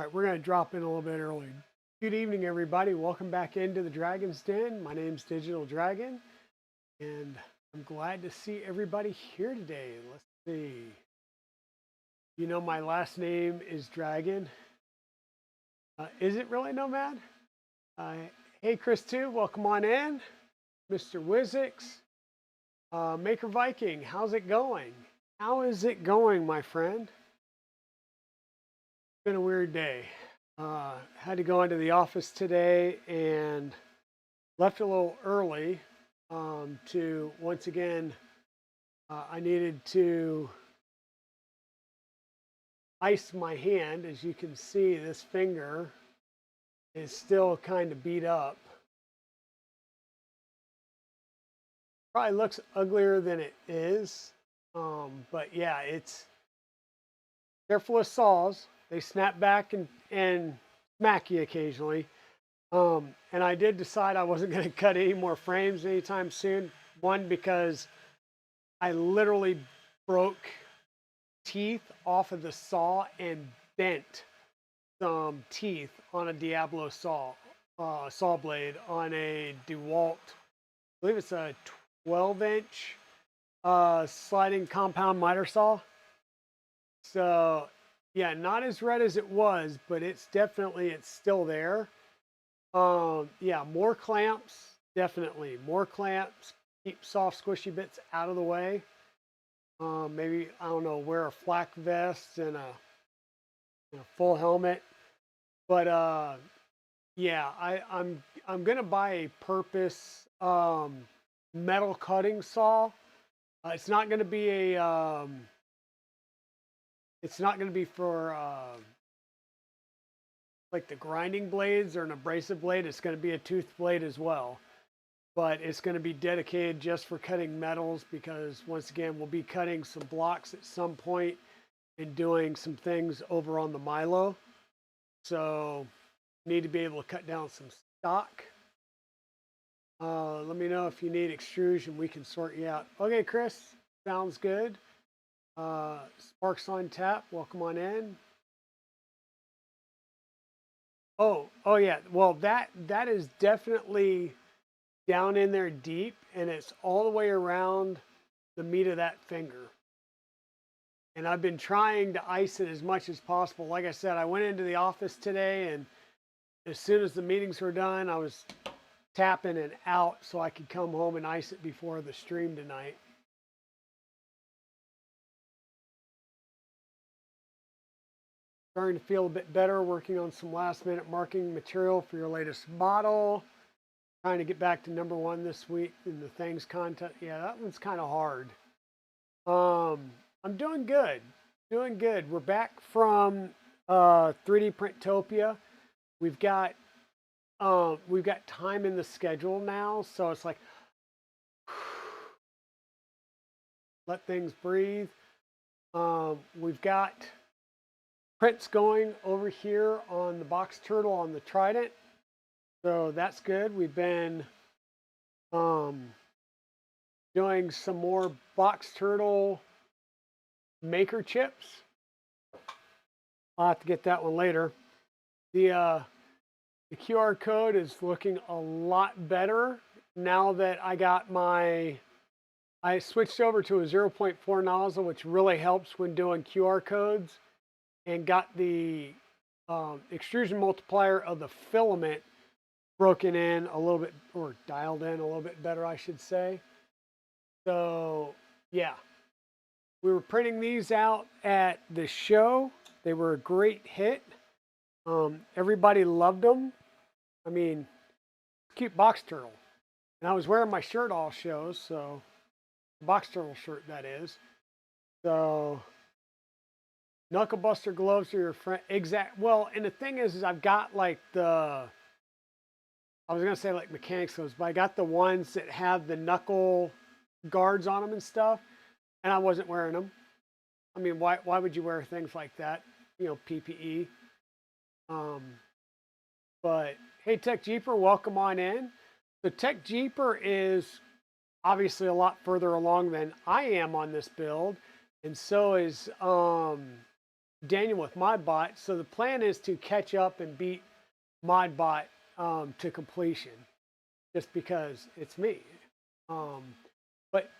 right, we're going to drop in a little bit early. Good evening, everybody. Welcome back into the Dragon's Den. My name's Digital Dragon, and I'm glad to see everybody here today. Let's see. You know, my last name is Dragon. Is it really, Nomad? Uh, hey, Chris, too. Welcome on in. Mr. Wizix. Maker Viking, how's it going? How is it going, my friend? It's been a weird day. Had to go into the office today and left a little early to once again, I needed to ice my hand. As you can see, this finger is still kind of beat up. Probably looks uglier than it is. But yeah, it's careful with saws. They snap back and smack you occasionally. And I did decide I wasn't going to cut any more frames anytime soon. One, because I literally broke teeth off of the saw and bent some teeth on a Diablo saw blade on a DeWalt. I believe it's a 12-inch sliding compound miter saw. So yeah, not as red as it was, but it's still there. Yeah, more clamps, definitely more clamps. Keep soft, squishy bits out of the way. Maybe, I don't know, wear a flak vest and a full helmet. But yeah, I'm gonna buy a purpose metal cutting saw. It's not gonna be a it's not gonna be for like the grinding blades or an abrasive blade. It's gonna be a tooth blade as well. But it's going to be dedicated just for cutting metals because, once again, we'll be cutting some blocks at some point and doing some things over on the Milo. So need to be able to cut down some stock. Let me know if you need extrusion. We can sort you out. Okay, Chris, sounds good. Sparks on tap. Welcome on in. Oh yeah. Well, that is definitely down in there deep, and it's all the way around the meat of that finger. And I've been trying to ice it as much as possible. Like I said, I went into the office today, and as soon as the meetings were done, I was tapping and out so I could come home and ice it before the stream tonight. Starting to feel a bit better, working on some last minute marketing material for your latest model. Trying to get back to #1 this week in the things content. Yeah, that one's kind of hard. I'm doing good. Doing good. We're back from 3D Printopia. We've got time in the schedule now, so it's like let things breathe. We've got prints going over here on the box turtle on the Trident. So that's good. We've been doing some more box turtle maker chips. I'll have to get that one later. The QR code is looking a lot better now that I switched over to a 0.4 nozzle, which really helps when doing QR codes, and got the extrusion multiplier of the filament broken in a little bit, or dialed in a little bit better, I should say. So yeah, we were printing these out at the show. They were a great hit. Everybody loved them. I mean, cute box turtle. And I was wearing my shirt all shows, so box turtle shirt that is. So knuckle buster gloves are your friend. Exact. Well, and the thing is I've got like I was gonna say like mechanics gloves, but I got the ones that have the knuckle guards on them and stuff, and I wasn't wearing them. I mean, why would you wear things like that? You know, PPE. But hey, Tech Jeeper, welcome on in. So Tech Jeeper is obviously a lot further along than I am on this build, and so is Daniel with ModBot. So the plan is to catch up and beat ModBot to completion, just because it's me. But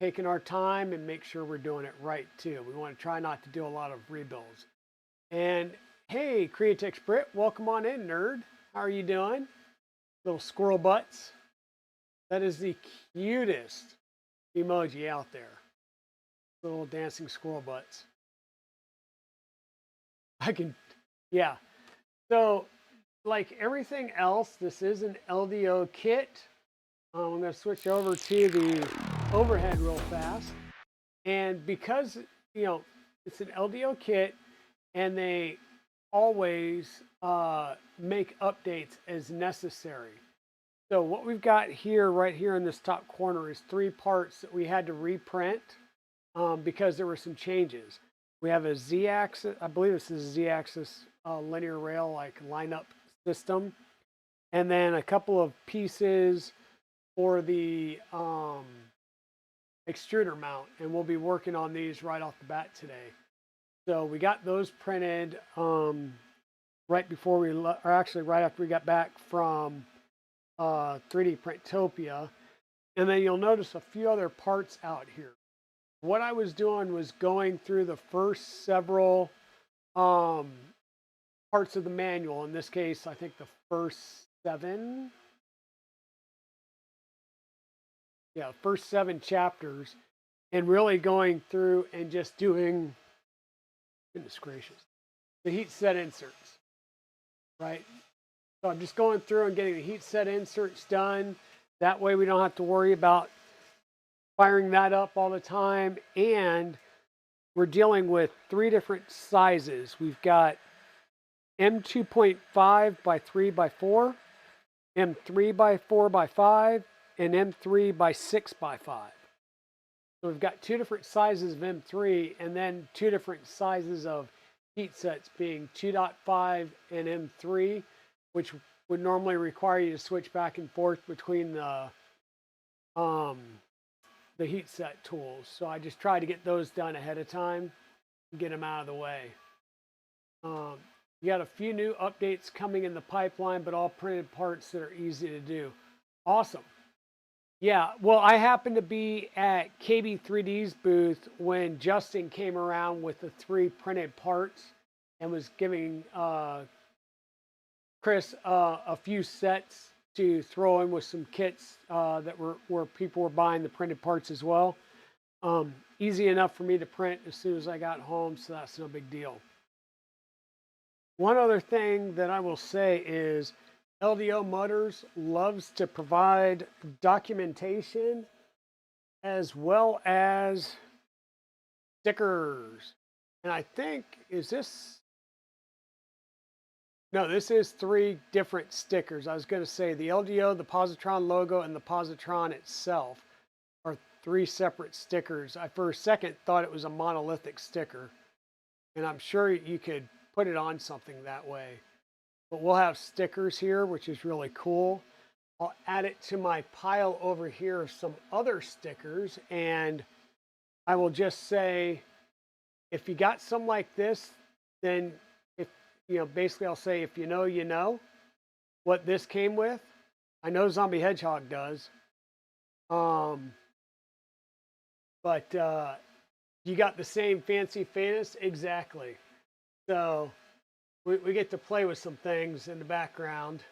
taking our time and make sure we're doing it right too. We want to try not to do a lot of rebuilds. And hey, Createx Brit, welcome on in, nerd. How are you doing? Little squirrel butts. That is the cutest emoji out there. Little dancing squirrel butts. I can, yeah. So, like everything else, this is an LDO kit. I'm going to switch over to the overhead real fast. And because, you know, it's an LDO kit and they always make updates as necessary. So what we've got here, right here in this top corner, is 3 parts that we had to reprint because there were some changes. We have a Z-axis, I believe this is a Z-axis linear rail like lineup system, and then a couple of pieces for the extruder mount, and we'll be working on these right off the bat today. So we got those printed right before we, or actually right after we got back from 3D Printopia. And then you'll notice a few other parts out here. What I was doing was going through the first several parts of the manual. In this case, I think the first 7. Yeah, first 7 chapters, and really going through and just doing, goodness gracious, the heat set inserts, right? So I'm just going through and getting the heat set inserts done. That way we don't have to worry about firing that up all the time. And we're dealing with 3 different sizes. We've got M2.5 by 3 by 4, M3 by 4 by 5, and M3 by 6 by 5. So we've got 2 different sizes of M3 and then 2 different sizes of heat sets, being 2.5 and M3, which would normally require you to switch back and forth between the heat set tools. So I just try to get those done ahead of time and get them out of the way. You got a few new updates coming in the pipeline, but all printed parts that are easy to do. Awesome. Yeah, well, I happened to be at KB3D's booth when Justin came around with the 3 printed parts and was giving Chris a few sets to throw in with some kits that were where people were buying the printed parts as well. Easy enough for me to print as soon as I got home, so that's no big deal. One other thing that I will say is LDO Motors loves to provide documentation as well as stickers. And I think, is this? No, this is 3 different stickers. I was going to say the LDO, the Positron logo, and the Positron itself are 3 separate stickers. I for a second thought it was a monolithic sticker, and I'm sure you could put it on something that way. But we'll have stickers here, which is really cool. I'll add it to my pile over here of some other stickers, and I will just say, if you got some like this, then if you know, basically I'll say, if you know, you know what this came with. I know Zombie Hedgehog does. But you got the same fancy fanus? Exactly. So we get to play with some things in the background.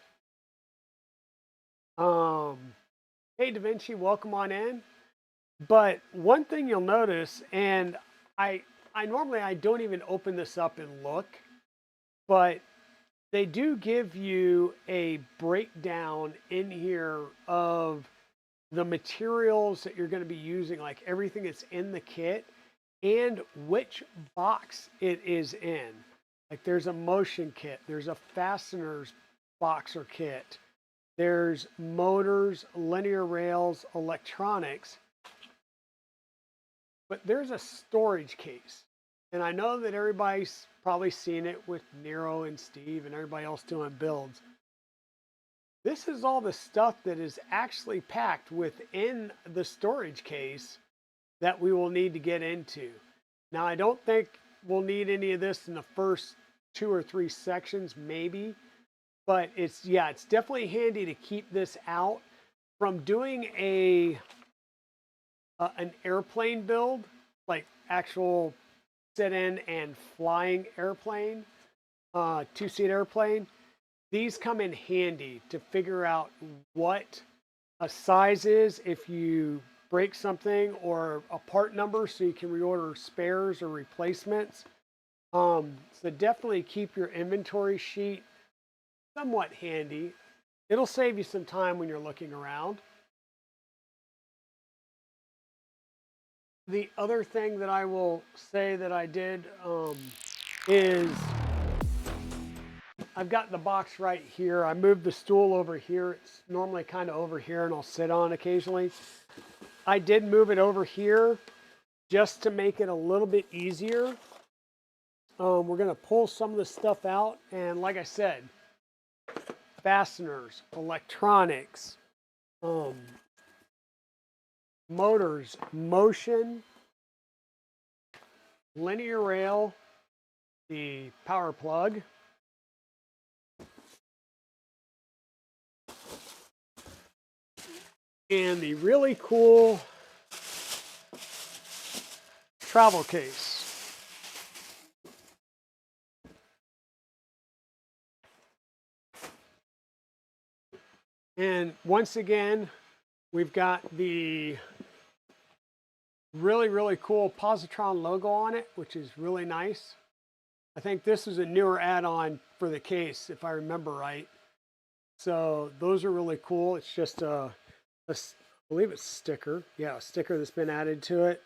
Hey, Da Vinci, welcome on in. But one thing you'll notice, and I normally I don't even open this up and look, but they do give you a breakdown in here of the materials that you're going to be using, like everything that's in the kit and which box it is in. Like there's a motion kit, there's a fasteners box or kit, there's motors, linear rails, electronics, but there's a storage case. And I know that everybody's probably seen it with Nero and Steve and everybody else doing builds. This is all the stuff that is actually packed within the storage case that we will need to get into. Now, I don't think we'll need any of this in the first 2 or 3 sections, maybe. But it's definitely handy to keep this out from doing an airplane build, like actual sit-in and flying airplane, 2-seat airplane. These come in handy to figure out what a size is if you break something, or a part number so you can reorder spares or replacements. So definitely keep your inventory sheet somewhat handy. It'll save you some time when you're looking around. The other thing that I will say that I did is I've got the box right here. I moved the stool over here. It's normally kind of over here and I'll sit on occasionally. I did move it over here just to make it a little bit easier. We're going to pull some of the stuff out. And like I said, fasteners, electronics, motors, motion, linear rail, the power plug, and the really cool travel case. And once again, we've got the really, really cool Positron logo on it, which is really nice. I think this is a newer add-on for the case, if I remember right. So those are really cool. It's just I believe it's sticker. Yeah, a sticker that's been added to it.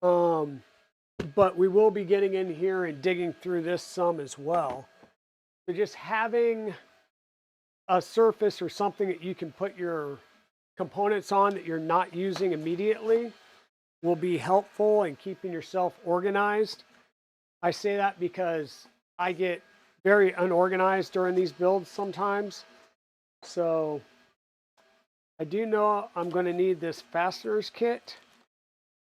But we will be getting in here and digging through this some as well. So just having a surface or something that you can put your components on that you're not using immediately will be helpful in keeping yourself organized. I say that because I get very unorganized during these builds sometimes. So I do know I'm going to need this fasteners kit.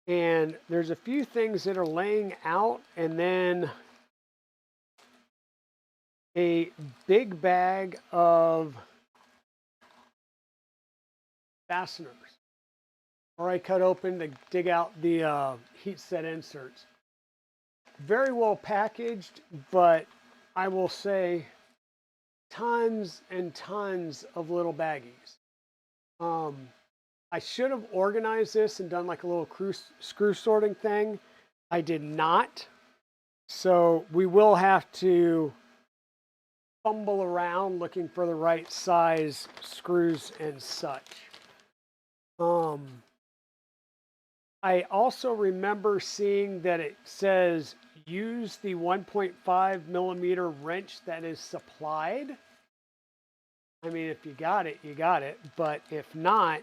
And there's a few things that are laying out, and then a big bag of fasteners. Already cut open to dig out the heat set inserts. Very well packaged, but I will say tons and tons of little baggies. I should have organized this and done like a little screw sorting thing. I did not. So we will have to fumble around looking for the right size screws and such. I also remember seeing that it says use the 1.5 millimeter wrench that is supplied. I mean, if you got it, you got it. But if not,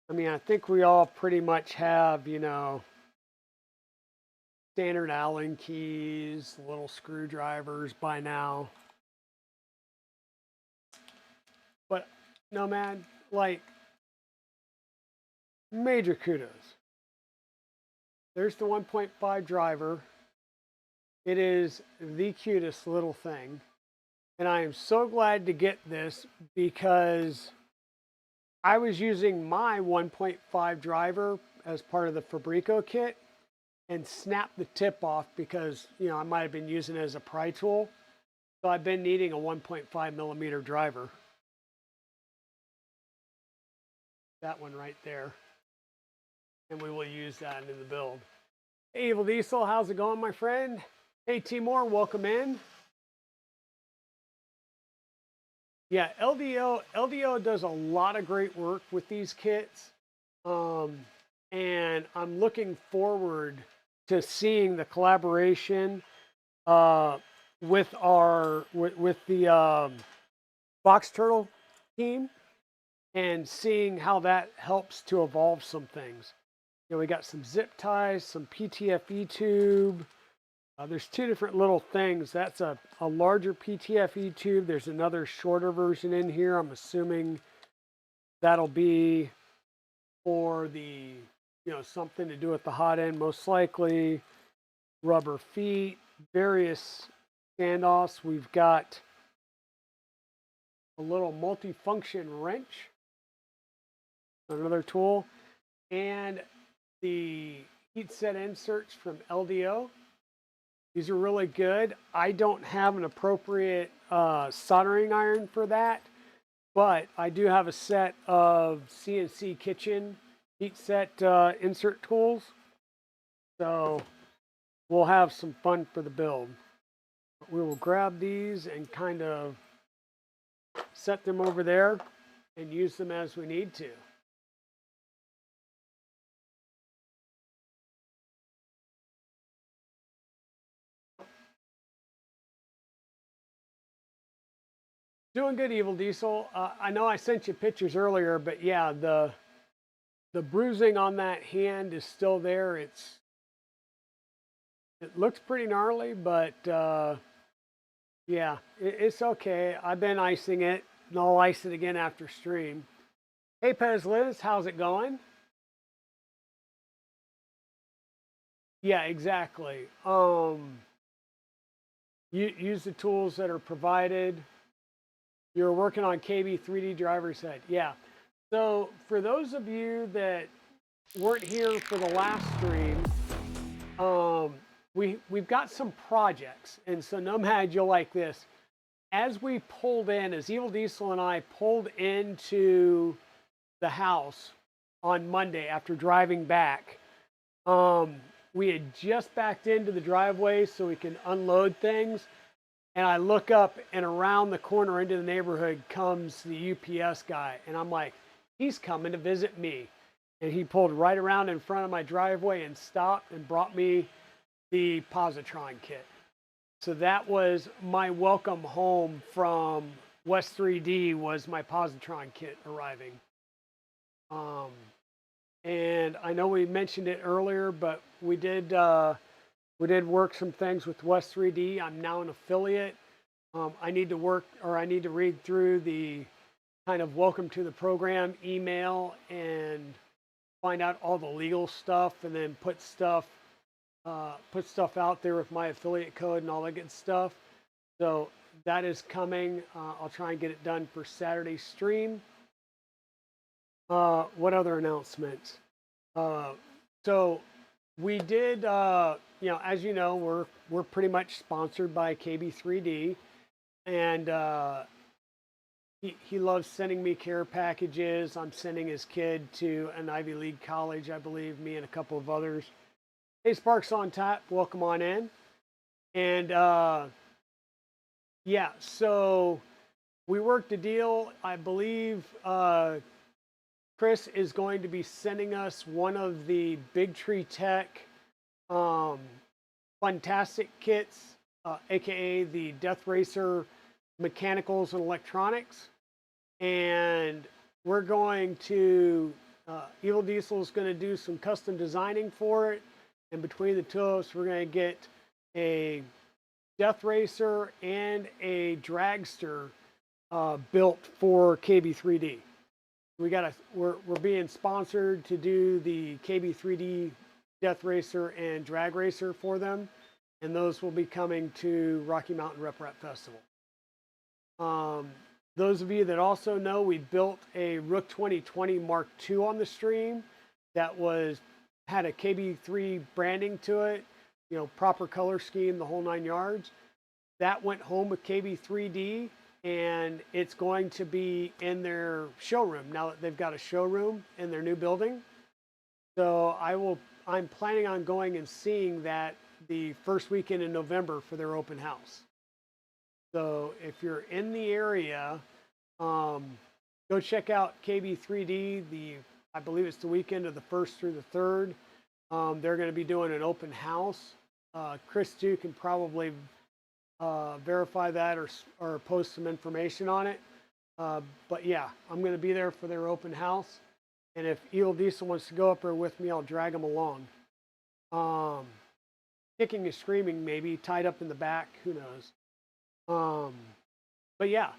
I mean, I think we all pretty much have, you know, standard Allen keys, little screwdrivers by now. But no, man, like, major kudos. There's the 1.5 driver. It is the cutest little thing. And I am so glad to get this because I was using my 1.5 driver as part of the Fabrico kit and snapped the tip off because, you know, I might have been using it as a pry tool. So I've been needing a 1.5 millimeter driver. That one right there. And we will use that in the build. Hey, Evil Diesel, how's it going, my friend? Hey, Timor, welcome in. Yeah, LDO does a lot of great work with these kits. And I'm looking forward to seeing the collaboration with the Box Turtle team and seeing how that helps to evolve some things. You know, we got some zip ties, some PTFE tube. There's two different little things. That's a larger PTFE tube. There's another shorter version in here. I'm assuming that'll be for the something to do with the hot end, most likely. Rubber feet, various standoffs. We've got a little multifunction wrench, another tool, and the heat set inserts from LDO. These are really good. I don't have an appropriate soldering iron for that, but I do have a set of CNC kitchen heat set insert tools. So we'll have some fun for the build. We will grab these and kind of set them over there and use them as we need to. Doing good, Evil Diesel. I know I sent you pictures earlier, but yeah, the bruising on that hand is still there. It looks pretty gnarly, but yeah, it's okay. I've been icing it, and I'll ice it again after stream. Hey, Pez Liz, how's it going? Yeah, exactly. Use the tools that are provided. You're working on KB3D driver's head. Yeah. So for those of you that weren't here for the last stream, we've got some projects, and so Nomad, you'll like this. As we pulled in, as Evil Diesel and I pulled into the house on Monday after driving back, we had just backed into the driveway so we can unload things. And I look up, and around the corner into the neighborhood comes the UPS guy. And I'm like, he's coming to visit me. And he pulled right around in front of my driveway and stopped and brought me the Positron kit. So that was my welcome home from West 3D, was my Positron kit arriving. And I know we mentioned it earlier, but we did work some things with West 3D. I'm now an affiliate. I need to read through the kind of welcome to the program email and find out all the legal stuff, and then put stuff out there with my affiliate code and all that good stuff. So that is coming. I'll try and get it done for Saturday's stream. What other announcements? So we did, as you know, we're pretty much sponsored by KB3D, and he loves sending me care packages. I'm sending his kid to an Ivy League college, I believe, me and a couple of others. Hey, Sparks on Tap, welcome on in. And yeah, so we worked a deal. I believe Chris is going to be sending us one of the Big Tree Tech Fantastic kits, aka the Death Racer mechanicals and electronics. And we're going to, Evil Diesel is going to do some custom designing for it. And between the two of us, we're going to get a Death Racer and a Dragster built for KB3D. We're being sponsored to do the KB3D Death Racer and Drag Racer for them, and those will be coming to Rocky Mountain Rep Rap Festival. Those of you that also know, we built a Rook 2020 Mark II on the stream that had a KB3 branding to it, proper color scheme, the whole 9 yards. That went home with KB3D, and it's going to be in their showroom now that they've got a showroom in their new building. So I'm planning on going and seeing that the first weekend in November for their open house. So if you're in the area, go check out KB3D. I believe it's the weekend of the 1st through the 3rd. They're going to be doing an open house. Chris too can probably verify that or post some information on it. But yeah, I'm going to be there for their open house. And if Evil Diesel wants to go up there with me, I'll drag him along. Kicking and screaming, maybe tied up in the back, who knows. But yeah,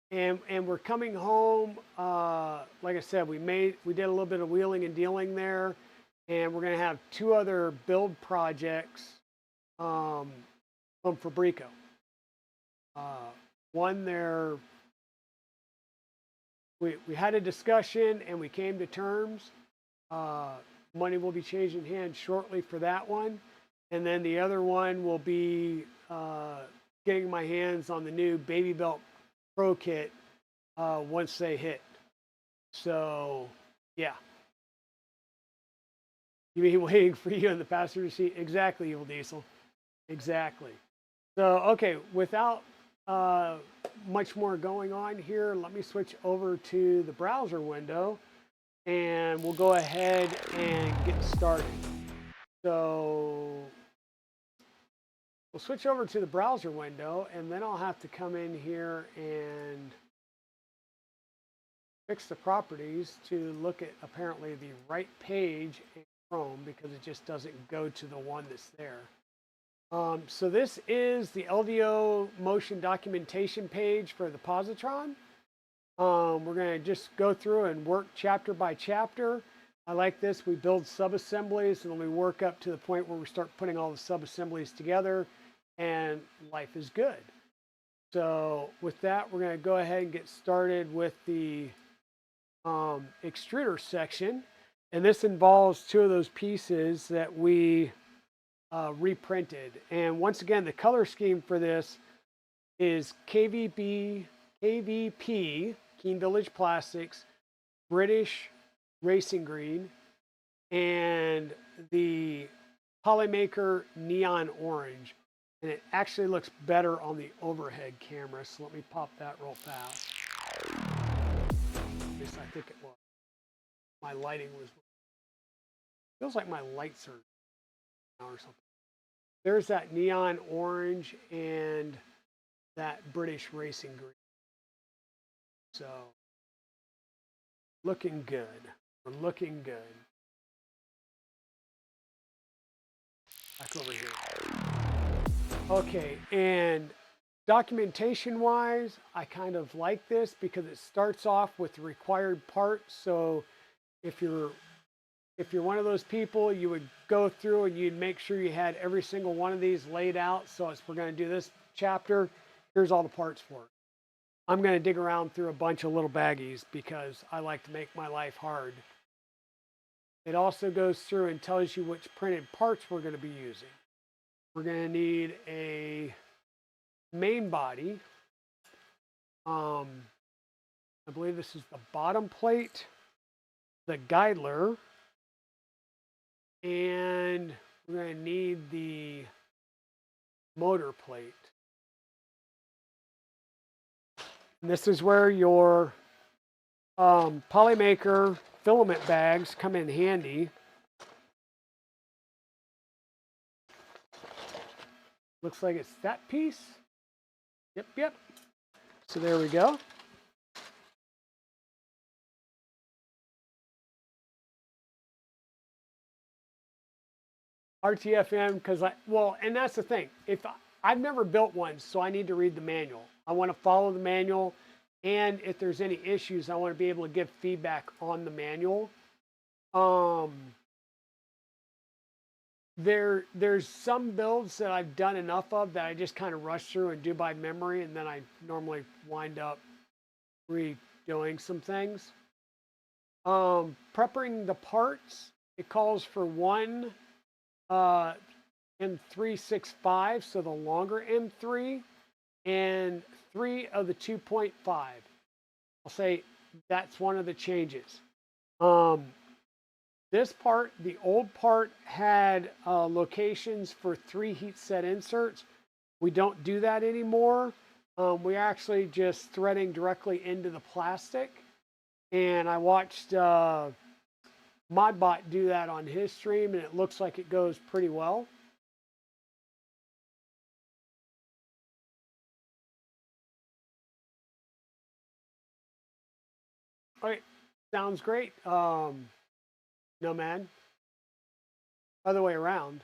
and we're coming home. Like I said, we did a little bit of wheeling and dealing there, and we're going to have 2 other build projects from Fabrico. One, we had a discussion and we came to terms. Money will be changing hands shortly for that one. And then the other one will be getting my hands on the new Baby Belt Pro Kit once they hit. So, yeah. You mean waiting for you in the passenger seat? Exactly, Evil Diesel. Exactly. So, okay, without much more going on here, let me switch over to the browser window and we'll go ahead and get started. So we'll switch over to the browser window and then I'll have to come in here and fix the properties to look at apparently the right page in Chrome because it just doesn't go to the one that's there. So this is the LDO motion documentation page for the Positron. We're going to just go through and work chapter by chapter. I like this. We build sub-assemblies and then we work up to the point where we start putting all the sub-assemblies together and life is good. So with that, we're going to go ahead and get started with the extruder section. And this involves 2 of those pieces that we reprinted. And once again, the color scheme for this is KVP, Keen Village Plastics, British Racing Green, and the Polymaker Neon Orange. And it actually looks better on the overhead camera. So let me pop that real fast. At least I think it was. My lighting was. Feels like my lights are now or something. There's that neon orange and that British Racing Green. So looking good. We're looking good. Back over here. Okay, and documentation wise, I kind of like this because it starts off with the required parts. So if you're one of those people, you would go through and you'd make sure you had every single one of these laid out. So as we're going to do this chapter, here's all the parts for it. I'm going to dig around through a bunch of little baggies because I like to make my life hard. It also goes through and tells you which printed parts we're going to be using. We're going to need a main body. I believe this is the bottom plate, the guidler, and we're going to need the motor plate. And this is where your Polymaker filament bags come in handy. Looks like it's that piece. Yep. So there we go. RTFM, because and that's the thing. I've never built one, so I need to read the manual. I want to follow the manual, and if there's any issues, I want to be able to give feedback on the manual. There's some builds that I've done enough of that I just kind of rush through and do by memory, and then I normally wind up redoing some things. Prepping the parts, it calls for 1 M365, so the longer M3, and 3 of the 2.5. I'll say that's one of the changes. This part, the old part, had locations for 3 heat set inserts. We don't do that anymore. We're actually just threading directly into the plastic. And I watched Modbot do that on his stream, and it looks like it goes pretty well. All right, sounds great. No, man. Other way around.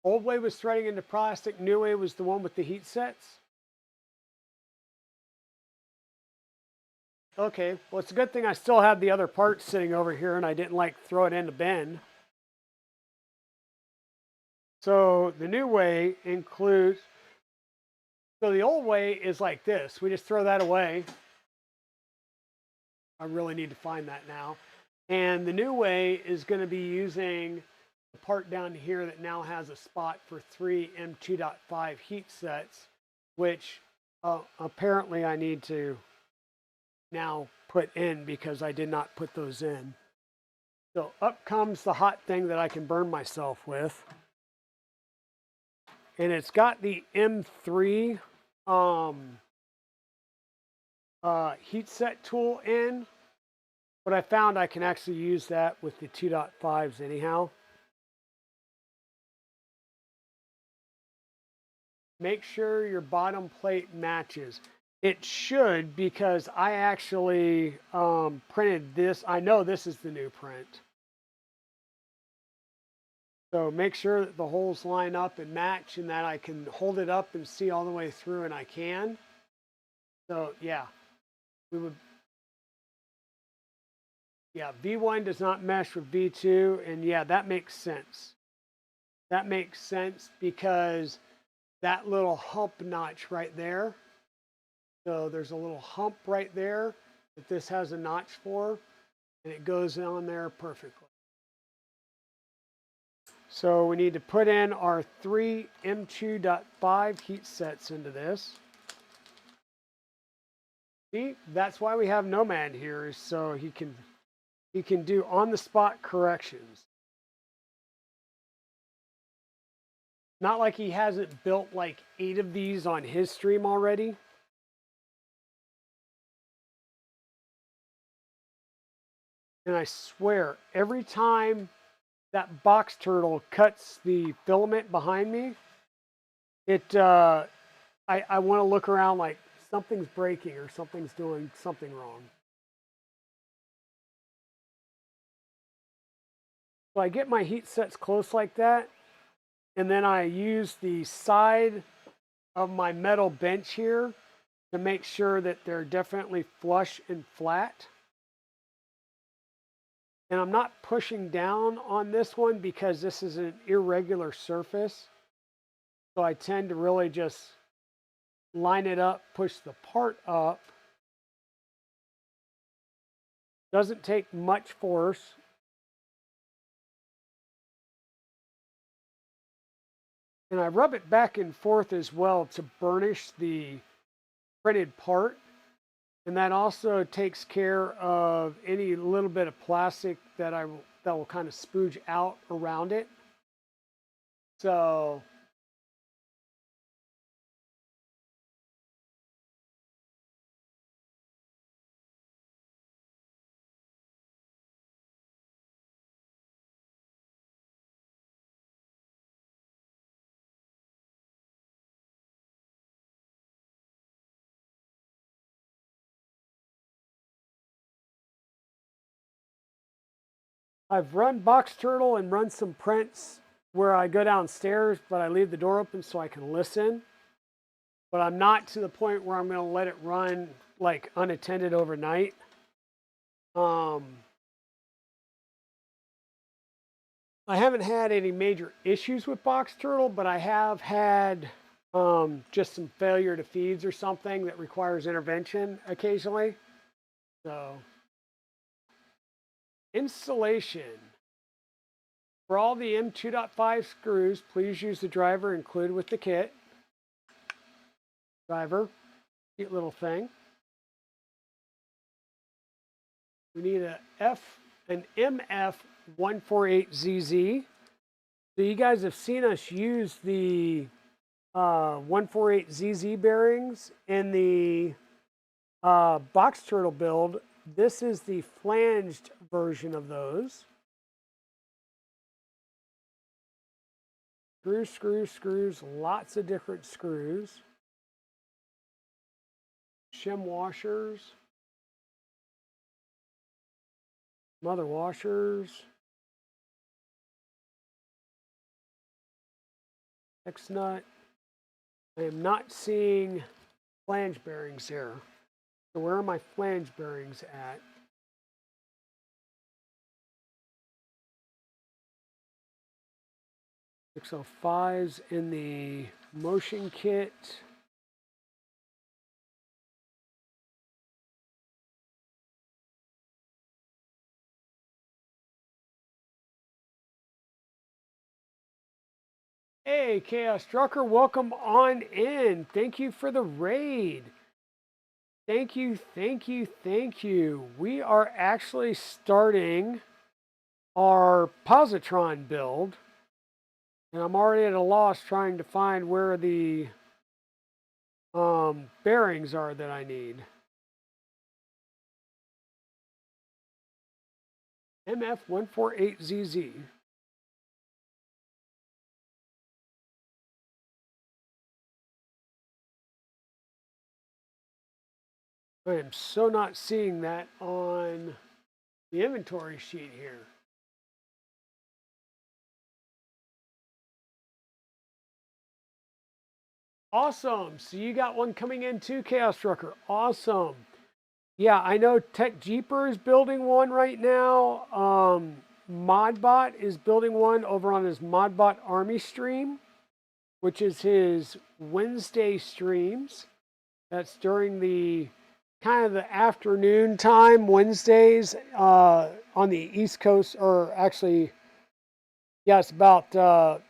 Old way was threading into plastic. New way was the one with the heat sets. Okay, well, it's a good thing I still had the other parts sitting over here and I didn't like throw it in the bin. So the new way includes, so the old way is like this. We just throw that away. I really need to find that now. And the new way is going to be using the part down here that now has a spot for 3 M2.5 heat sets, which apparently I need to now put in because I did not put those in. So up comes the hot thing that I can burn myself with. And it's got the M3 heat set tool in, but I found I can actually use that with the 2.5s anyhow. Make sure your bottom plate matches. It should, because I actually printed this. I know this is the new print. So make sure that the holes line up and match and that I can hold it up and see all the way through, and I can. So yeah, we would. Yeah, V1 does not mesh with V2, and yeah, that makes sense. That makes sense because that little hump notch right there. So there's a little hump right there that this has a notch for, and it goes on there perfectly. So we need to put in our 3 M2.5 heat sets into this. See, that's why we have Nomad here, is so he can do on-the-spot corrections. Not like he hasn't built like 8 of these on his stream already. And I swear, every time that box turtle cuts the filament behind me, I want to look around like something's breaking or something's doing something wrong. So I get my heat sets close like that, and then I use the side of my metal bench here to make sure that they're definitely flush and flat. And I'm not pushing down on this one because this is an irregular surface. So I tend to really just line it up, push the part up. Doesn't take much force. And I rub it back and forth as well to burnish the printed part. And that also takes care of any little bit of plastic that will kind of spooge out around it. So I've run Box Turtle and run some prints where I go downstairs, but I leave the door open so I can listen. But I'm not to the point where I'm going to let it run like unattended overnight. I haven't had any major issues with Box Turtle, but I have had just some failure to feeds or something that requires intervention occasionally. So, installation. For all the M2.5 screws, please use the driver included with the kit. Driver, cute little thing. We need an MF148ZZ. So you guys have seen us use the 148ZZ bearings in the Box Turtle build. This is the flanged version of those. Screws, screws, screws, lots of different screws. Shim washers. Mother washers. X nut. I am not seeing flange bearings here. So where are my flange bearings at? 605's in the motion kit. Hey, Chaos Trucker, welcome on in. Thank you for the raid. Thank you, thank you, thank you. We are actually starting our Positron build, and I'm already at a loss trying to find where the bearings are that I need. MF148ZZ. I am so not seeing that on the inventory sheet here. Awesome. So you got one coming in too, Chaos Trucker. Awesome. Yeah, I know Tech Jeeper is building one right now. Modbot is building one over on his Modbot Army stream, which is his Wednesday streams. That's during the kind of the afternoon time, Wednesdays on the East Coast, or actually, yeah, it's about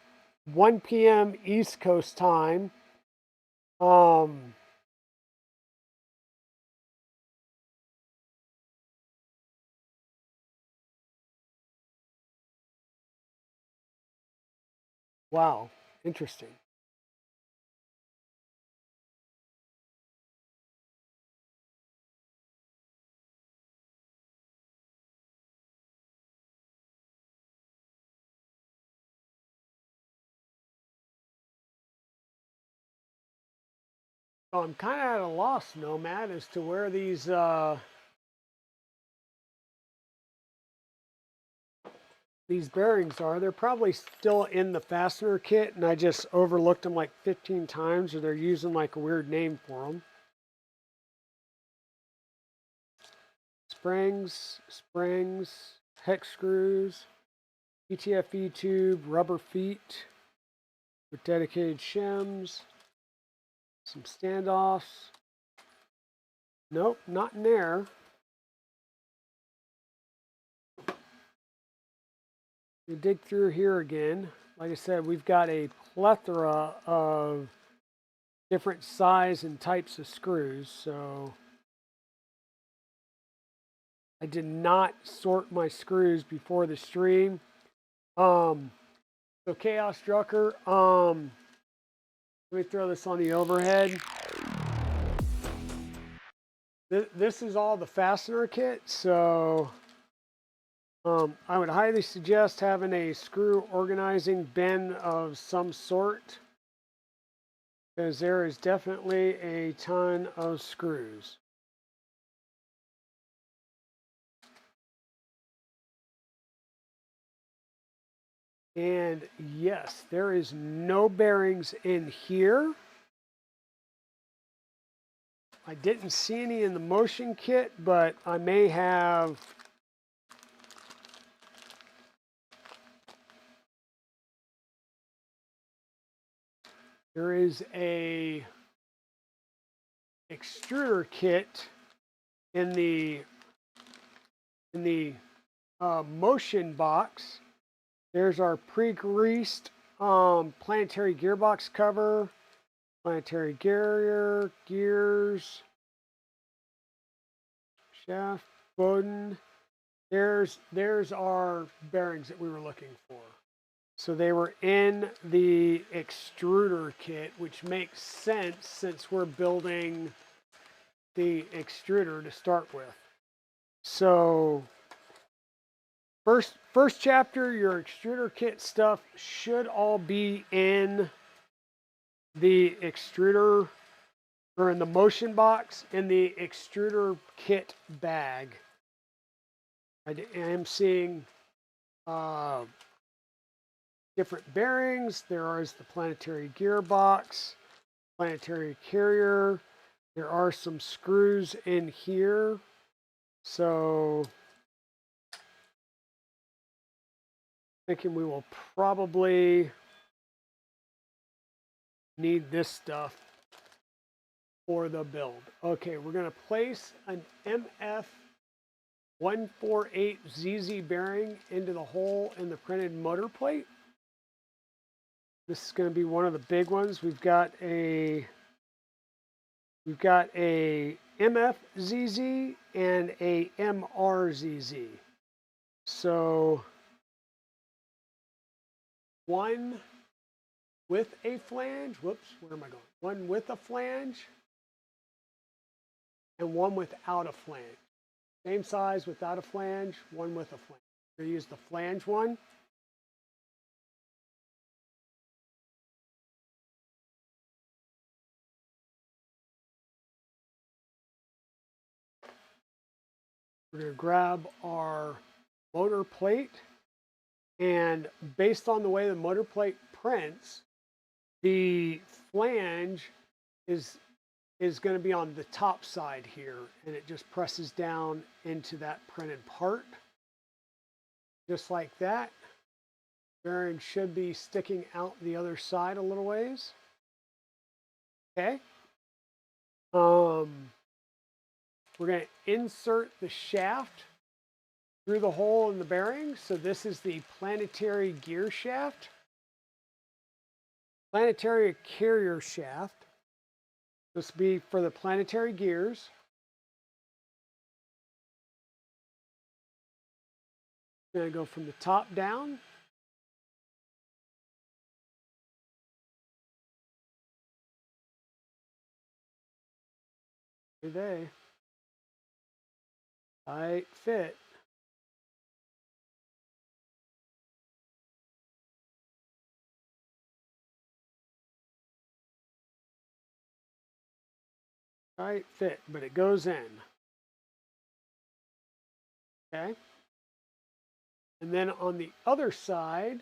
1 p.m. East Coast time. Wow, interesting. So I'm kind of at a loss, Nomad, as to where these bearings are. They're probably still in the fastener kit, and I just overlooked them like 15 times, or they're using like a weird name for them. Springs, hex screws, PTFE tube, rubber feet with dedicated shims, some standoffs. Nope, not in there. We dig through here again. Like I said, we've got a plethora of different size and types of screws, so I did not sort my screws before the stream. So Chaos Drucker, let me throw this on the overhead. This is all the fastener kit, so I would highly suggest having a screw organizing bin of some sort, because there is definitely a ton of screws. And yes, there is no bearings in here. I didn't see any in the motion kit, but I may have. There is a extruder kit in the motion box. There's our pre-greased planetary gearbox cover, planetary gears, shaft, Bowden. There's our bearings that we were looking for. So they were in the extruder kit, which makes sense since we're building the extruder to start with. So first chapter, your extruder kit stuff should all be in the extruder, or in the motion box, in the extruder kit bag. I am seeing different bearings. There is the planetary gearbox, planetary carrier. There are some screws in here, so thinking we will probably need this stuff for the build. Okay, we're going to place an MF 148 ZZ bearing into the hole in the printed motor plate. This is going to be one of the big ones. We've got a MFZZ and a MRZZ. So one with a flange, whoops, where am I going? One with a flange and one without a flange. Same size without a flange, one with a flange. We're going to use the flange one. We're going to grab our motor plate, and based on the way the motor plate prints, the flange is going to be on the top side here, and it just presses down into that printed part. Just like that. Bearing should be sticking out the other side a little ways. Okay. We're going to insert the shaft through the hole in the bearing. So this is the planetary gear shaft. Planetary carrier shaft. This will be for the planetary gears. Going to go from the top down. They tight fit. Tight fit, but it goes in. Okay. And then on the other side,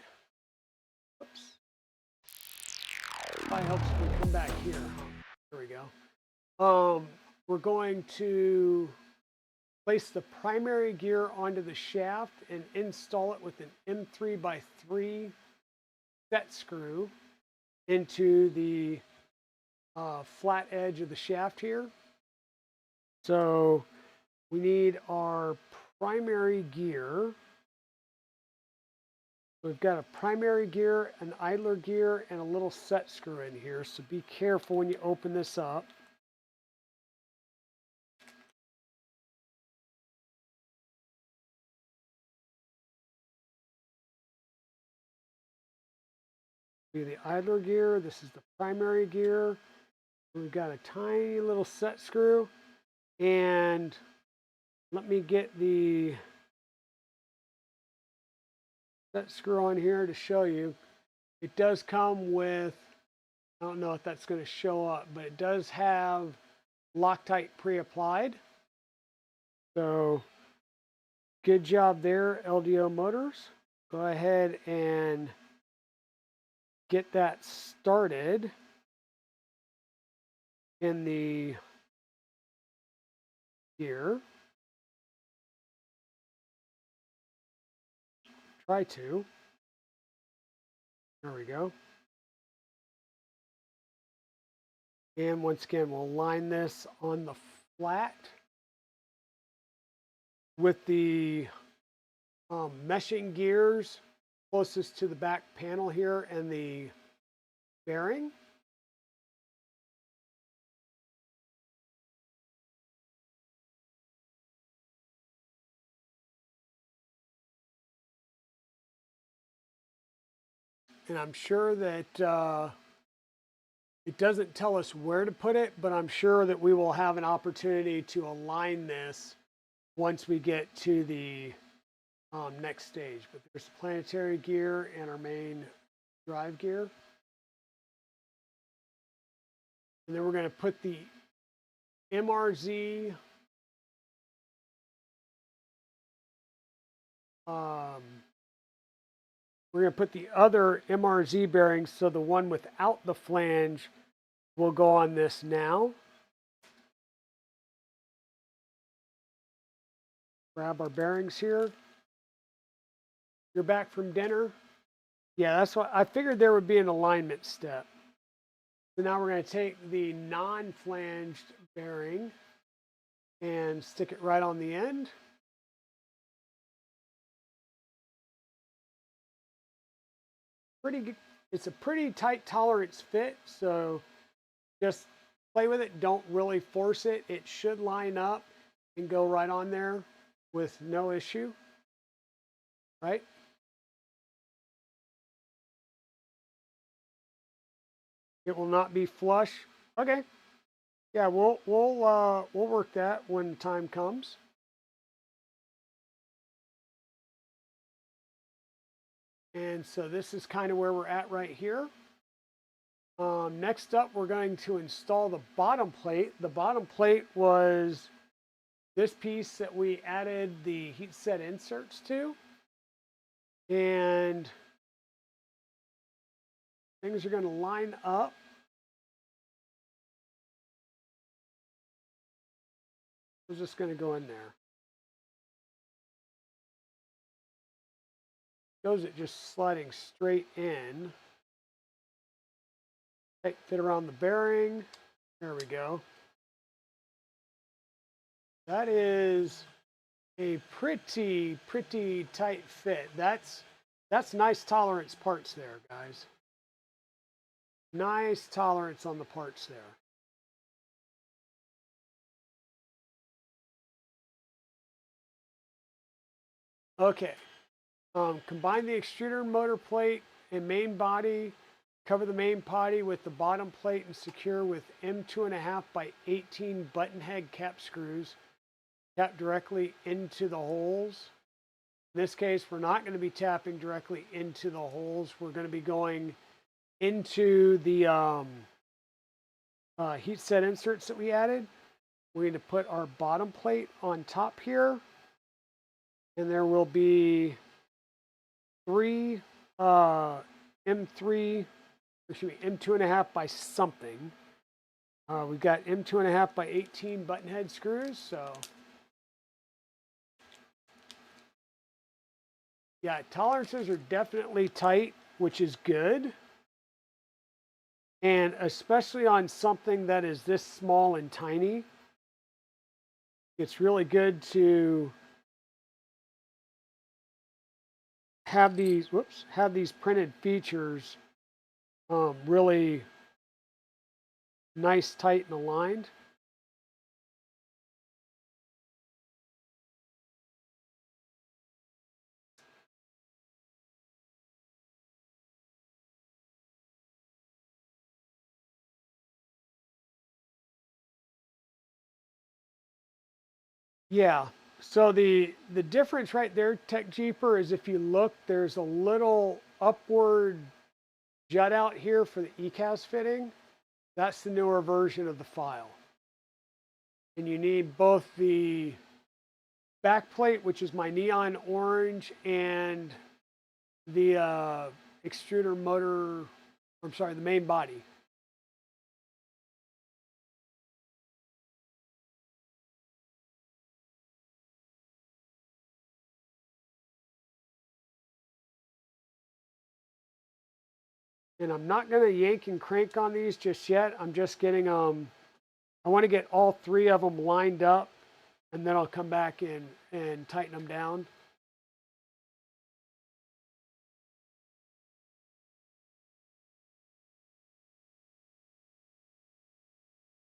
oops, probably helps if we come back here. There we go. We're going to place the primary gear onto the shaft and install it with an M3x3 set screw into the flat edge of the shaft here. So we need our primary gear. We've got a primary gear, an idler gear, and a little set screw in here. So be careful when you open this up. The idler gear, this is the primary gear. We've got a tiny little set screw, and let me get the set screw on here to show you. It does come with, I don't know if that's going to show up, but it does have Loctite pre-applied. So good job there, LDO Motors. Go ahead and get that started in the gear. Try to. There we go. And once again, we'll line this on the flat with the meshing gears closest to the back panel here and the bearing. And I'm sure that it doesn't tell us where to put it, but I'm sure that we will have an opportunity to align this once we get to the next stage. But there's the planetary gear and our main drive gear. And then we're going to put the MRZ we're going to put the other MRZ bearings, so the one without the flange will go on this now. grab our bearings here. You're back from dinner? Yeah, that's what I figured there would be an alignment step. So now we're going to take the non-flanged bearing and stick it right on the end. It's a pretty tight tolerance fit, so just play with it. Don't really force it. It should line up and go right on there with no issue, right? It will not be flush. Okay. Yeah, we'll work that when time comes. And so this is kind of where we're at right here. Next up, we're going to install the bottom plate. The bottom plate was this piece that we added the heat set inserts to. And things are going to line up. We're just going to go in there. Shows it just sliding straight in. Tight fit around the bearing. There we go. That is a pretty tight fit. That's nice tolerance parts there, guys. Nice tolerance on the parts there. Okay. Combine the extruder motor plate and main body. Cover the main body with the bottom plate and secure with M2.5 by 18 button head cap screws. Tap directly into the holes. In this case, we're not going to be tapping directly into the holes. We're going to be going into the heat set inserts that we added. We're going to put our bottom plate on top here. And there will be three M2.5 by something. We've got M2.5 by 18 button head screws. So yeah, tolerances are definitely tight, which is good. And especially on something that is this small and tiny, it's really good to have these printed features really nice, tight, and aligned. Yeah. So the difference right there, Tech Jeeper, is if you look, there's a little upward jut out here for the ECAS fitting. That's the newer version of the file. And you need both the back plate, which is my neon orange, and the extruder motor, I'm sorry, the main body. And I'm not going to yank and crank on these just yet. I'm just getting, I want to get all three of them lined up, and then I'll come back and tighten them down.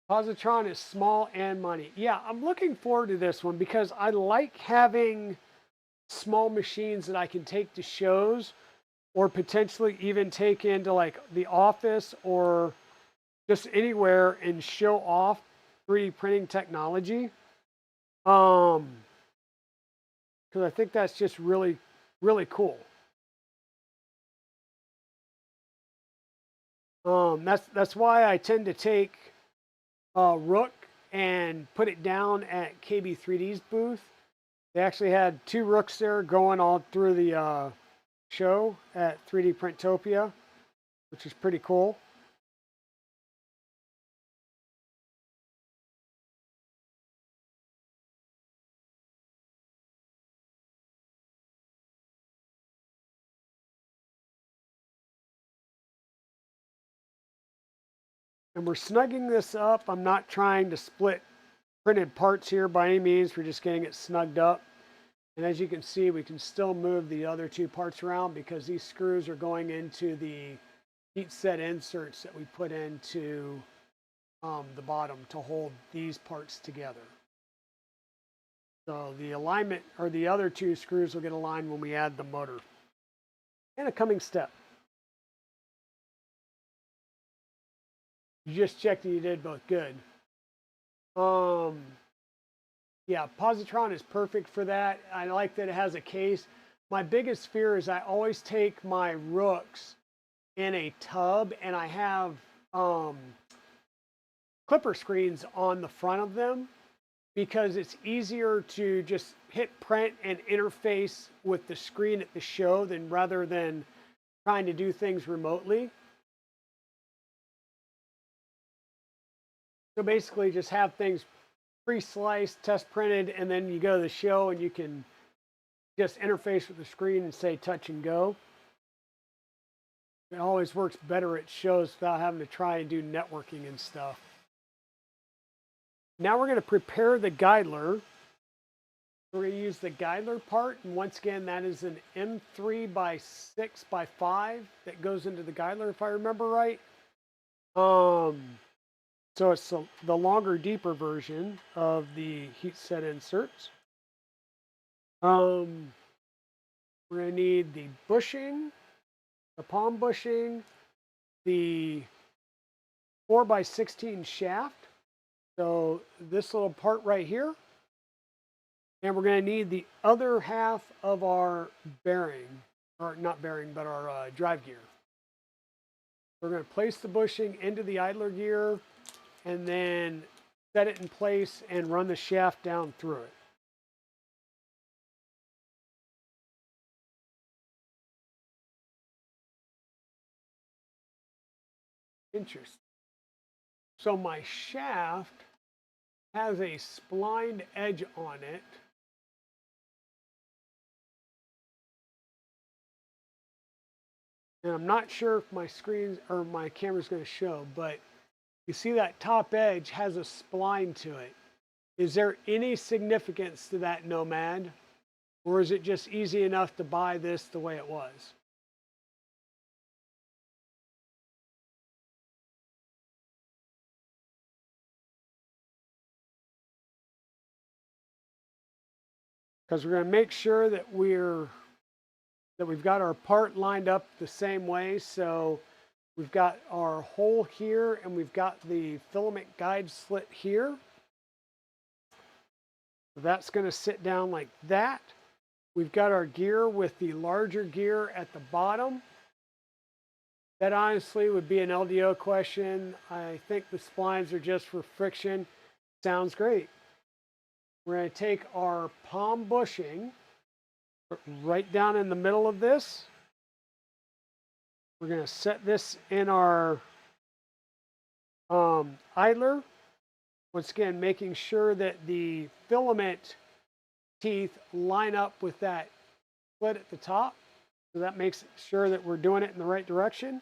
Positron is small and money. Yeah, I'm looking forward to this one because I like having small machines that I can take to shows or potentially even take into like the office or just anywhere and show off 3D printing technology. Because I think that's just really cool. That's why I tend to take Rook and put it down at KB3D's booth. They actually had 2 Rooks there going all through the show at 3D Printopia, which is pretty cool. And we're snugging this up. I'm not trying to split printed parts here by any means. We're just getting it snugged up. And as you can see, we can still move the other two parts around because these screws are going into the heat set inserts that we put into the bottom to hold these parts together. So the alignment, or the other two screws, will get aligned when we add the motor. And a coming step. You just checked that you did both good. Yeah, Positron is perfect for that. I like that it has a case. My biggest fear is I always take my rooks in a tub and I have clipper screens on the front of them because it's easier to just hit print and interface with the screen at the show than rather than trying to do things remotely. So basically just have things pre-sliced, test printed, and then you go to the show and you can just interface with the screen and say touch and go. It always works better at shows without having to try and do networking and stuff. Now we're going to prepare the guidler. We're going to use the guidler part, and once again, that is an M3 by 6 by 5 that goes into the guidler, if I remember right. So it's the longer, deeper version of the heat set inserts. We're going to need the bushing, the palm bushing, the 4 by 16 shaft. So this little part right here. And we're going to need the other half of our bearing, or not bearing, but our drive gear. We're going to place the bushing into the idler gear and then set it in place and run the shaft down through it. Interesting. So my shaft has a splined edge on it. And I'm not sure if my screen or my camera's going to show, but you see that top edge has a spline to it. Is there any significance to that, Nomad? Or is it just easy enough to buy this the way it was? Because we're going to make sure that we've got our part lined up the same way. So we've got our hole here and we've got the filament guide slit here. So that's going to sit down like that. We've got our gear with the larger gear at the bottom. That honestly would be an LDO question. I think the splines are just for friction. Sounds great. We're going to take our palm bushing right down in the middle of this. We're going to set this in our idler. Once again, making sure that the filament teeth line up with that slit at the top. So that makes sure that we're doing it in the right direction.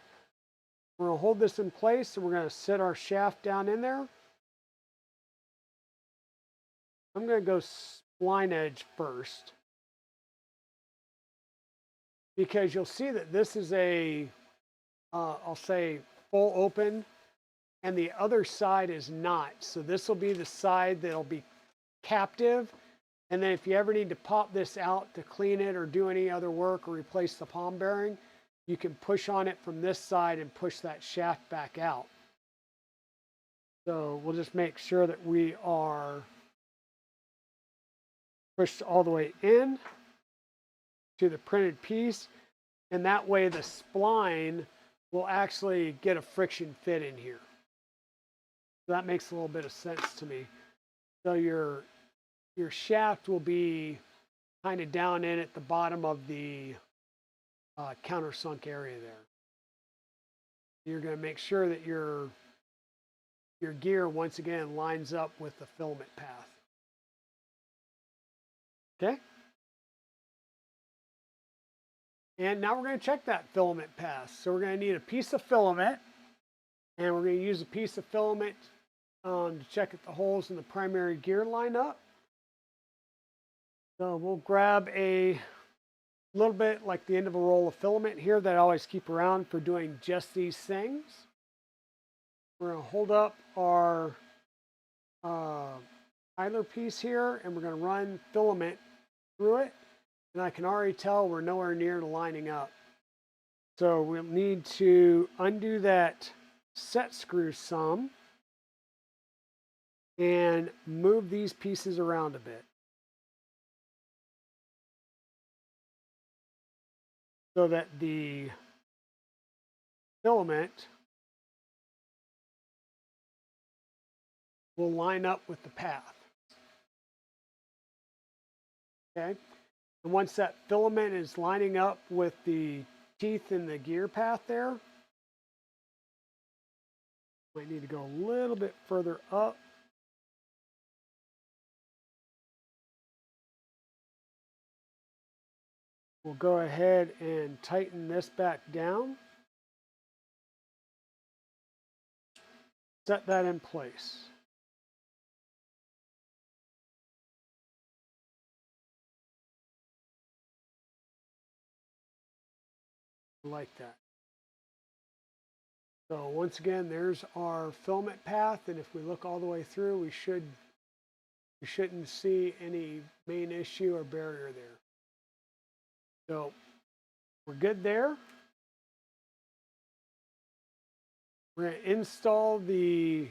We're going to hold this in place and we're going to set our shaft down in there. I'm going to go spline edge first, because you'll see that this is a, I'll say full open, and the other side is not. So this will be the side that'll be captive. And then if you ever need to pop this out to clean it or do any other work or replace the palm bearing, you can push on it from this side and push that shaft back out. So we'll just make sure that we are pushed all the way in to the printed piece. And that way the spline will actually get a friction fit in here. So that makes a little bit of sense to me. So your shaft will be kind of down in at the bottom of the countersunk area there. You're going to make sure that your gear once again lines up with the filament path. Okay? And now we're going to check that filament path. So we're going to need a piece of filament. And we're going to use a piece of filament to check if the holes in the primary gear line up. So we'll grab a little bit like the end of a roll of filament here that I always keep around for doing just these things. We're going to hold up our idler piece here, and we're going to run filament through it. And I can already tell we're nowhere near to lining up. So we'll need to undo that set screw some and move these pieces around a bit, so that the filament will line up with the path. Okay? And once that filament is lining up with the teeth in the gear path there, might need to go a little bit further up. We'll go ahead and tighten this back down. Set that in place. Like that. So once again, there's our filament path, and if we look all the way through, we shouldn't see any main issue or barrier there. So we're good there. We're going to install the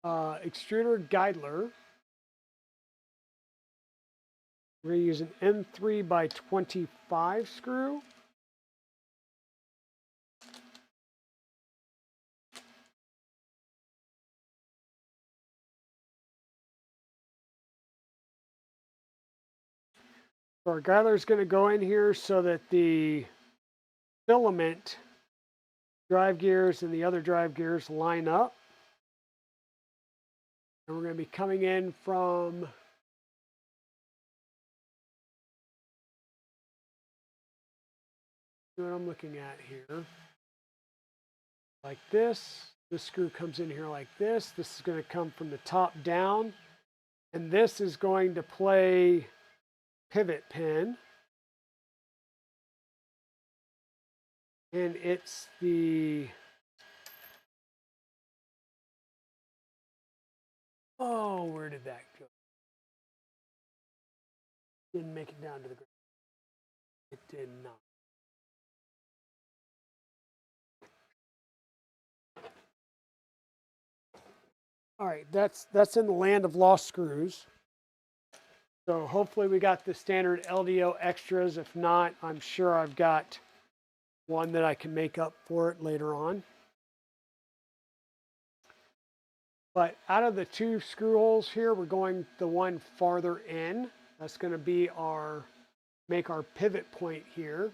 extruder guidler. We're going to use an M3 by 25 screw. So our guidler is going to go in here so that the filament drive gears and the other drive gears line up. And we're going to be coming in from what I'm looking at here, like this. This screw comes in here like this. This is going to come from the top down, and this is going to play pivot pin, and it's the where did that go? Didn't make it down to the ground. It did not. All right, that's in the land of lost screws. So hopefully we got the standard LDO extras. If not, I'm sure I've got one that I can make up for it later on. But out of the two screw holes here, we're going the one farther in. That's going to be make our pivot point here.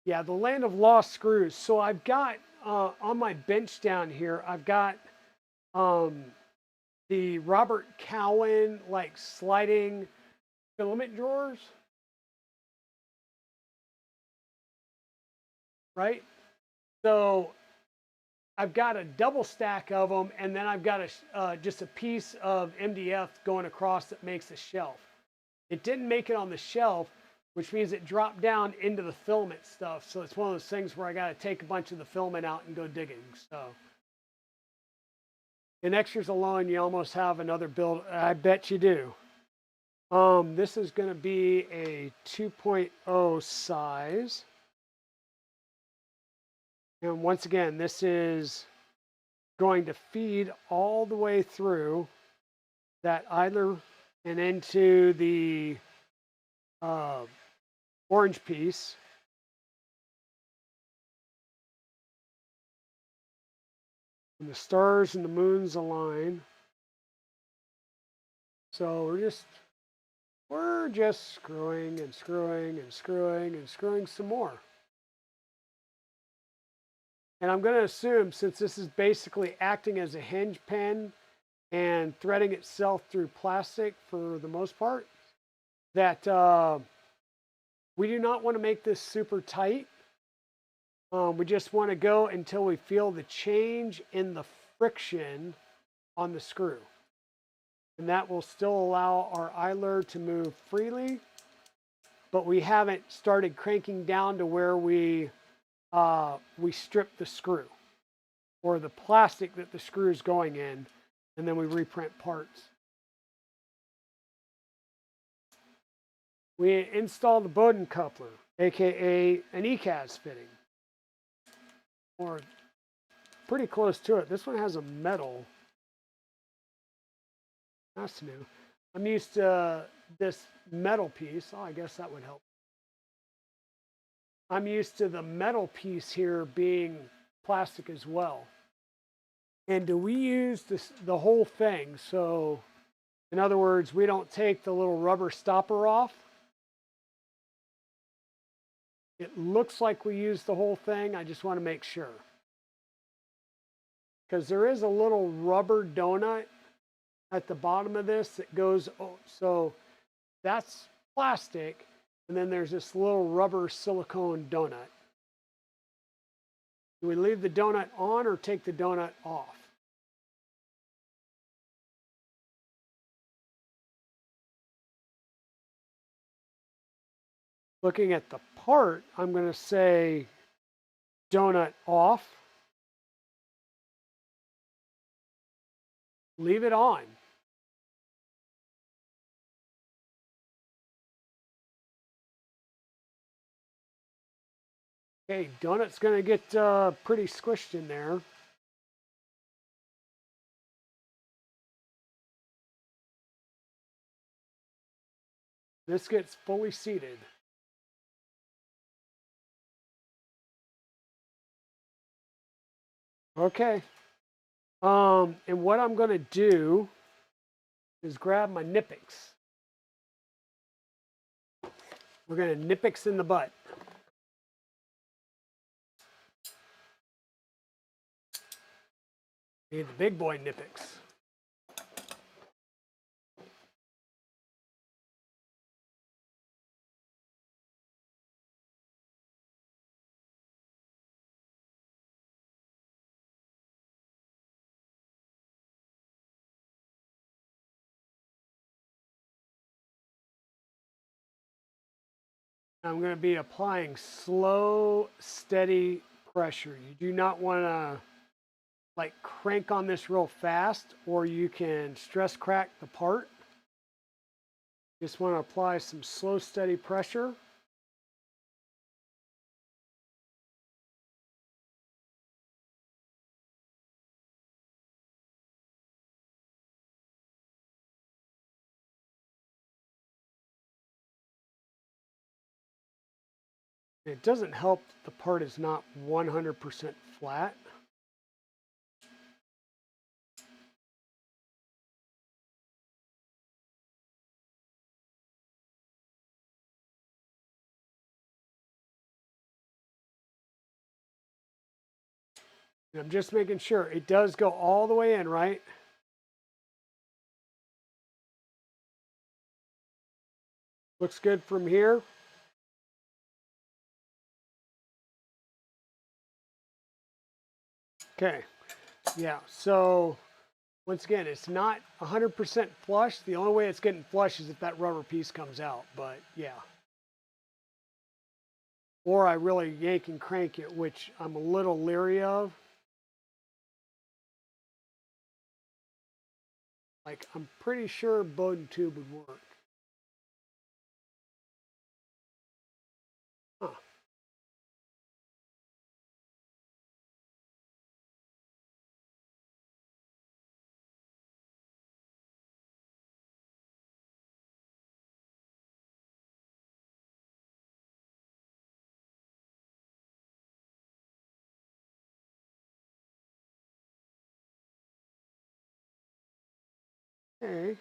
Yeah, the land of lost screws. So I've got on my bench down here, I've got the Robert Cowan like sliding filament drawers, right? So I've got a double stack of them, and then I've got just a piece of MDF going across that makes a shelf. It didn't make it on the shelf, which means it dropped down into the filament stuff. So it's one of those things where I got to take a bunch of the filament out and go digging. So in extras alone, you almost have another build. I bet you do. This is going to be a 2.0 size. And once again, this is going to feed all the way through that idler and into the orange piece. And the stars and the moons align. So we're just screwing and screwing and screwing and screwing some more. And I'm going to assume, since this is basically acting as a hinge pin and threading itself through plastic for the most part, that we do not want to make this super tight. We just want to go until we feel the change in the friction on the screw. And that will still allow our eyelure to move freely, but we haven't started cranking down to where we strip the screw or the plastic that the screw is going in, and then we reprint parts. We install the Bowden coupler, aka an ECAS fitting, or pretty close to it. This one has a metal. That's new. I'm used to this metal piece. Oh, I guess that would help. I'm used to the metal piece here being plastic as well. And do we use the whole thing? So, in other words, we don't take the little rubber stopper off. It looks like we use the whole thing. I just want to make sure. Because there is a little rubber donut at the bottom of this that goes, oh, so that's plastic. And then there's this little rubber silicone donut. Do we leave the donut on or take the donut off? Looking at the part, I'm going to say donut off. Leave it on. Okay, donut's going to get pretty squished in there. This gets fully seated. Okay. And what I'm going to do is grab my Nippix. We're going to Nippix in the butt. Need the big boy Nippix. I'm going to be applying slow, steady pressure. You do not want to like crank on this real fast, or you can stress crack the part. Just want to apply some slow, steady pressure. It doesn't help the part is not 100% flat. And I'm just making sure it does go all the way in, right? Looks good from here. Okay, yeah, so once again, it's not 100% flush. The only way it's getting flush is if that rubber piece comes out, but yeah. Or I really yank and crank it, which I'm a little leery of. Like, I'm pretty sure Bowden tube would work. Huh. Okay.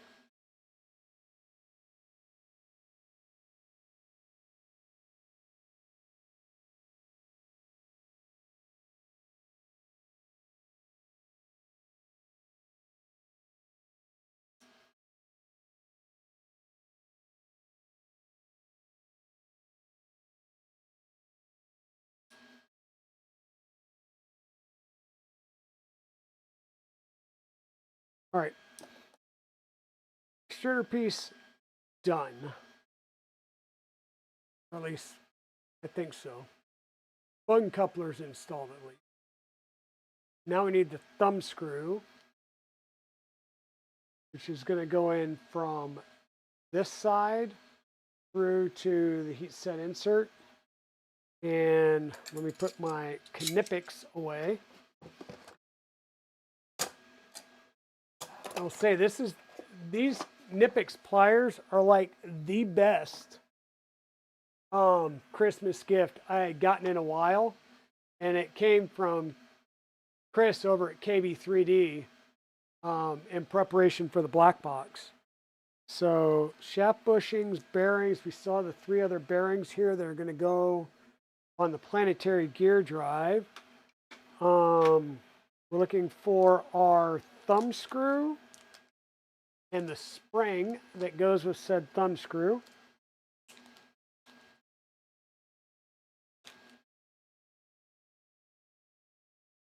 All right. Extruder piece done. Or at least I think so. Bung couplers installed at least. Now we need the thumb screw, which is going to go in from this side through to the heat set insert. And let me put my Knipex away. I'll say these Knipex pliers are like the best Christmas gift I had gotten in a while. And it came from Chris over at KB3D in preparation for the black box. So shaft bushings, bearings, we saw the 3 other bearings here that are going to go on the planetary gear drive. We're looking for our thumb screw and the spring that goes with said thumb screw.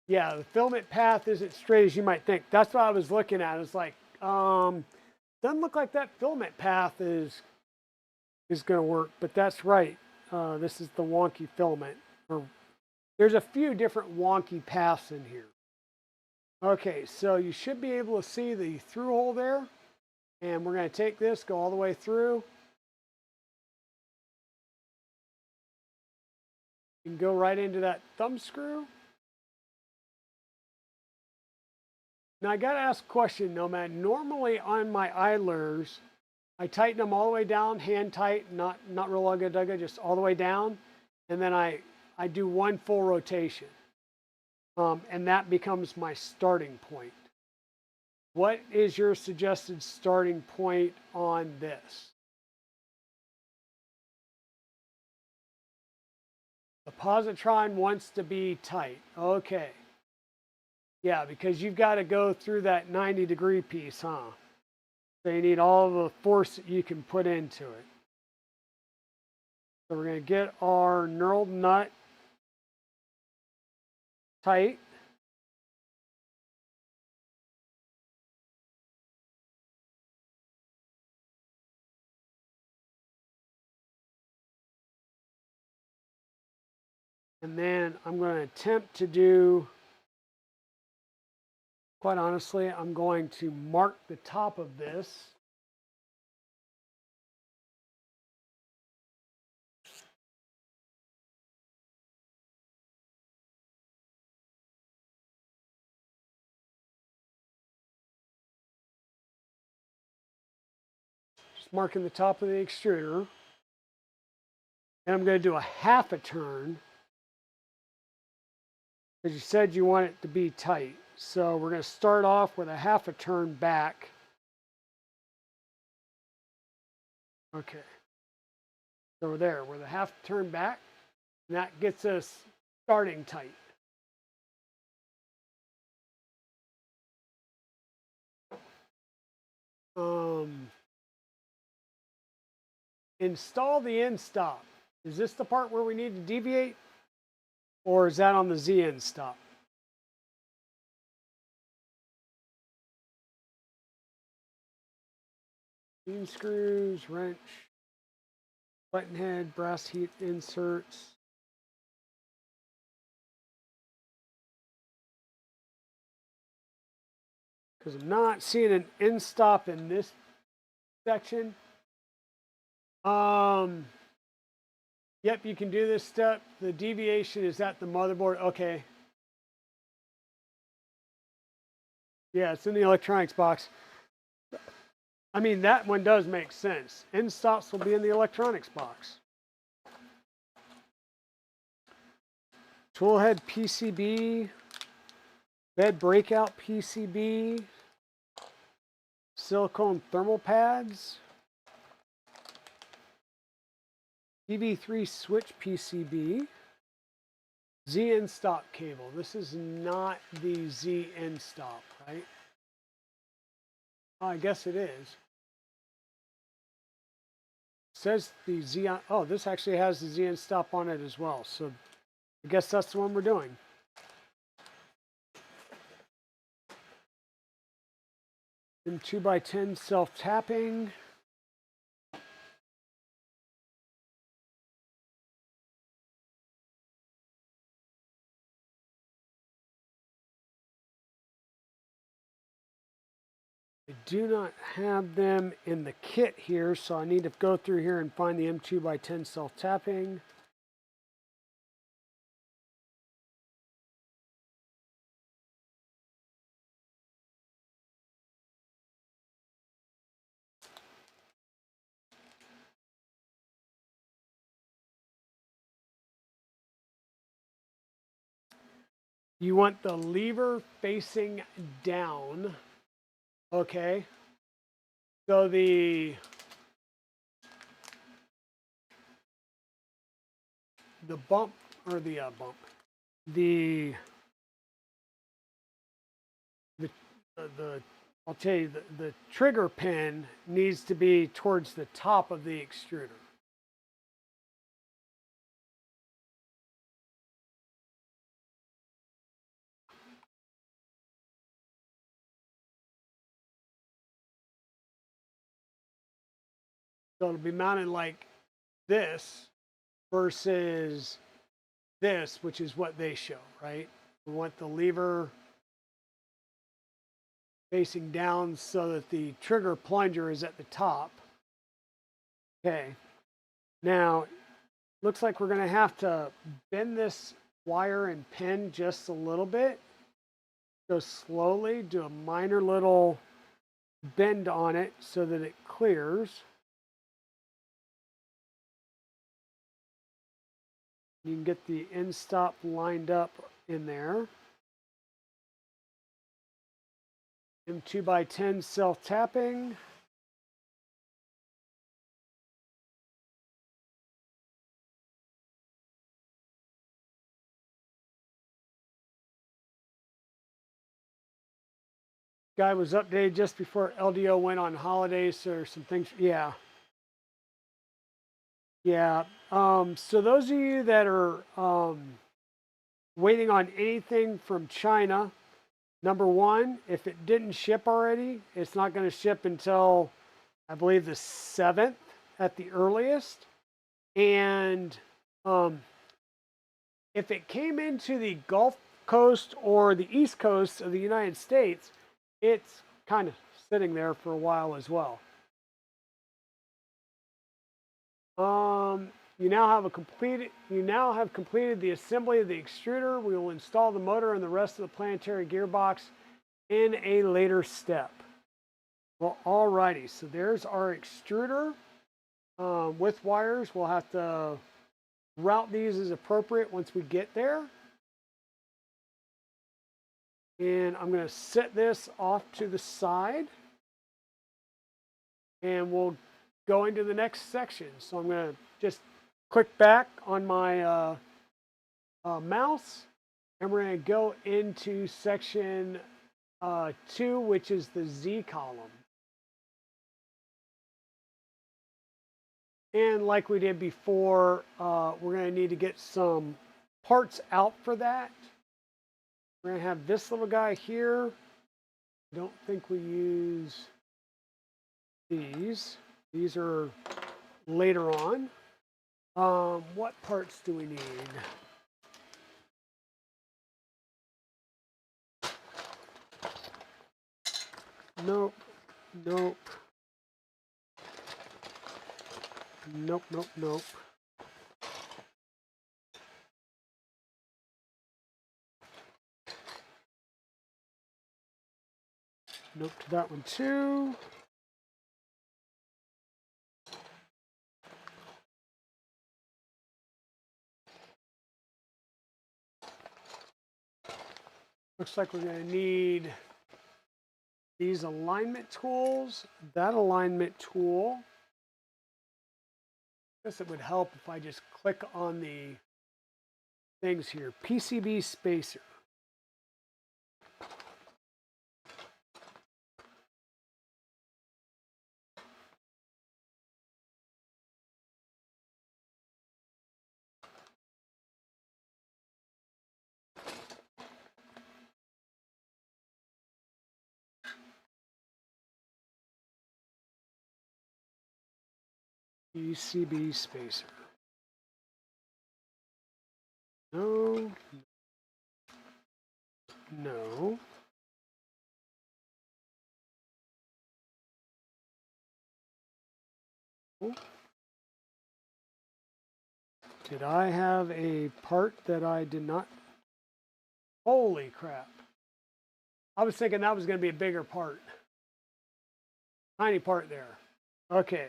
Yeah, the filament path isn't straight as you might think. That's what I was looking at. It's like, doesn't look like that filament path is going to work, but that's right. This is the wonky filament. There's a few different wonky paths in here. Okay, so you should be able to see the through hole there. And we're going to take this, go all the way through. You can go right into that thumb screw. Now I got to ask a question, Nomad. Normally on my idlers, I tighten them all the way down, hand tight, not real ugga-dugga, just all the way down. And then I do one full rotation. And that becomes my starting point. What is your suggested starting point on this? The positron wants to be tight. Okay. Yeah, because you've got to go through that 90-degree piece, huh? So you need all the force that you can put into it. So we're going to get our knurled nut tight. And then I'm going to attempt to do, quite honestly, I'm going to mark the top of this. Just marking the top of the extruder. And I'm going to do a half a turn, because you said you want it to be tight. So we're going to start off with a half a turn back. Okay. So there, we're the half turn back, and that gets us starting tight. Install the end stop. Is this the part where we need to deviate? Or is that on the Z end stop? Beam screws, wrench, button head, brass heat inserts. Because I'm not seeing an end stop in this section. Yep, you can do this step. The deviation is at the motherboard. Okay. Yeah, it's in the electronics box. I mean, that one does make sense. End stops will be in the electronics box. Toolhead PCB, bed breakout PCB, silicone thermal pads, PV3 switch PCB, Z end stop cable. This is not the Z end stop, right? Oh, I guess it is. It says the Z on, oh, this actually has the Z end stop on it as well. So I guess that's the one we're doing. Then 2x10 self-tapping. I do not have them in the kit here, so I need to go through here and find the M2x10 self-tapping. You want the lever facing down. Okay. So the bump, or the bump, the I'll tell you, the trigger pin needs to be towards the top of the extruder. So it'll be mounted like this versus this, which is what they show, right? We want the lever facing down so that the trigger plunger is at the top. Okay. Now, looks like we're going to have to bend this wire and pin just a little bit. Go slowly, do a minor little bend on it so that it clears. You can get the end stop lined up in there. M2x10 self-tapping. Guy was updated just before LDO went on holidays, so some things, yeah. Yeah, so those of you that are waiting on anything from China, number one, if it didn't ship already, it's not going to ship until, I believe, the 7th at the earliest. And if it came into the Gulf Coast or the East Coast of the United States, it's kind of sitting there for a while as well. You now have completed the assembly of the extruder. We will install the motor and the rest of the planetary gearbox in a later step. Well, alrighty, so there's our extruder with wires. We'll have to route these as appropriate once we get there. And I'm going to set this off to the side. And we'll go into the next section. So I'm going to just click back on my mouse. And we're going to go into section 2, which is the Z column. And like we did before, we're going to need to get some parts out for that. We're going to have this little guy here. I don't think we use these. These are later on. What parts do we need? Nope. Nope. Nope, nope, nope. Nope to that one too. Looks like we're going to need these alignment tools, that alignment tool. I guess it would help if I just click on the things here. PCB spacer. PCB spacer. No. No. Did I have a part that I did not? Holy crap. I was thinking that was going to be a bigger part. Tiny part there. Okay.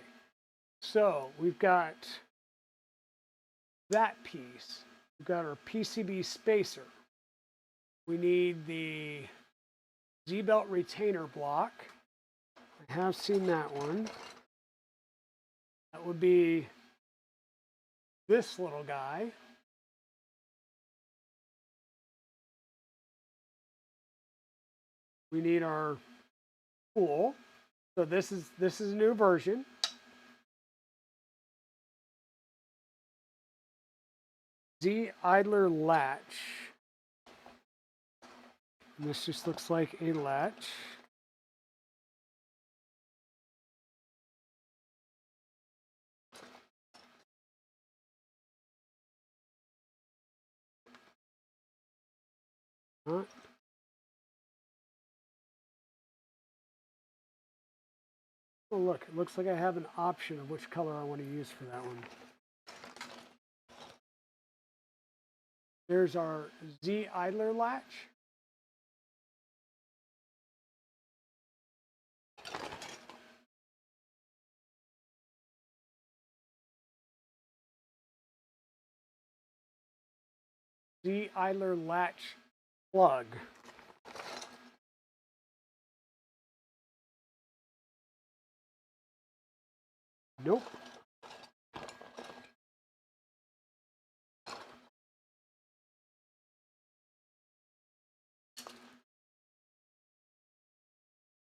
So we've got that piece. We've got our PCB spacer. We need the Z-belt retainer block. I have seen that one. That would be this little guy. We need our spool. So this is a new version. Z idler latch. And this just looks like a latch. Huh? Oh look, it looks like I have an option of which color I want to use for that one. There's our Z idler latch. Z idler latch plug. Nope.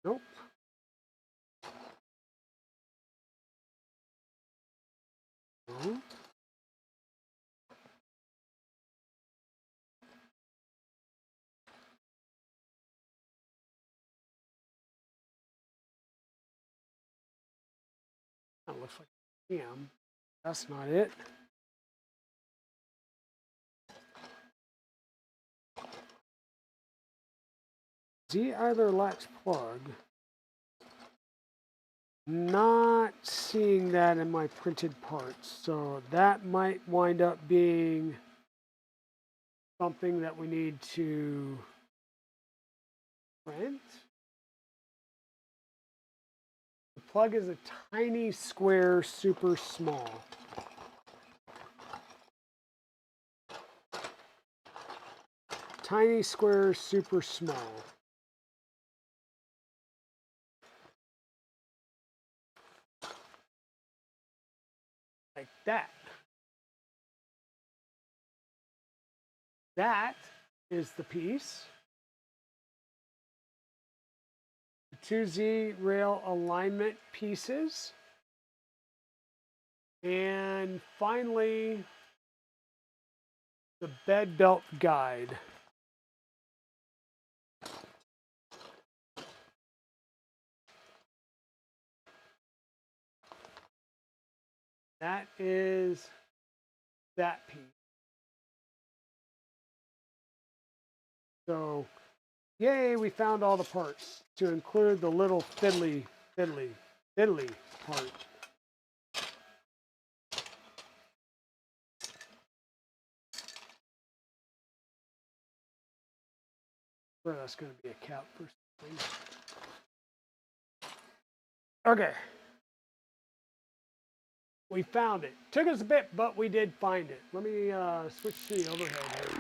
Nope. No. That looks like a cam. That's not it. Z idler latch plug. Not seeing that in my printed parts, so that might wind up being something that we need to print. The plug is a tiny square, super small. Tiny square, super small. Like that. That is the piece. The two Z rail alignment pieces. And finally, the bed belt guide. That is that piece. So, yay, we found all the parts to include the little fiddly part. Well, that's going to be a cap for something. Okay. We found it. Took us a bit, but we did find it. Let me switch to the overhead here.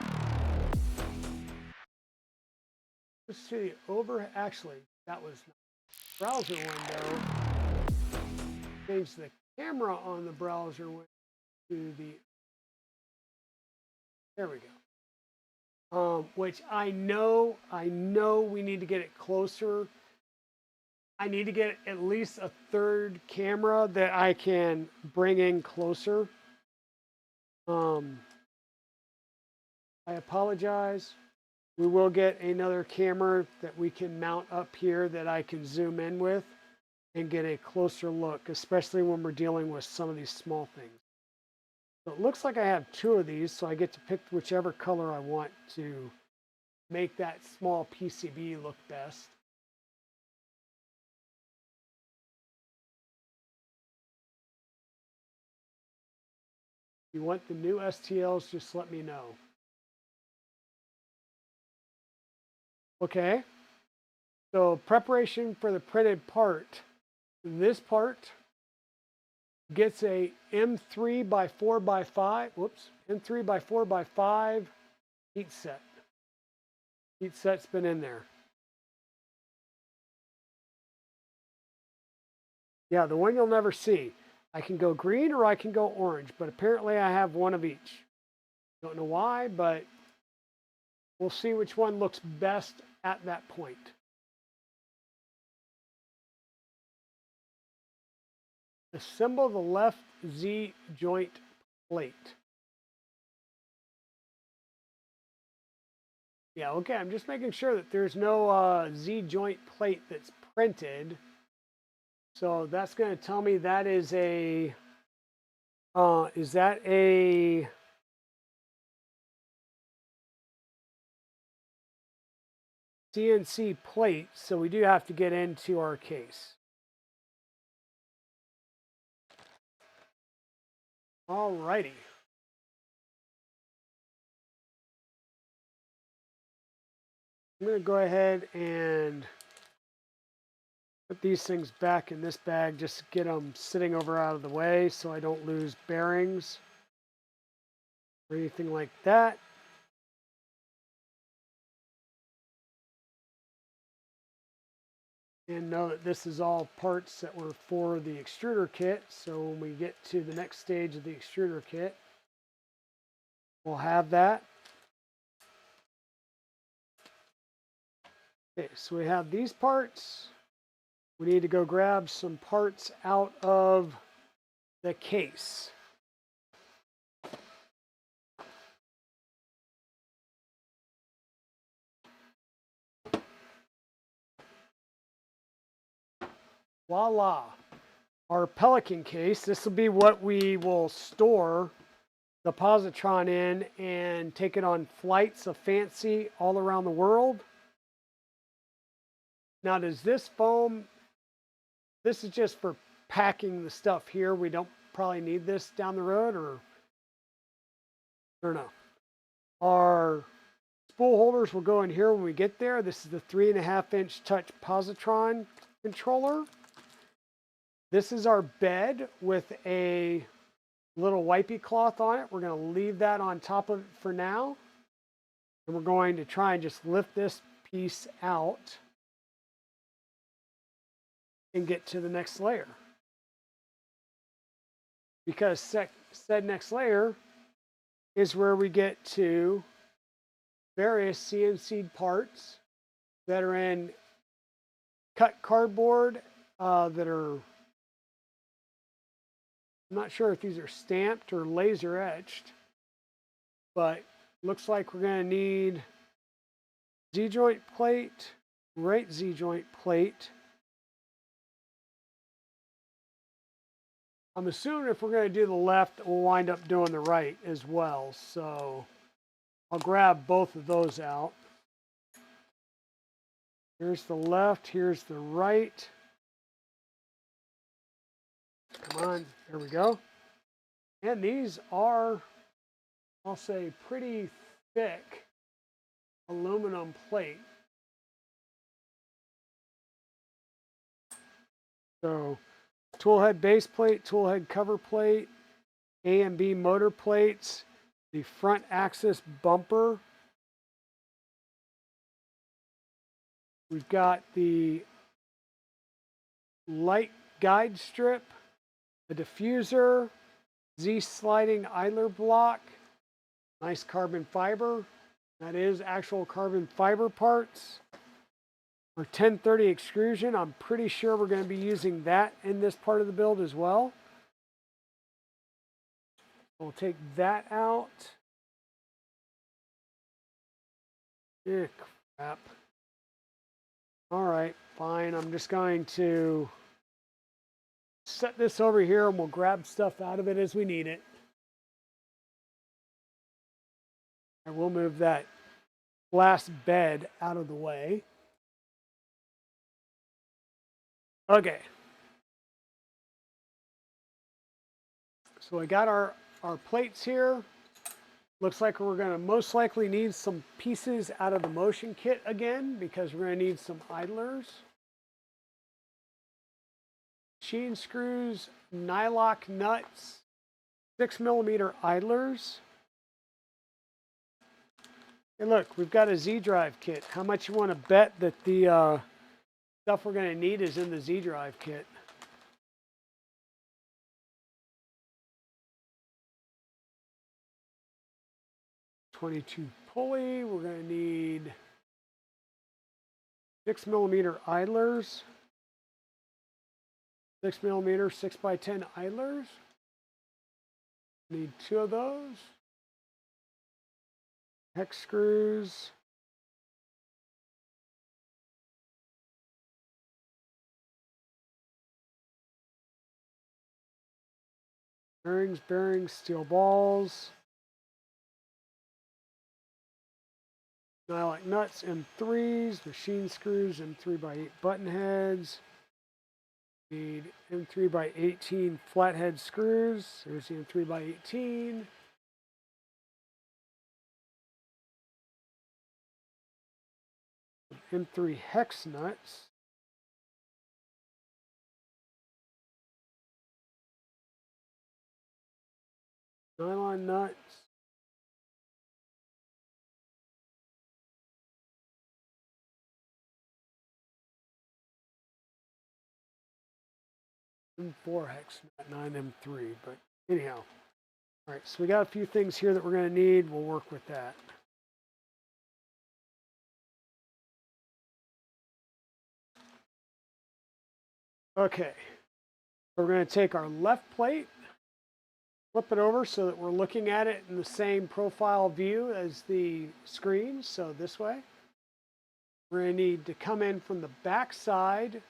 Switch to the overhead. Actually, that was browser window. Change the camera on the browser window to the. There we go. Which I know we need to get it closer. I need to get at least a third camera that I can bring in closer. I apologize. We will get another camera that we can mount up here that I can zoom in with and get a closer look, especially when we're dealing with some of these small things. So it looks like I have 2 of these, so I get to pick whichever color I want to make that small PCB look best. If you want the new STLs, just let me know. Okay, so preparation for the printed part. This part gets a M3 by 4 by 5, whoops, M3 by 4 by 5 heat set. Heat set's been in there. Yeah, the one you'll never see. I can go green or I can go orange, but apparently I have one of each. Don't know why, but we'll see which one looks best at that point. Assemble the left Z joint plate. Yeah, okay, I'm just making sure that there's no Z joint plate that's printed. So that's going to tell me that is a, is that a CNC plate? So we do have to get into our case. Alrighty. I'm going to go ahead and put these things back in this bag just to get them sitting over out of the way so I don't lose bearings or anything like that. And know that this is all parts that were for the extruder kit. So when we get to the next stage of the extruder kit, we'll have that. Okay, so we have these parts. We need to go grab some parts out of the case. Voila. Our Pelican case. This will be what we will store the Positron in and take it on flights of fancy all around the world. Now, does this foam, this is just for packing the stuff here. We don't probably need this down the road, or I don't know. Our spool holders will go in here when we get there. This is the 3.5-inch touch Positron controller. This is our bed with a little wipey cloth on it. We're going to leave that on top of it for now. And we're going to try and just lift this piece out and get to the next layer. Because said next layer is where we get to various CNC parts that are in cut cardboard that are, I'm not sure if these are stamped or laser etched, but looks like we're going to need Z-joint plate, right Z-joint plate. I'm assuming if we're going to do the left, we'll wind up doing the right as well. So I'll grab both of those out. Here's the left, here's the right. Come on, there we go. And these are, I'll say, pretty thick aluminum plate. So tool head base plate, tool head cover plate, A and B motor plates, the front axis bumper. We've got the light guide strip, the diffuser, Z sliding idler block, nice carbon fiber. That is actual carbon fiber parts. Our 1030 extrusion, I'm pretty sure we're going to be using that in this part of the build as well. We'll take that out. Crap. All right, fine. I'm just going to set this over here and we'll grab stuff out of it as we need it. And we'll move that glass bed out of the way. Okay. So I got our plates here. Looks like we're going to most likely need some pieces out of the motion kit again because we're going to need some idlers. Machine screws, nylock nuts, 6mm idlers. And look, we've got a Z-drive kit. How much you want to bet that the stuff we're going to need is in the Z-drive kit? .22 pulley. We're going to need 6mm idlers. 6mm 6x10 idlers. Need 2 of those. Hex screws. Bearings, steel balls. Nylock nuts, M3s, machine screws, M3x8 button heads. Need M3x18 flathead screws. There's the M3x18. M3 hex nuts. Nylon nuts. M4 hex nut, 9M3, but anyhow. All right, so we got a few things here that we're going to need. We'll work with that. Okay, we're going to take our left plate, flip it over so that we're looking at it in the same profile view as the screen, so this way. We're going to need to come in from the back side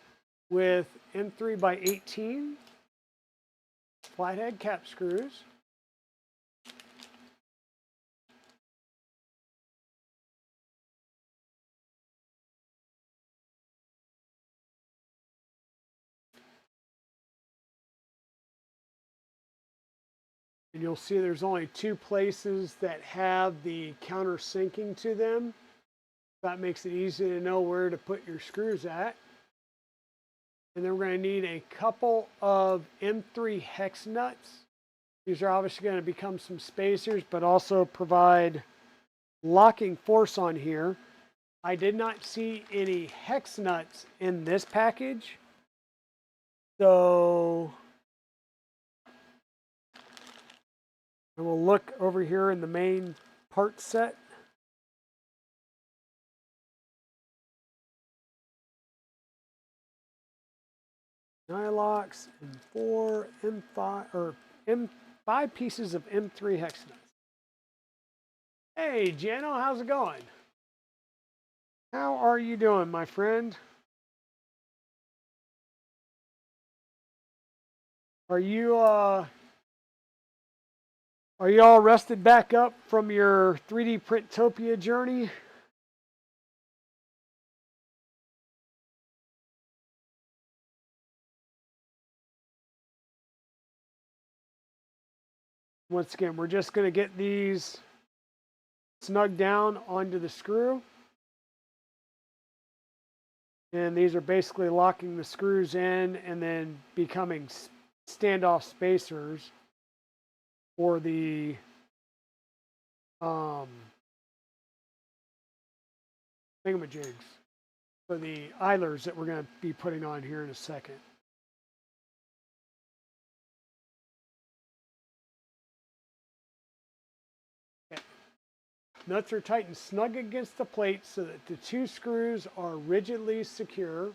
with M3x18 flathead cap screws. And you'll see there's only 2 places that have the countersinking to them. That makes it easy to know where to put your screws at. And then we're going to need a couple of M3 hex nuts. These are obviously going to become some spacers, but also provide locking force on here. I did not see any hex nuts in this package. So I will look over here in the main part set. Nylocks and 4 M5 or M5 pieces of M3 hex nuts. Hey, Jano, how's it going? How are you doing, my friend? Are you all rested back up from your 3D Printopia journey? Once again, we're just going to get these snug down onto the screw. And these are basically locking the screws in and then becoming standoff spacers for the thingamajigs, for the idlers that we're going to be putting on here in a second. Nuts are tightened snug against the plate so that the 2 screws are rigidly secure.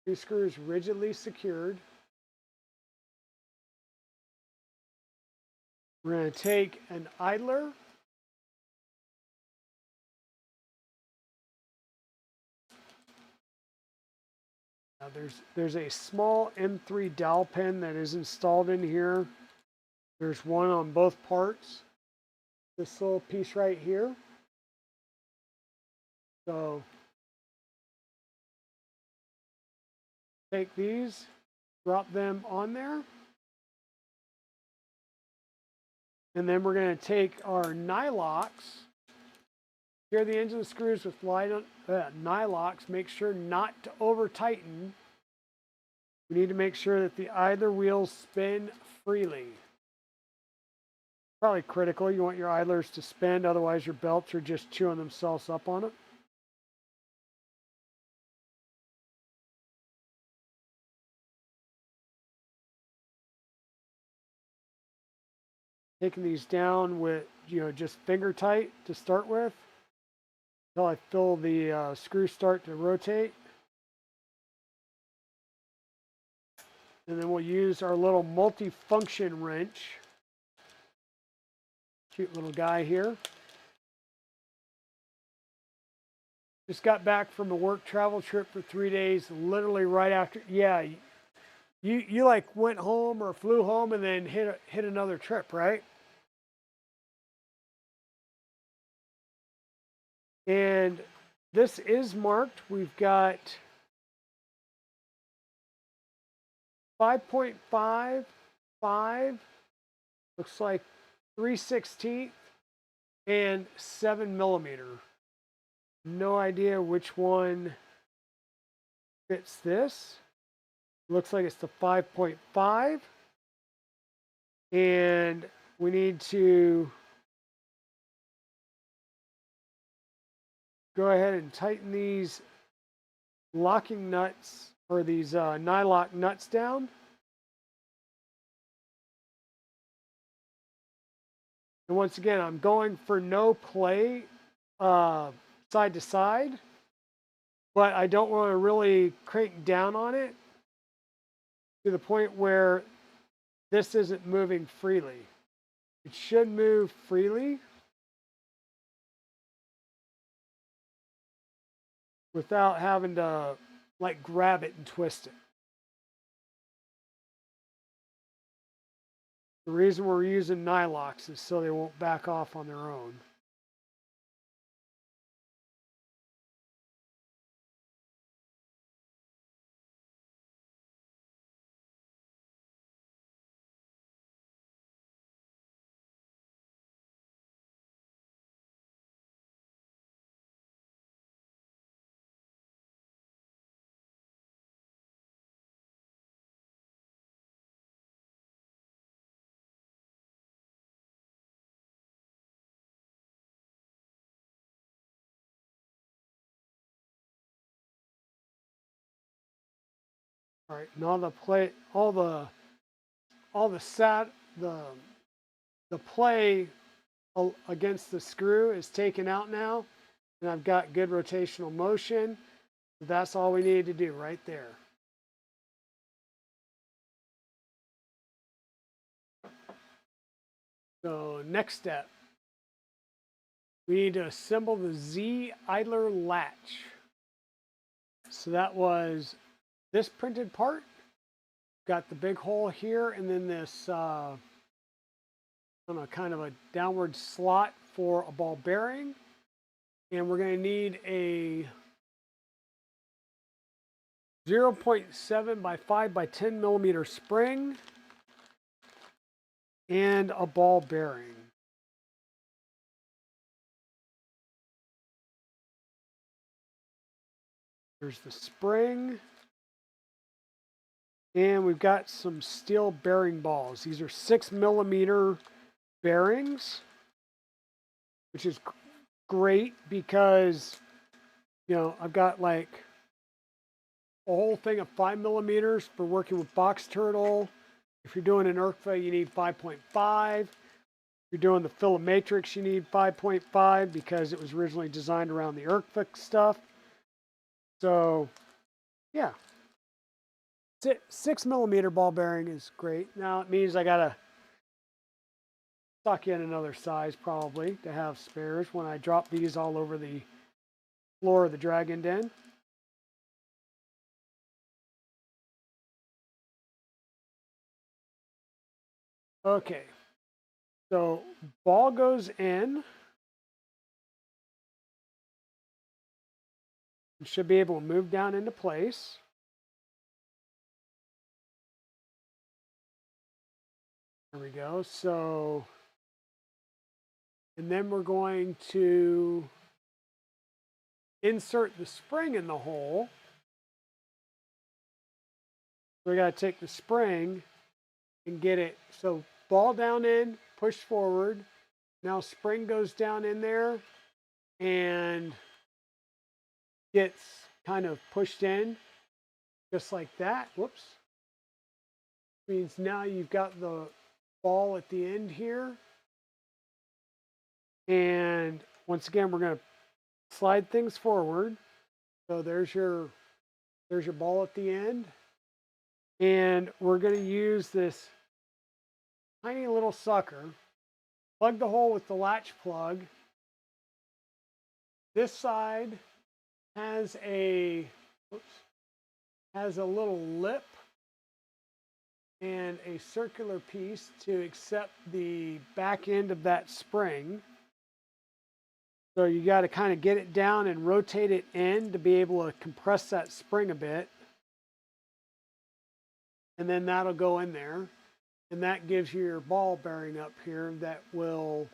2 screws rigidly secured. We're going to take an idler. There's a small M3 dowel pin that is installed in here. There's one on both parts. This little piece right here. So take these, drop them on there. And then we're going to take our nylox, secure the ends of the screws with nylox. Make sure not to over tighten. We need to make sure that the idler wheels spin freely. Probably critical. You want your idlers to spin, otherwise your belts are just chewing themselves up on it. Taking these down with, just finger tight to start with until I feel the screws start to rotate. And then we'll use our little multi-function wrench. Cute little guy here. Just got back from a work travel trip for 3 days, literally right after. Yeah, you like went home or flew home and then hit another trip, right? And this is marked. We've got 5.5, 5, looks like 3/16, and 7 millimeter. No idea which one fits this. Looks like it's the 5.5. And we need to go ahead and tighten these locking nuts or these nylock nuts down. And once again, I'm going for no play side to side, but I don't want to really crank down on it to the point where this isn't moving freely. It should move freely without having to like grab it and twist it. The reason we're using nylox is so they won't back off on their own. All right, now the play, all the play against the screw is taken out now, and I've got good rotational motion. That's all we need to do right there. So next step, we need to assemble the Z idler latch. So that was this printed part. Got the big hole here, and then this kind of a downward slot for a ball bearing. And we're going to need a 0.7 by 5 by 10 millimeter spring and a ball bearing. There's the spring. And we've got some steel bearing balls. These are 6 millimeter bearings, which is great because, I've got like a whole thing of 5 millimeters for working with box turtle. If you're doing an ERCFA, you need 5.5. If you're doing the Filomatrix, you need 5.5 because it was originally designed around the ERCFA stuff. So, yeah. 6 millimeter ball bearing is great. Now it means I gotta stock in another size probably to have spares when I drop these all over the floor of the Dragon Den. Okay, so ball goes in. You should be able to move down into place. There we go. So, and then we're going to insert the spring in the hole. We got to take the spring and get it. So ball down in, push forward. Now spring goes down in there and gets kind of pushed in just like that. Whoops. Means now you've got the ball at the end here. And once again, we're going to slide things forward. So there's your ball at the end. And we're going to use this tiny little sucker. Plug the hole with the latch plug. This side has a little lip and a circular piece to accept the back end of that spring. So you got to kind of get it down and rotate it in to be able to compress that spring a bit. And then that'll go in there. And that gives you your ball bearing up here that will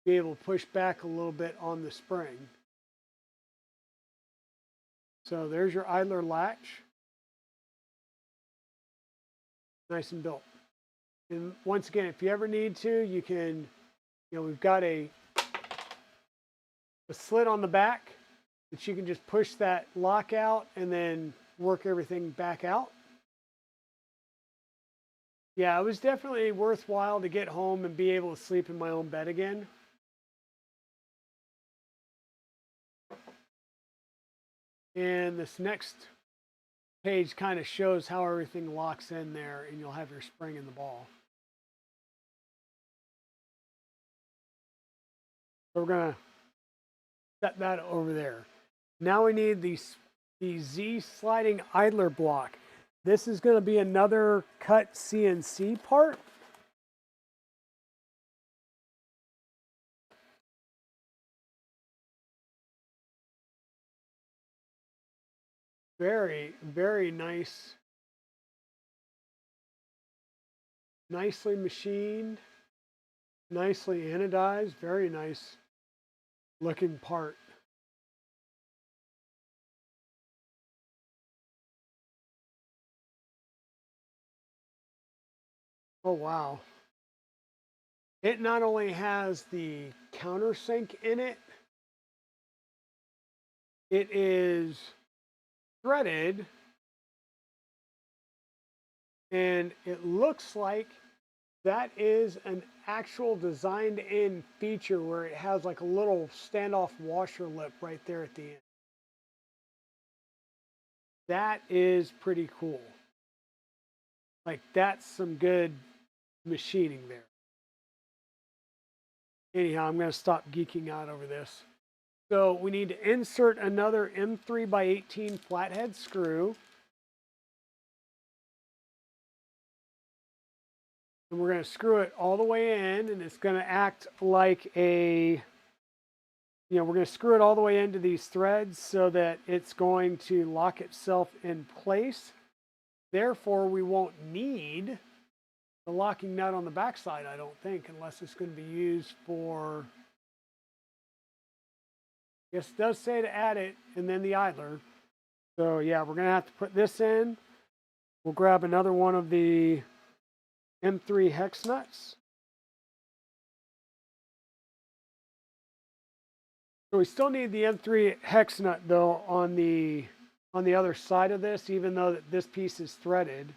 be able to push back a little bit on the spring. So there's your idler latch. Nice and built. And once again, if you ever need to, you can, we've got a slit on the back that you can just push that lock out and then work everything back out. Yeah, it was definitely worthwhile to get home and be able to sleep in my own bed again. And this next page kind of shows how everything locks in there, and you'll have your spring in the ball. So we're going to set that over there. Now we need the Z sliding idler block. This is going to be another cut CNC part. Very, very nice. Nicely machined, nicely anodized, very nice looking part. Oh, wow. It not only has the countersink in it, it is threaded, and it looks like that is an actual designed in feature where it has like a little standoff washer lip right there at the end. That is pretty cool. Like, that's some good machining there. Anyhow, I'm going to stop geeking out over this. So we need to insert another M3 by 18 flathead screw. And we're going to screw it all the way in, and it's going to act like a, we're going to screw it all the way into these threads so that it's going to lock itself in place. Therefore, we won't need the locking nut on the backside, I don't think, unless it's going to be used for, yes, it does say to add it, and then the idler. So yeah, we're going to have to put this in. We'll grab another one of the M3 hex nuts. So we still need the M3 hex nut though on the other side of this, even though this piece is threaded,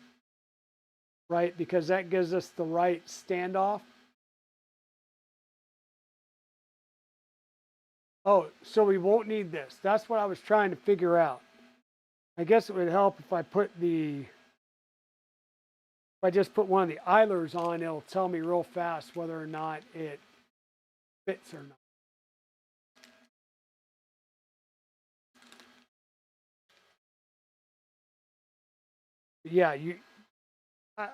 right? Because that gives us the right standoff. Oh, so we won't need this. That's what I was trying to figure out. I guess it would help if I just put one of the idlers on, it'll tell me real fast whether or not it fits or not. Yeah,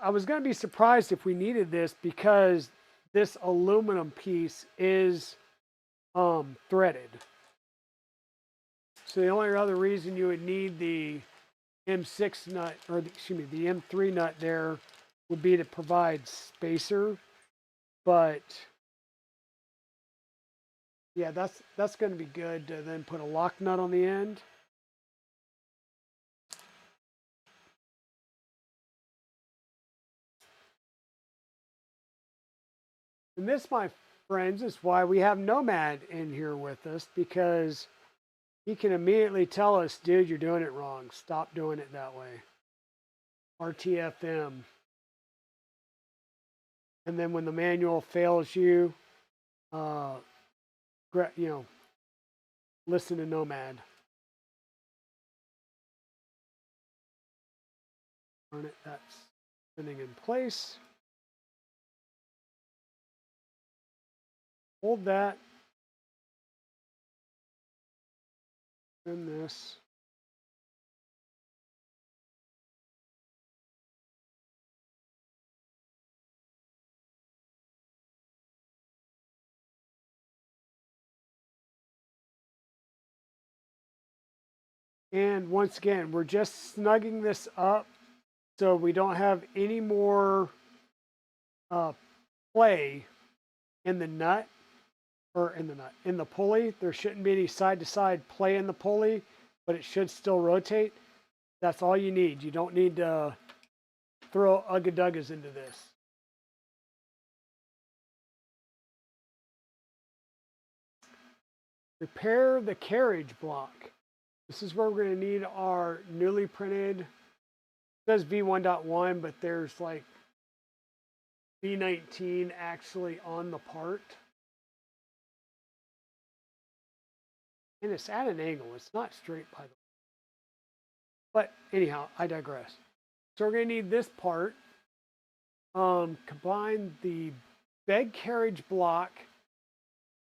I was going to be surprised if we needed this because this aluminum piece is threaded. So the only other reason you would need the M6 nut, or excuse me, the M3 nut there would be to provide spacer. But yeah, that's going to be good to then put a lock nut on the end. And this, my friends, is why we have Nomad in here with us, because he can immediately tell us, dude, you're doing it wrong. Stop doing it that way. RTFM. And then when the manual fails you, you know, listen to Nomad. Turn it, that's spinning in place. Hold that. Spin this. And once again, we're just snugging this up so we don't have any more play in the nut, or in the pulley. There shouldn't be any side to side play in the pulley, but it should still rotate. That's all you need. You don't need to throw ugga-duggas into this. Repair the carriage block. This is where we're going to need our newly printed, it says V1.1, but there's like V19 actually on the part. And it's at an angle. It's not straight, by the way. But anyhow, I digress. So we're going to need this part. Combine the bed carriage block,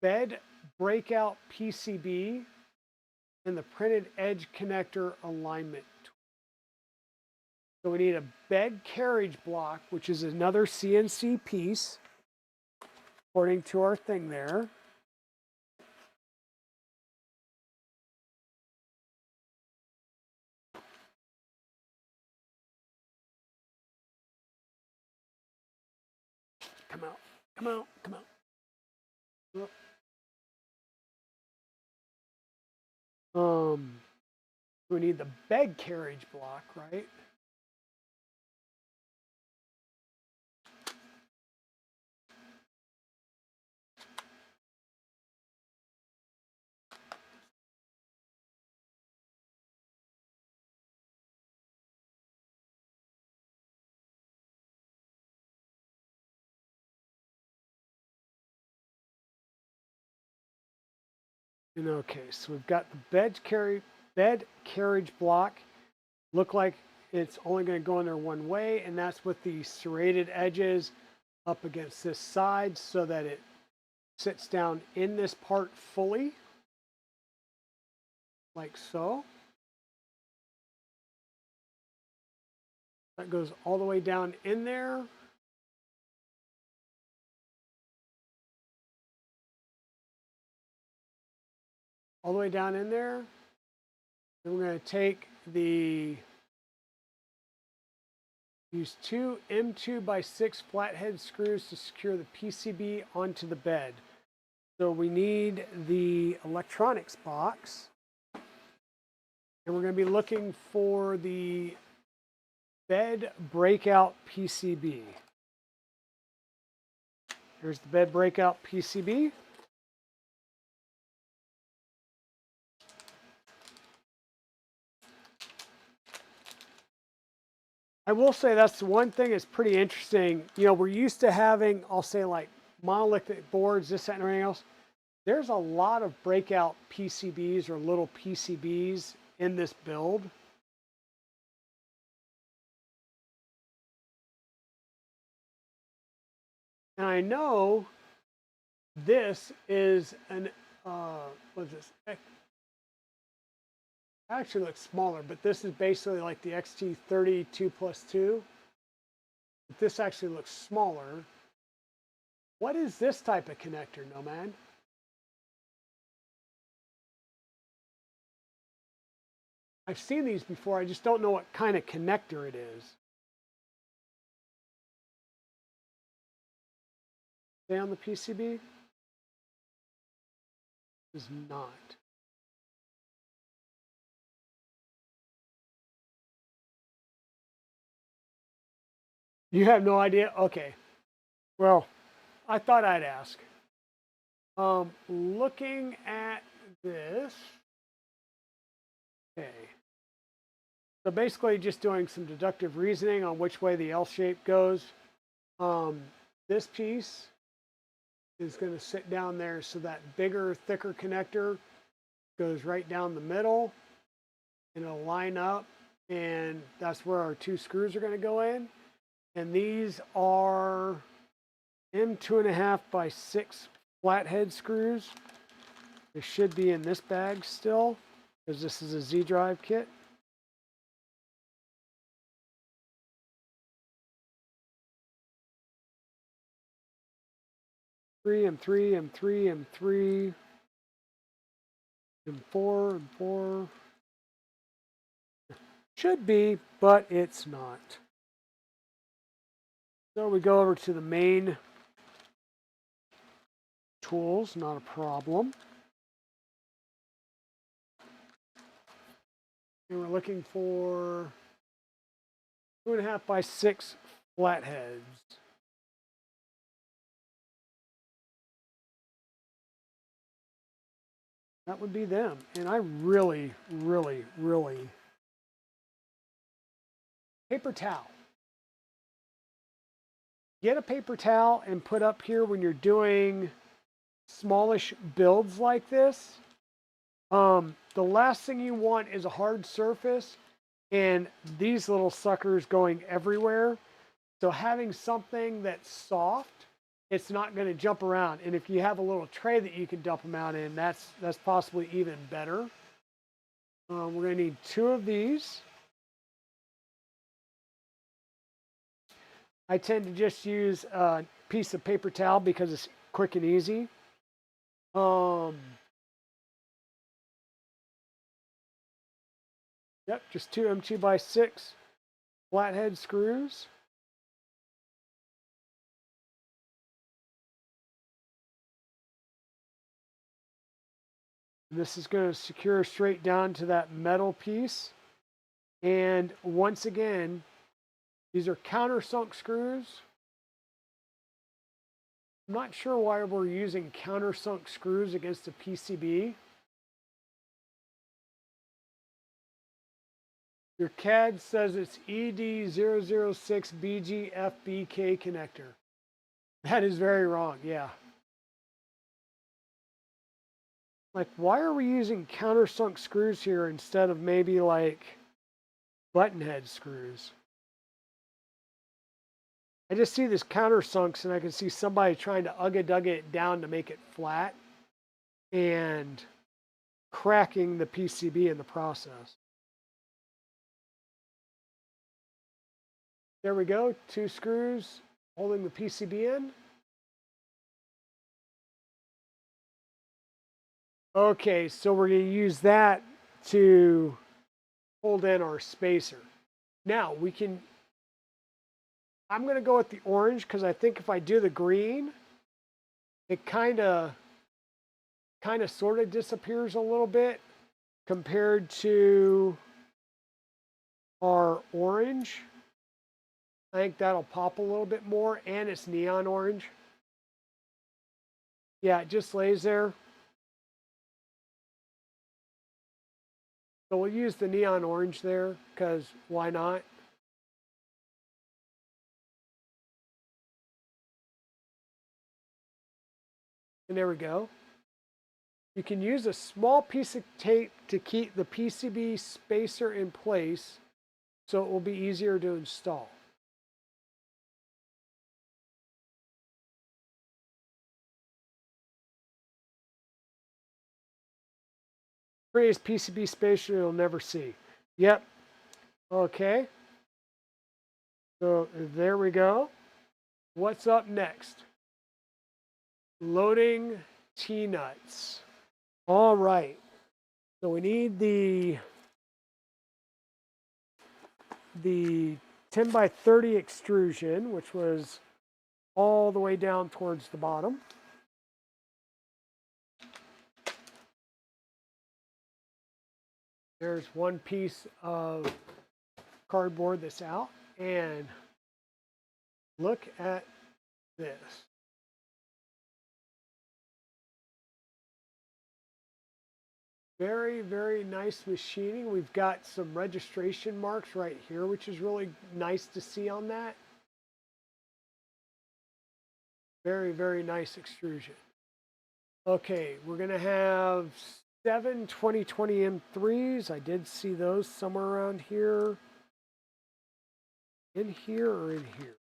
bed breakout PCB, and the printed edge connector alignment tool. So we need a bed carriage block, which is another CNC piece, according to our thing there. Come out, come out, come out. We need the bed carriage block, right? And okay, so we've got the bed carriage block. Look like it's only going to go in there one way, and that's with the serrated edges up against this side so that it sits down in this part fully, like so. That goes all the way down in there. All the way down in there. Then we're going to take use two M2x6 flathead screws to secure the PCB onto the bed. So we need the electronics box. And we're going to be looking for the bed breakout PCB. Here's the bed breakout PCB. I will say that's the one thing that's pretty interesting. You know, we're used to having, I'll say, like monolithic boards, this, that, and everything else. There's a lot of breakout PCBs or little PCBs in this build. And I know this is an, what is this? Actually looks smaller, but this is basically like the XT32+2. But this actually looks smaller. What is this type of connector, Nomad? I've seen these before. I just don't know what kind of connector it is. Stay on the PCB? Is not. You have no idea? Okay. Well, I thought I'd ask. Looking at this. Okay. So basically just doing some deductive reasoning on which way the L shape goes. This piece is going to sit down there, so that bigger, thicker connector goes right down the middle, and it'll line up, and that's where our 2 screws are going to go in. And these are M2.5 by 6 flathead screws. They should be in this bag still, because this is a Z drive kit. M3, M3, M3, M4, M4. Should be, but it's not. So we go over to the main tools, not a problem. And we're looking for 2.5 by 6 flatheads. That would be them. And I really, really, really... Paper towel. Get a paper towel and put up here when you're doing smallish builds like this. The last thing you want is a hard surface and these little suckers going everywhere. So having something that's soft, it's not going to jump around. And if you have a little tray that you can dump them out in, that's possibly even better. We're going to need 2 of these. I tend to just use a piece of paper towel because it's quick and easy. Yep, just 2 M2 by 6 flathead screws. And this is going to secure straight down to that metal piece. And once again, these are countersunk screws. I'm not sure why we're using countersunk screws against a PCB. Your CAD says it's ED006BGFBK connector. That is very wrong, yeah. Like, why are we using countersunk screws here instead of maybe like button head screws? I just see this countersunks and I can see somebody trying to ugga-dugga it down to make it flat and cracking the PCB in the process. There we go, 2 screws holding the PCB in. Okay, so we're going to use that to hold in our spacer. Now we can, I'm going to go with the orange because I think if I do the green, it kind of sort of disappears a little bit compared to our orange. I think that'll pop a little bit more, and it's neon orange. Yeah, it just lays there. So we'll use the neon orange there because why not? And there we go. You can use a small piece of tape to keep the PCB spacer in place so it will be easier to install. Prettiest PCB spacer you'll never see. Yep. Okay. So there we go. What's up next? Loading T-nuts. All right. So we need the 10 by 30 extrusion, which was all the way down towards the bottom. There's one piece of cardboard that's out, and look at this. Very, very nice machining. We've got some registration marks right here, which is really nice to see on that. Very, very nice extrusion. Okay, we're gonna have 7 2020 M3s. I did see those somewhere around here. In here or in here?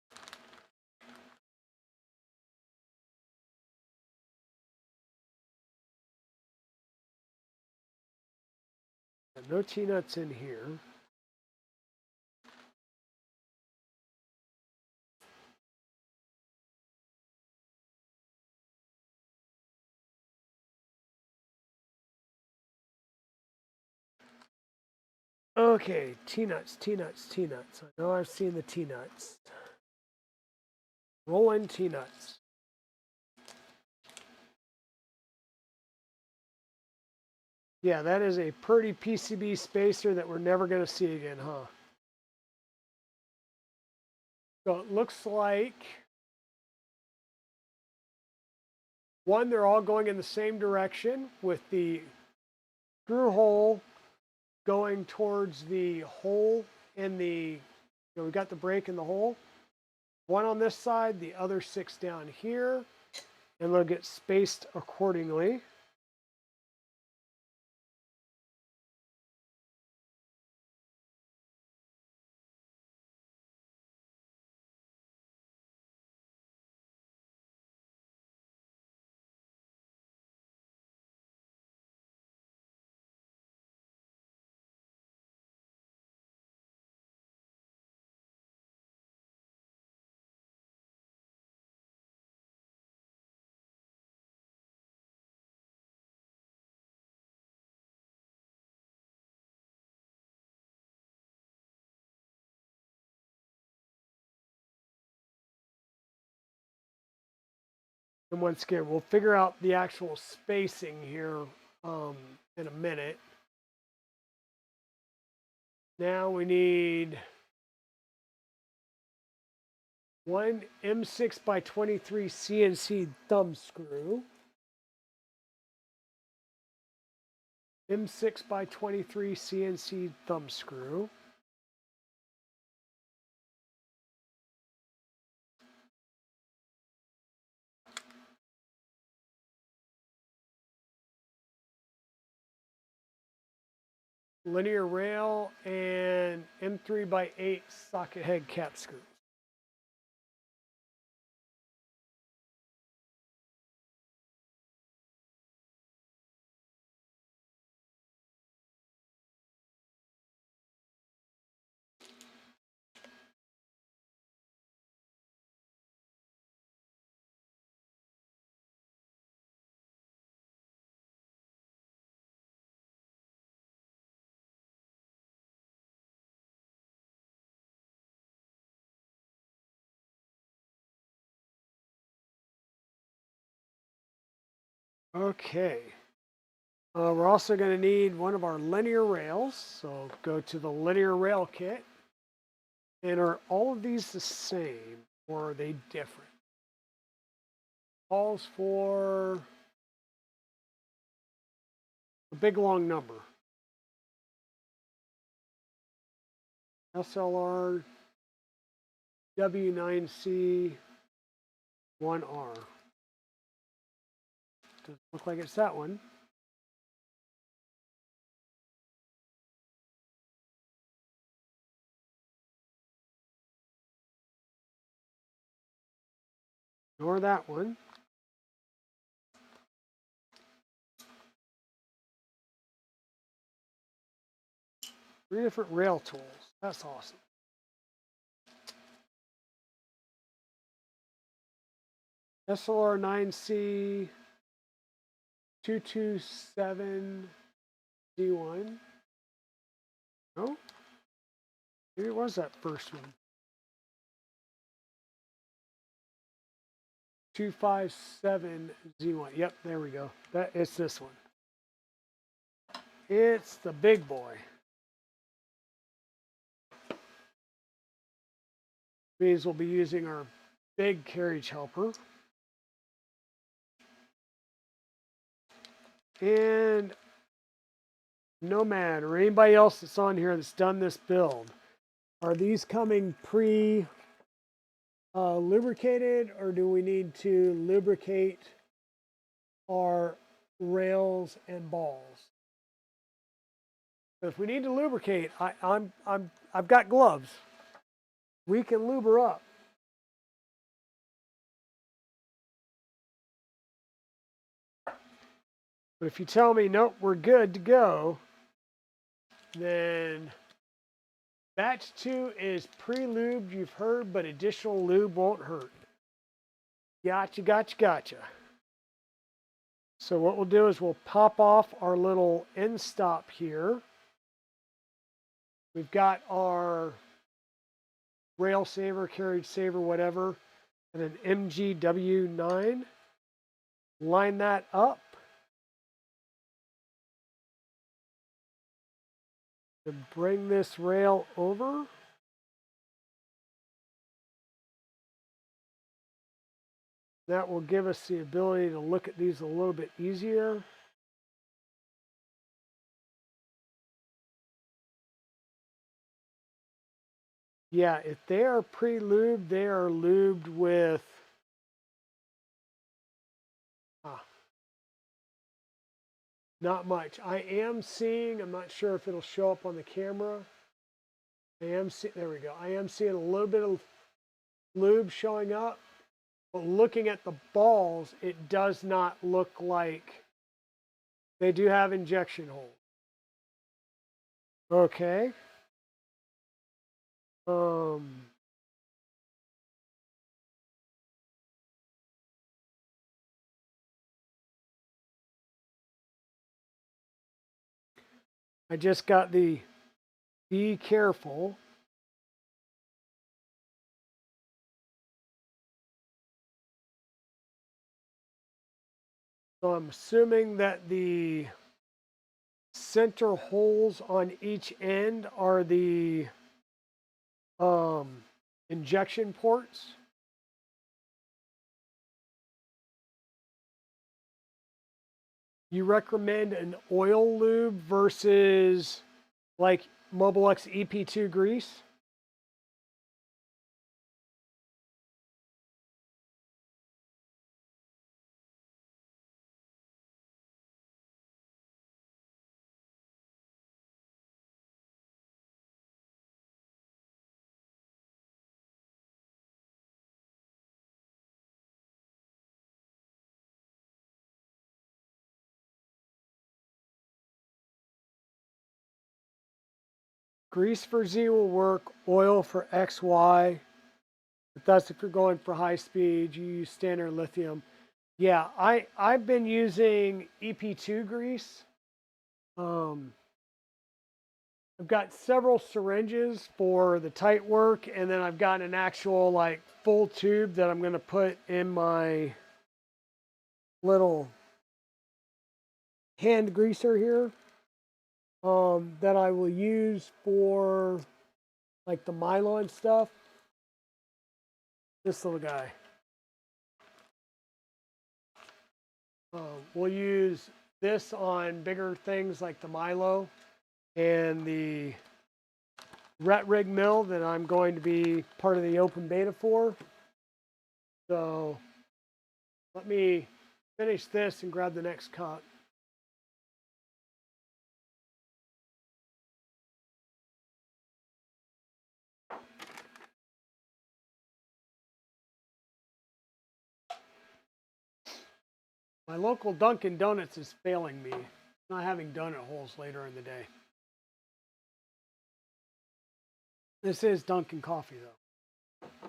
No T-nuts in here. Okay, T-nuts, T-nuts, T-nuts. I know I've seen the T-nuts. Roll in T-nuts. Yeah, that is a pretty PCB spacer that we're never going to see again, huh? So it looks like, one, they're all going in the same direction with the screw hole going towards the hole in the, we've got the break in the hole. One on this side, the other 6 down here, and they'll get spaced accordingly. And once again, we'll figure out the actual spacing here in a minute. Now we need one M6 by 23 CNC thumb screw. M6 by 23 CNC thumb screw. Linear rail and M3 by 8 socket head cap screws. Okay. We're also going to need one of our linear rails. So go to the linear rail kit. And are all of these the same or are they different? Calls for a big long number. SLR W9C 1R. Doesn't look like it's that one. Nor that one. Three different rail tools. That's awesome. SLR 9C 227D1. Oh, maybe it was that first one. 257Z1. Yep, there we go. It's this one. It's the big boy. Means we'll be using our big carriage helper. And Nomad or anybody else that's on here that's done this build, are these coming lubricated, or do we need to lubricate our rails and balls? If we need to lubricate, I've got gloves. We can lube her up. But if you tell me, nope, we're good to go, then batch 2 is pre-lubed, you've heard, but additional lube won't hurt. Gotcha, gotcha, gotcha. So what we'll do is we'll pop off our little end stop here. We've got our rail saver, carriage saver, whatever, and an MGW9. Line that up. And bring this rail over. That will give us the ability to look at these a little bit easier. Yeah, if they are pre-lubed, they are lubed with not much. I am seeing, I'm not sure if it'll show up on the camera. There we go. I am seeing a little bit of lube showing up. But looking at the balls, it does not look like they do have injection holes. Okay. I just got the be careful. So I'm assuming that the center holes on each end are the injection ports. You recommend an oil lube versus like Mobile X EP2 grease? Grease for Z will work, oil for XY. But that's if you're going for high speed, you use standard lithium. Yeah, I've been using EP2 grease. I've got several syringes for the tight work, and then I've got an actual like full tube that I'm going to put in my little hand greaser here that I will use for like the Milo and stuff. This little guy. We'll use this on bigger things like the Milo and the rat rig mill that I'm going to be part of the open beta for. So let me finish this and grab the next cut. My local Dunkin' Donuts is failing me, not having donut holes later in the day. This is Dunkin' coffee though.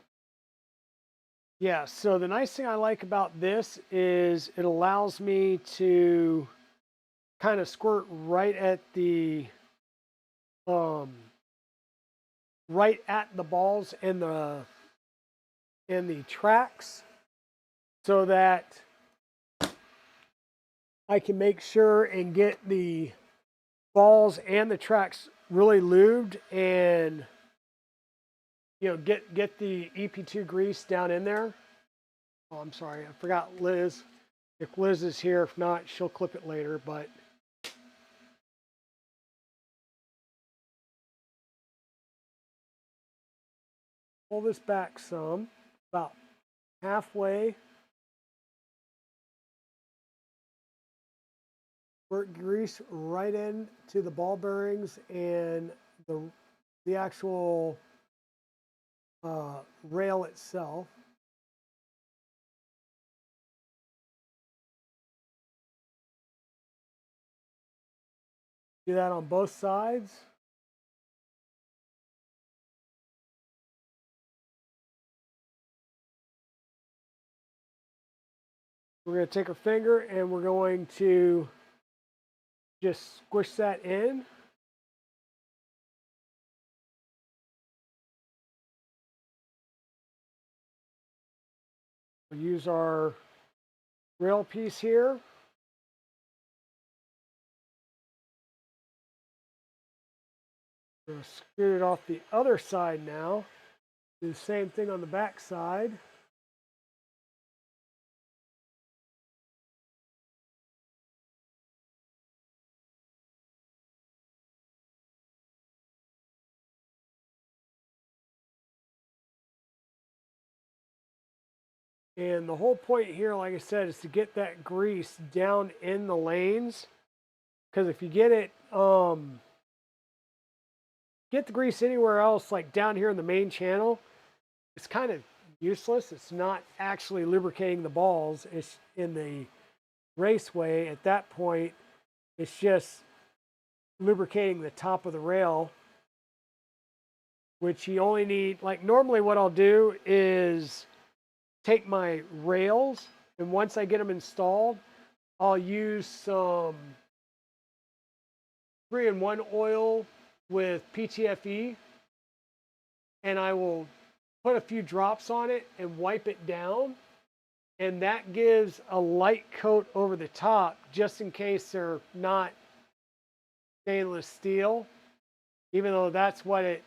Yeah, so the nice thing I like about this is it allows me to kind of squirt um right at the balls and the tracks so that I can make sure and get the balls and the tracks really lubed and get the EP2 grease down in there. Oh, I'm sorry, I forgot Liz. If Liz is here, if not, she'll clip it later, but pull this back some, about halfway. Squirt grease right into the ball bearings and the actual rail itself. Do that on both sides. We're going to take our finger and we're going to just squish that in. We'll use our rail piece here. We're going to scoot it off the other side now. Do the same thing on the back side. And the whole point here, like I said, is to get that grease down in the lanes. Because if you get the grease anywhere else, like down here in the main channel, it's kind of useless. It's not actually lubricating the balls. It's in the raceway. At that point, it's just lubricating the top of the rail, which you only need, like normally what I'll do is take my rails, and once I get them installed, I'll use some 3-in-1 oil with PTFE, and I will put a few drops on it and wipe it down, and that gives a light coat over the top just in case they're not stainless steel, even though that's what it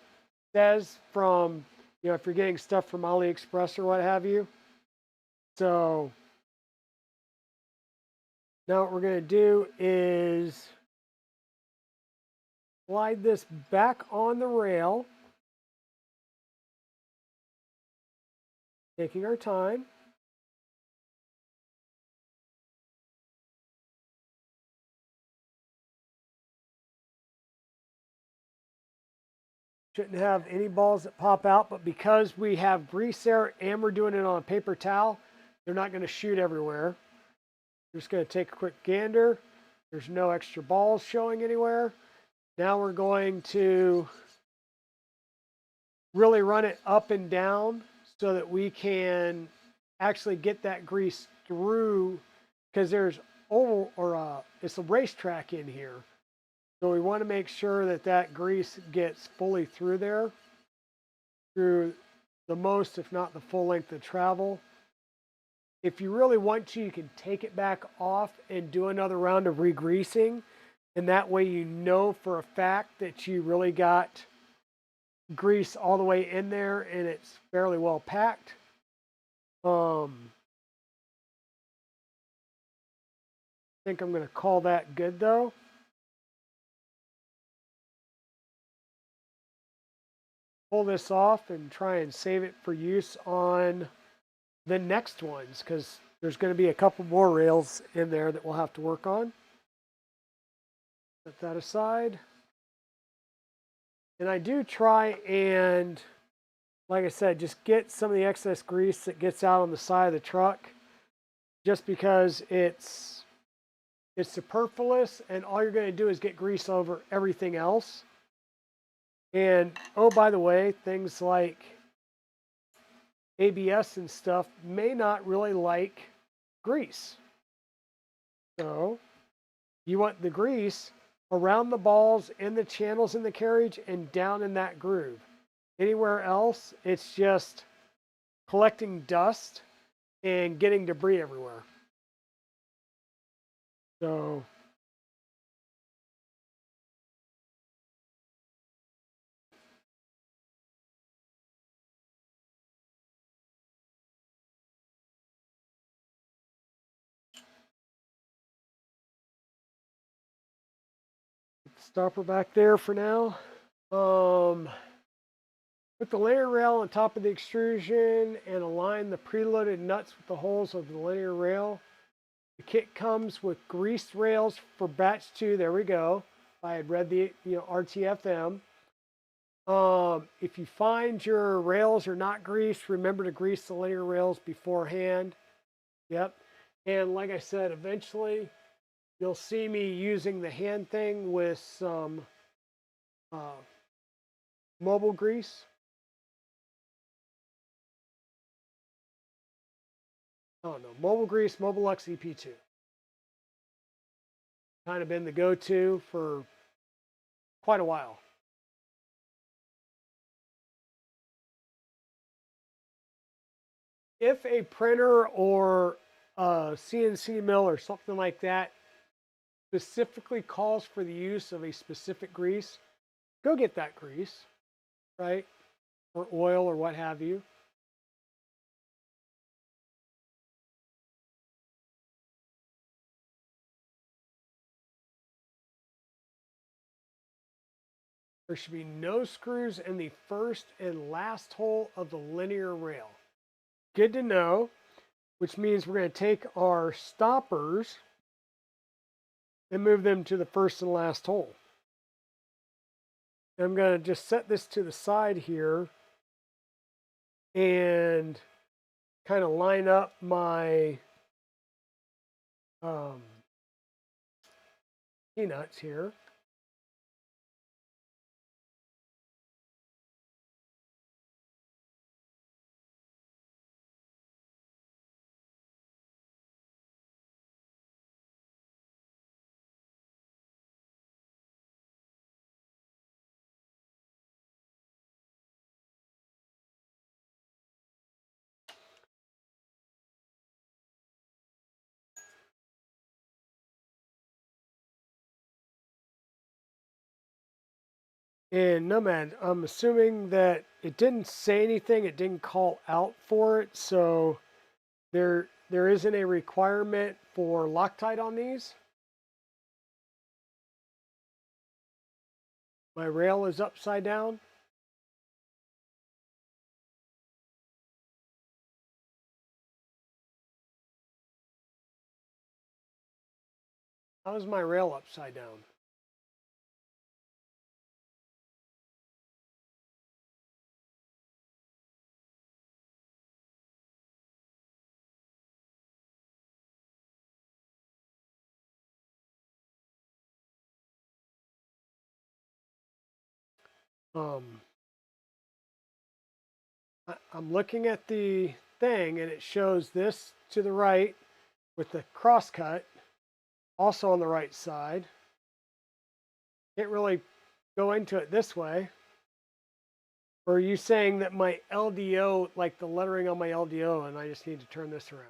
says from, if you're getting stuff from AliExpress or what have you. So now what we're going to do is slide this back on the rail, taking our time. Shouldn't have any balls that pop out, but because we have grease there and we're doing it on a paper towel, they're not going to shoot everywhere. We're just going to take a quick gander. There's no extra balls showing anywhere. Now we're going to really run it up and down so that we can actually get that grease through, because there's it's a racetrack in here. So we want to make sure that that grease gets fully through there, through the most, if not the full length of travel. If you really want to, you can take it back off and do another round of re-greasing. And that way you know for a fact that you really got grease all the way in there and it's fairly well packed. I think I'm going to call that good though. Pull this off and try and save it for use on the next ones, because there's going to be a couple more rails in there that we'll have to work on. Set that aside. And I do try and, like I said, just get some of the excess grease that gets out on the side of the truck, just because it's superfluous and all you're going to do is get grease over everything else. And oh, by the way, things like ABS and stuff may not really like grease. So you want the grease around the balls, in the channels in the carriage, and down in that groove. Anywhere else, it's just collecting dust and getting debris everywhere. So stop her back there for now. Put the linear rail on top of the extrusion and align the preloaded nuts with the holes of the linear rail. The kit comes with greased rails for batch 2. There we go. I had read the RTFM. If you find your rails are not greased, remember to grease the linear rails beforehand. Yep. And like I said, eventually you'll see me using the hand thing with some mobile grease. Oh no, mobile grease, Mobilux EP2. Kind of been the go-to for quite a while. If a printer or a CNC mill or something like that specifically calls for the use of a specific grease, go get that grease, right? Or oil or what have you. There should be no screws in the first and last hole of the linear rail. Good to know, which means we're going to take our stoppers and move them to the first and last hole. I'm going to just set this to the side here and kind of line up my peanuts here. And Nomad, I'm assuming that it didn't say anything, it didn't call out for it, so there isn't a requirement for Loctite on these. My rail is upside down. How is my rail upside down? I'm looking at the thing and it shows this to the right with the crosscut also on the right side. Can't really go into it this way. Or are you saying that my LDO, like the lettering on my LDO, and I just need to turn this around?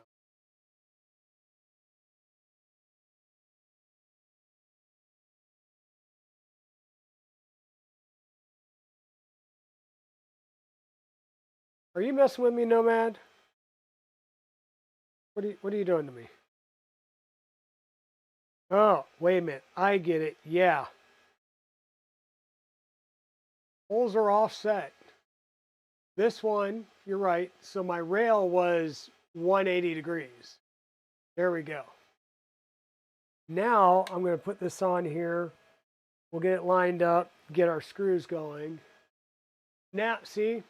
Are you messing with me, Nomad? What are you doing to me? Oh, wait a minute. I get it. Yeah. Holes are offset. This one, you're right. So my rail was 180 degrees. There we go. Now I'm going to put this on here. We'll get it lined up, get our screws going. Now, see,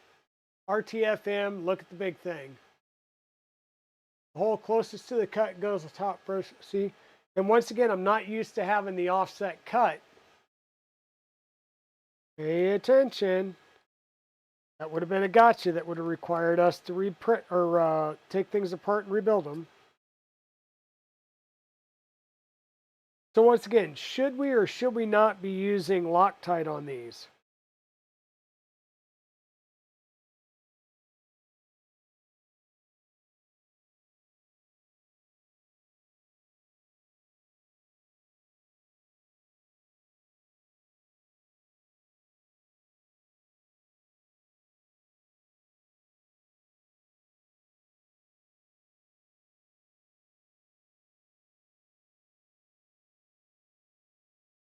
RTFM, look at the big thing. The hole closest to the cut goes the top first, see? And once again, I'm not used to having the offset cut. Pay attention. That would have been a gotcha that would have required us to reprint or take things apart and rebuild them. So once again, should we or should we not be using Loctite on these?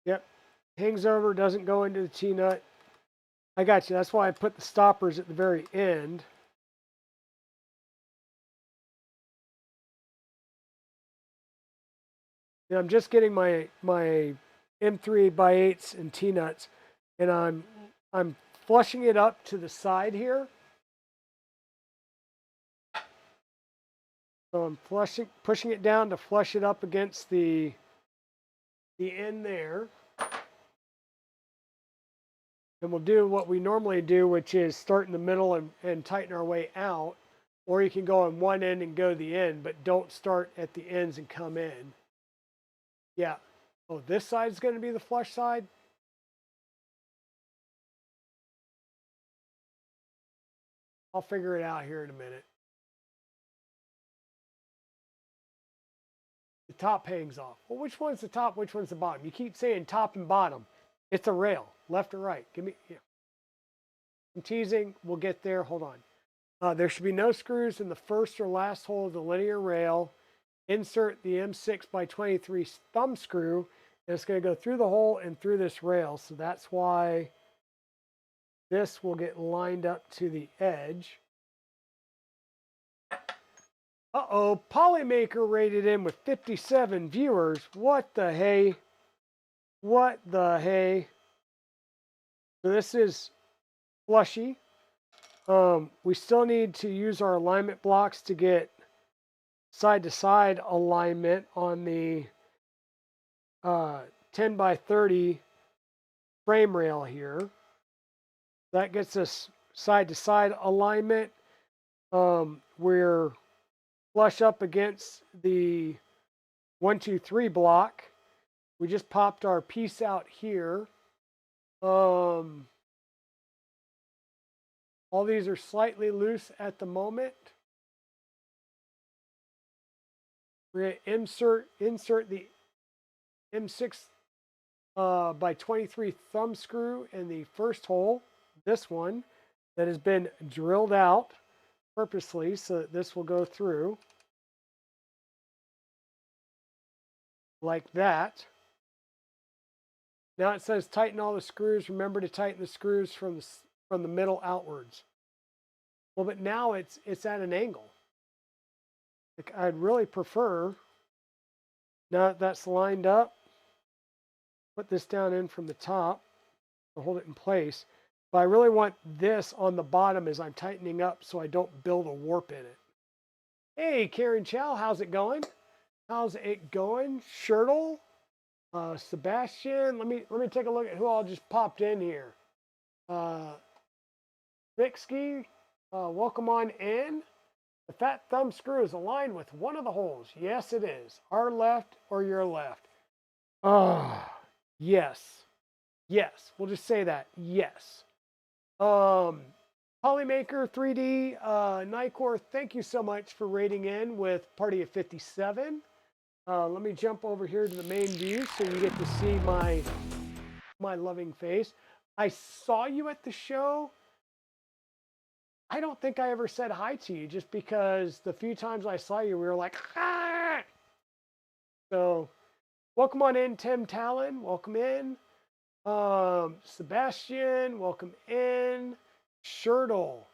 Yep. Hangs over, doesn't go into the T-nut. I got you. That's why I put the stoppers at the very end. And I'm just getting my M3 by 8s and T-nuts, and I'm flushing it up to the side here. So I'm pushing it down to flush it up against the end there. And we'll do what we normally do, which is start in the middle and tighten our way out. Or you can go on one end and go to the end, but don't start at the ends and come in. Yeah. Oh, this side is going to be the flush side. I'll figure it out here in a minute. The top hangs off. Well, which one's the top? Which one's the bottom? You keep saying top and bottom. It's a rail, left or right. Give me. Yeah. I'm teasing. We'll get there. Hold on. There should be no screws in the first or last hole of the linear rail. Insert the M6 by 23 thumb screw, and it's going to go through the hole and through this rail. So that's why this will get lined up to the edge. Uh-oh, Polymaker rated in with 57 viewers. What the hey? What the hey? So this is flushy. We still need to use our alignment blocks to get side-to-side alignment on the 10 by 30 frame rail here. That gets us side-to-side alignment. We're flush up against the 1, 2, 3 block. We just popped our piece out here. All these are slightly loose at the moment. We're going to insert the M6 by 23 thumb screw in the first hole, this one, that has been drilled out purposely so that this will go through like that. Now it says tighten all the screws. Remember to tighten the screws from the middle outwards. Well, but now it's at an angle. Like I'd really prefer, now that that's lined up, put this down in from the top to hold it in place. But I really want this on the bottom as I'm tightening up so I don't build a warp in it. Hey, Karen Chow, how's it going? How's it going? Shirtle, Sebastian. Let me take a look at who all just popped in here. Vixky, welcome on in. The fat thumb screw is aligned with one of the holes. Yes, it is. Our left or your left. Yes. Yes. We'll just say that. Yes. Polymaker 3D, Nicor, thank you so much for rating in with Party of 57. Let me jump over here to the main view so you get to see my loving face. I saw you at the show. I don't think I ever said hi to you just because the few times I saw you, we were like, ah! So welcome on in, Tim Talon. Welcome in. Sebastian, welcome in. Shirtle.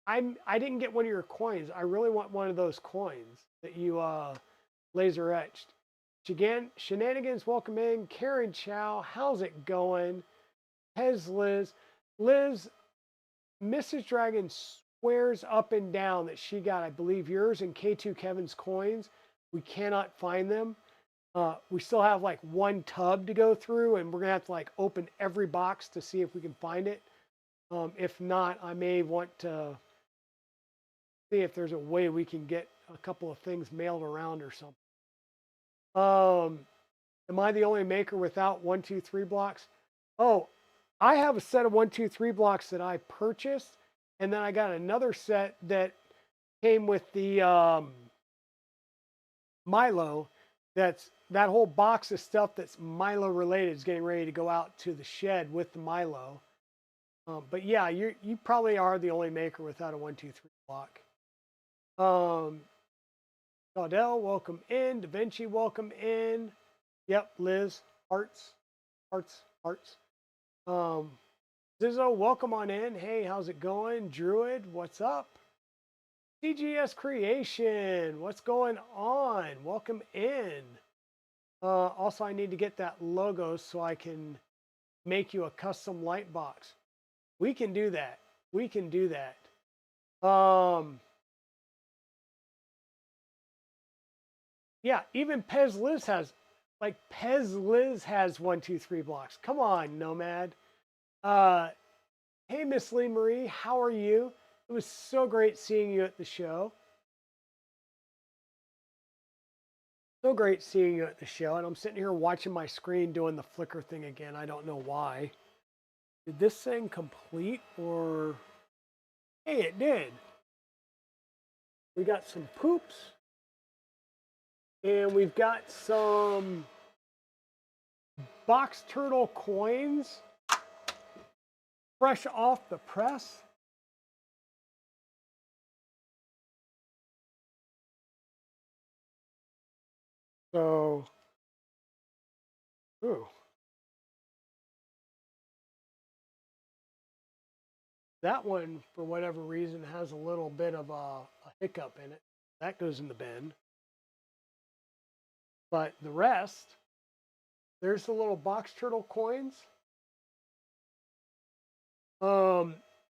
I didn't get one of your coins. I really want one of those coins that you laser etched. Shenanigans, welcome in. Karen Chow, how's it going? Hez Liz. Liz, Mrs. Dragon swears up and down that she got, I believe, yours and K2 Kevin's coins. We cannot find them. We still have like one tub to go through, and we're gonna have to like open every box to see if we can find it. If not, I may want to see if there's a way we can get a couple of things mailed around or something. Am I the only maker without 1, 2, 3 blocks? Oh, I have a set of 1, 2, 3 blocks that I purchased, and then I got another set that came with the Milo. That whole box of stuff that's Milo related is getting ready to go out to the shed with the Milo. But yeah, you probably are the only maker without a 1, 2, 3 block. Caudell, welcome in. Da Vinci, welcome in. Yep, Liz, hearts, hearts, hearts. Zizzo, welcome on in. Hey, how's it going? Druid, what's up? CGS Creation, what's going on? Welcome in. Also, I need to get that logo so I can make you a custom light box. We can do that. We can do that. Yeah, even Pez Liz has, like Pez Liz has 1, 2, 3 blocks. Come on, Nomad. Hey, Miss Lee Marie, how are you? It was so great seeing you at the show. So great seeing you at the show. And I'm sitting here watching my screen doing the flicker thing again. I don't know why. Did this thing complete or? Hey, it did. We got some poops. And we've got some box turtle coins fresh off the press. So, ooh. That one, for whatever reason, has a little bit of a hiccup in it. That goes in the bin. But the rest, there's the little box turtle coins. I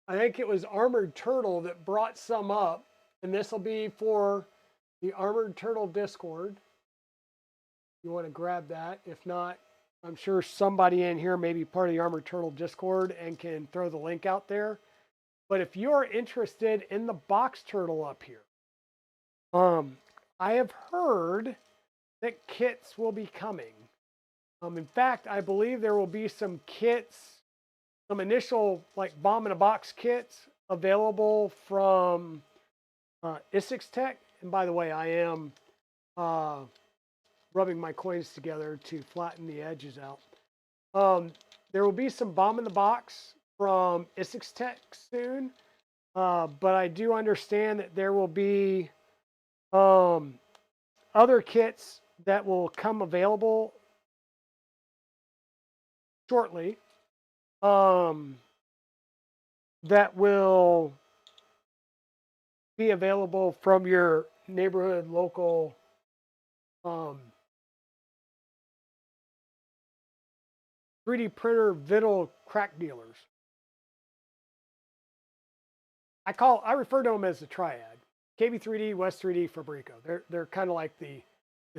think it was Armored Turtle that brought some up, and this will be for the Armored Turtle Discord. You want to grab that. If not, I'm sure somebody in here may be part of the Armored Turtle Discord and can throw the link out there. But if you're interested in the box turtle up here, I have heard that kits will be coming. In fact, I believe there will be some kits, some initial like bomb in a box kits available from Isix Tech. And by the way, I am rubbing my coins together to flatten the edges out. There will be some bomb in the box from Isix Tech soon, but I do understand that there will be other kits that will come available shortly that will be available from your neighborhood local 3D printer Viddle crack dealers. I refer to them as the triad. KB3D, West 3D, Fabrico. They're kind of like the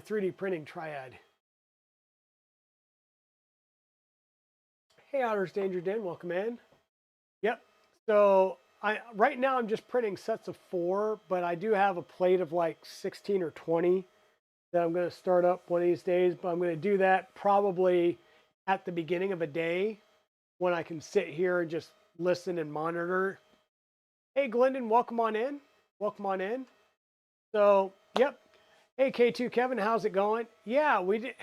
3D printing triad. Hey, Outer's Danger Den, welcome in. Yep. So right now I'm just printing sets of 4, but I do have a plate of like 16 or 20 that I'm going to start up one of these days. But I'm going to do that probably at the beginning of a day when I can sit here and just listen and monitor. Hey, Glendon, welcome on in. Welcome on in. So, yep. Hey, K2 Kevin, how's it going? Yeah, we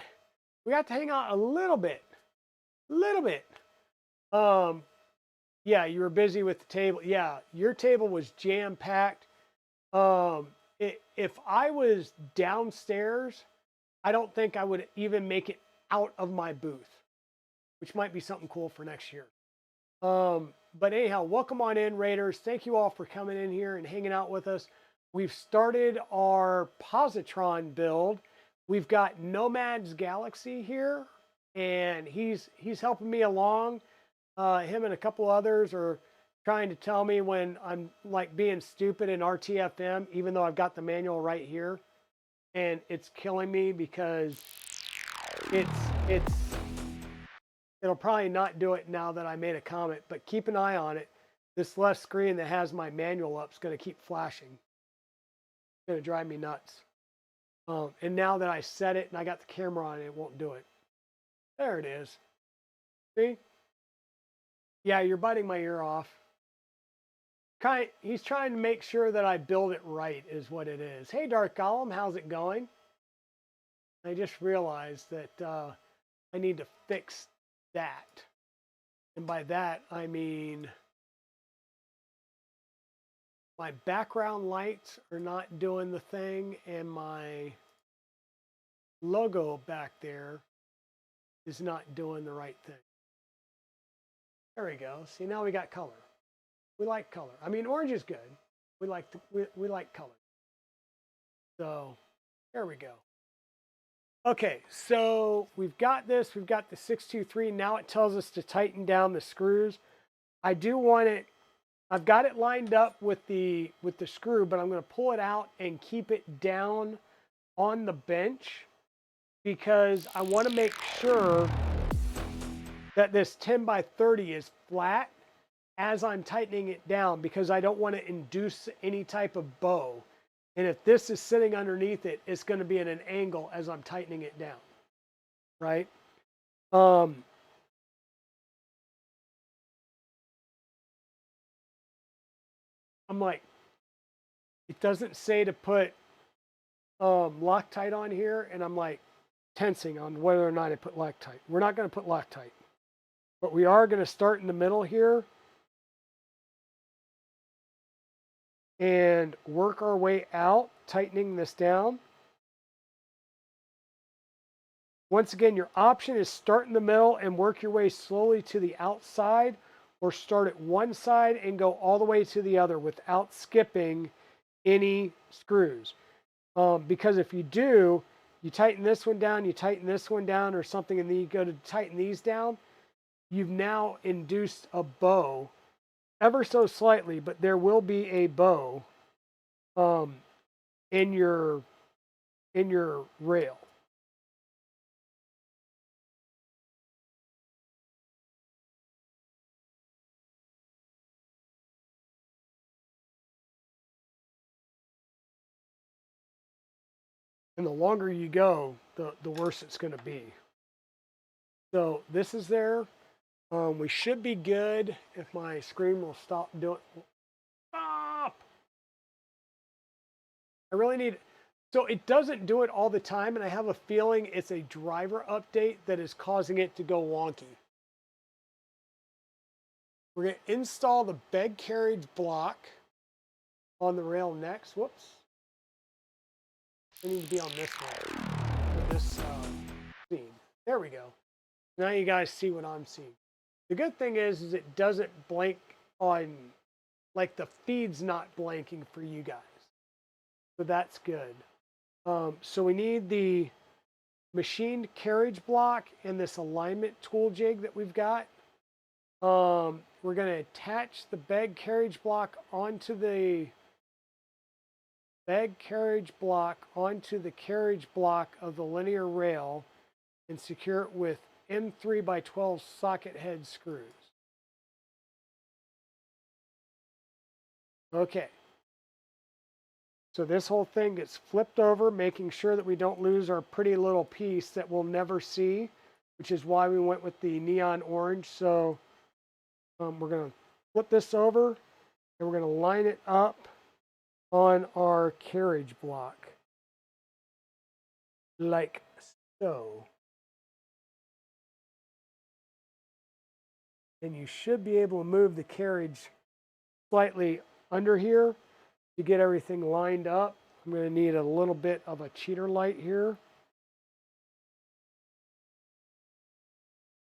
got to hang out a little bit. Yeah, you were busy with the table. Yeah, your table was jam-packed. If I was downstairs, I don't think I would even make it out of my booth, which might be something cool for next year. But anyhow, welcome on in, Raiders. Thank you all for coming in here and hanging out with us. We've started our Positron build. We've got Nomad's Galaxy here, and he's helping me along. Him and a couple others are trying to tell me when I'm like being stupid in RTFM, even though I've got the manual right here, and it's killing me because it'll probably not do it now that I made a comment, but keep an eye on it. this left screen that has my manual up is going to keep flashing. It's going to drive me nuts. And now that I set it and I got the camera on, it won't do it. There it is. See? Yeah, you're biting my ear off. He's trying to make sure that I build it right is what it is. Hey, Dark Golem, how's it going? I just realized that I need to fix that. And by that, I mean my background lights are not doing the thing, and my logo back there is not doing the right thing. There we go. See, now we got color. We like color. I mean, orange is good. We like color. So there we go. Okay, so we've got this. We've got the 623. Now it tells us to tighten down the screws. I do want it. I've got it lined up with the screw, but I'm going to pull it out and keep it down on the bench because I want to make sure that this 10 by 30 is flat as I'm tightening it down because I don't want to induce any type of bow. And if this is sitting underneath it, it's going to be at an angle as I'm tightening it down, right? I'm like, it doesn't say to put Loctite on here, and I'm like tensing on whether or not I put Loctite. We're not going to put Loctite, but we are going to start in the middle here and work our way out, tightening this down. Once again, your option is start in the middle and work your way slowly to the outside, or start at one side and go all the way to the other without skipping any screws. Because if you do, you tighten this one down, you tighten this one down or something, and then you go to tighten these down, you've now induced a bow ever so slightly, but there will be a bow in your rail. And the longer you go, the worse it's going to be. So this is there. We should be good if my screen will stop doing. Stop! I really need. So it doesn't do it all the time, and I have a feeling it's a driver update that is causing it to go wonky. We're going to install the bed carriage block on the rail next. Whoops. I need to be on this one for this scene. There we go. Now you guys see what I'm seeing. The good thing is it doesn't blank on, like the feed's not blanking for you guys. So that's good. So we need the machined carriage block and this alignment tool jig that we've got. We're going to attach the bed carriage block onto the carriage block of the linear rail and secure it with M3 by 12 socket head screws. Okay. So this whole thing gets flipped over, making sure that we don't lose our pretty little piece that we'll never see, which is why we went with the neon orange. So we're going to flip this over and we're going to line it up on our carriage block like so. And you should be able to move the carriage slightly under here to get everything lined up. I'm going to need a little bit of a cheater light here.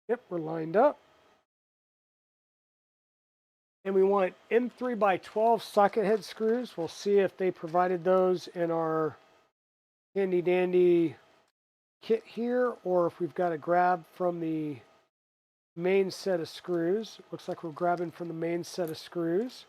Yep, we're lined up. And we want M3 by 12 socket head screws. We'll see if they provided those in our handy dandy kit here, or if we've got to grab from the main set of screws. Looks like we're grabbing from the main set of screws.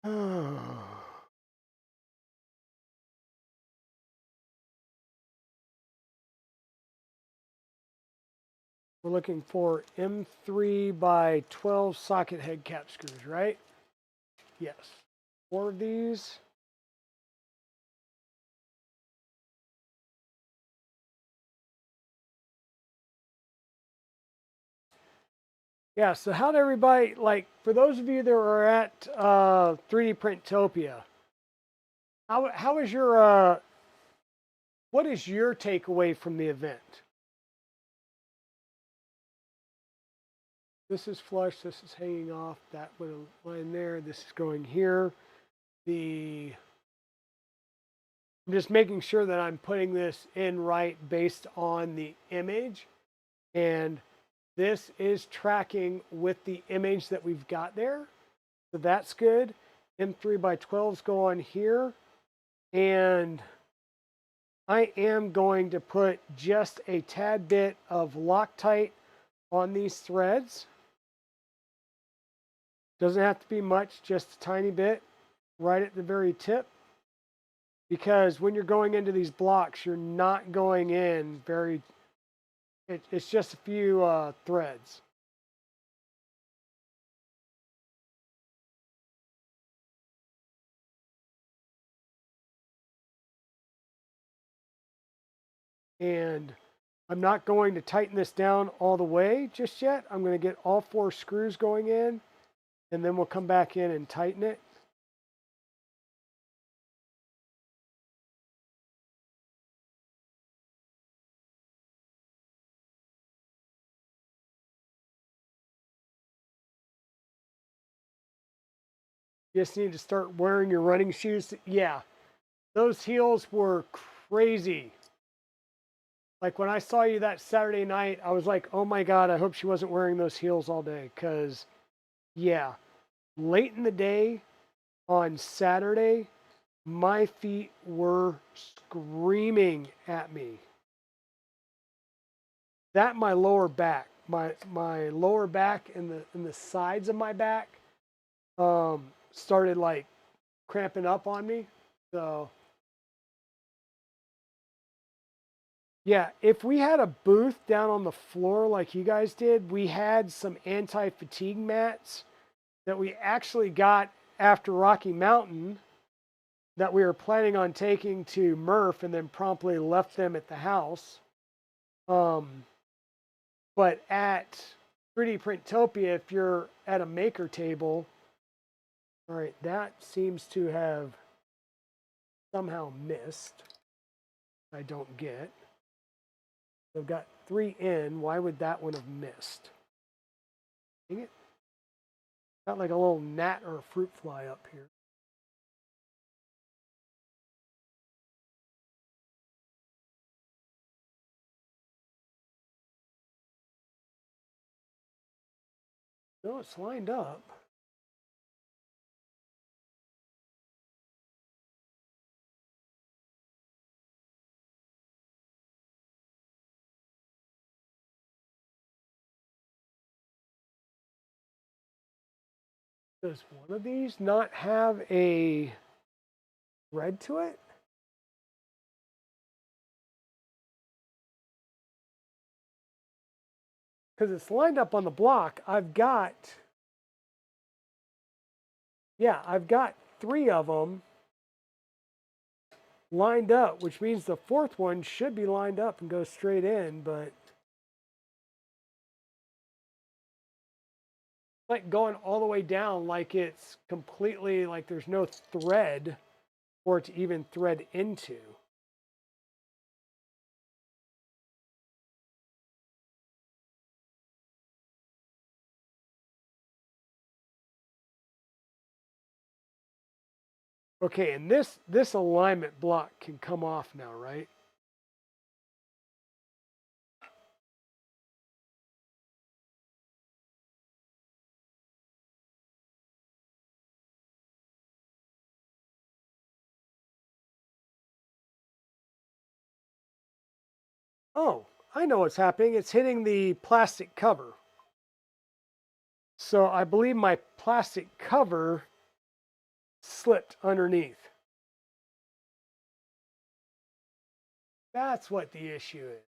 We're looking for M3 by 12 socket head cap screws, right? Yes. 4 of these. Yeah, so how'd everybody, like, for those of you that were at 3D Printopia, how is your, what is your takeaway from the event? This is flush, this is hanging off, that would line there, this is going here. I'm just making sure that I'm putting this in right based on the image, and this is tracking with the image that we've got there. So that's good. M3 by 12s go on here. And I am going to put just a tad bit of Loctite on these threads. Doesn't have to be much, just a tiny bit right at the very tip. Because when you're going into these blocks, you're not going in very, it's just a few threads. And I'm not going to tighten this down all the way just yet. I'm going to get all 4 screws going in, and then we'll come back in and tighten it. You just need to start wearing your running shoes. Yeah, those heels were crazy. Like when I saw you that Saturday night, I was like, oh my God, I hope she wasn't wearing those heels all day. Because, yeah, late in the day on Saturday, my feet were screaming at me. That my lower back, my lower back and the sides of my back started like cramping up on me. So yeah, if we had a booth down on the floor like you guys did, we had some anti-fatigue mats that we actually got after Rocky Mountain that we were planning on taking to Murph and then promptly left them at the house. But at 3D Printopia, if you're at a maker table, all right, that seems to have somehow missed. I don't get. I've got 3 in. Why would that one have missed? Dang it. Got like a little gnat or a fruit fly up here. No, it's lined up. Does one of these not have a thread to it? Because it's lined up on the block. I've got 3 of them lined up, which means the 4th one should be lined up and go straight in, but like going all the way down like it's completely like there's no thread for it to even thread into. Okay, and this alignment block can come off now, right? Oh, I know what's happening. It's hitting the plastic cover. So I believe my plastic cover slipped underneath. That's what the issue is.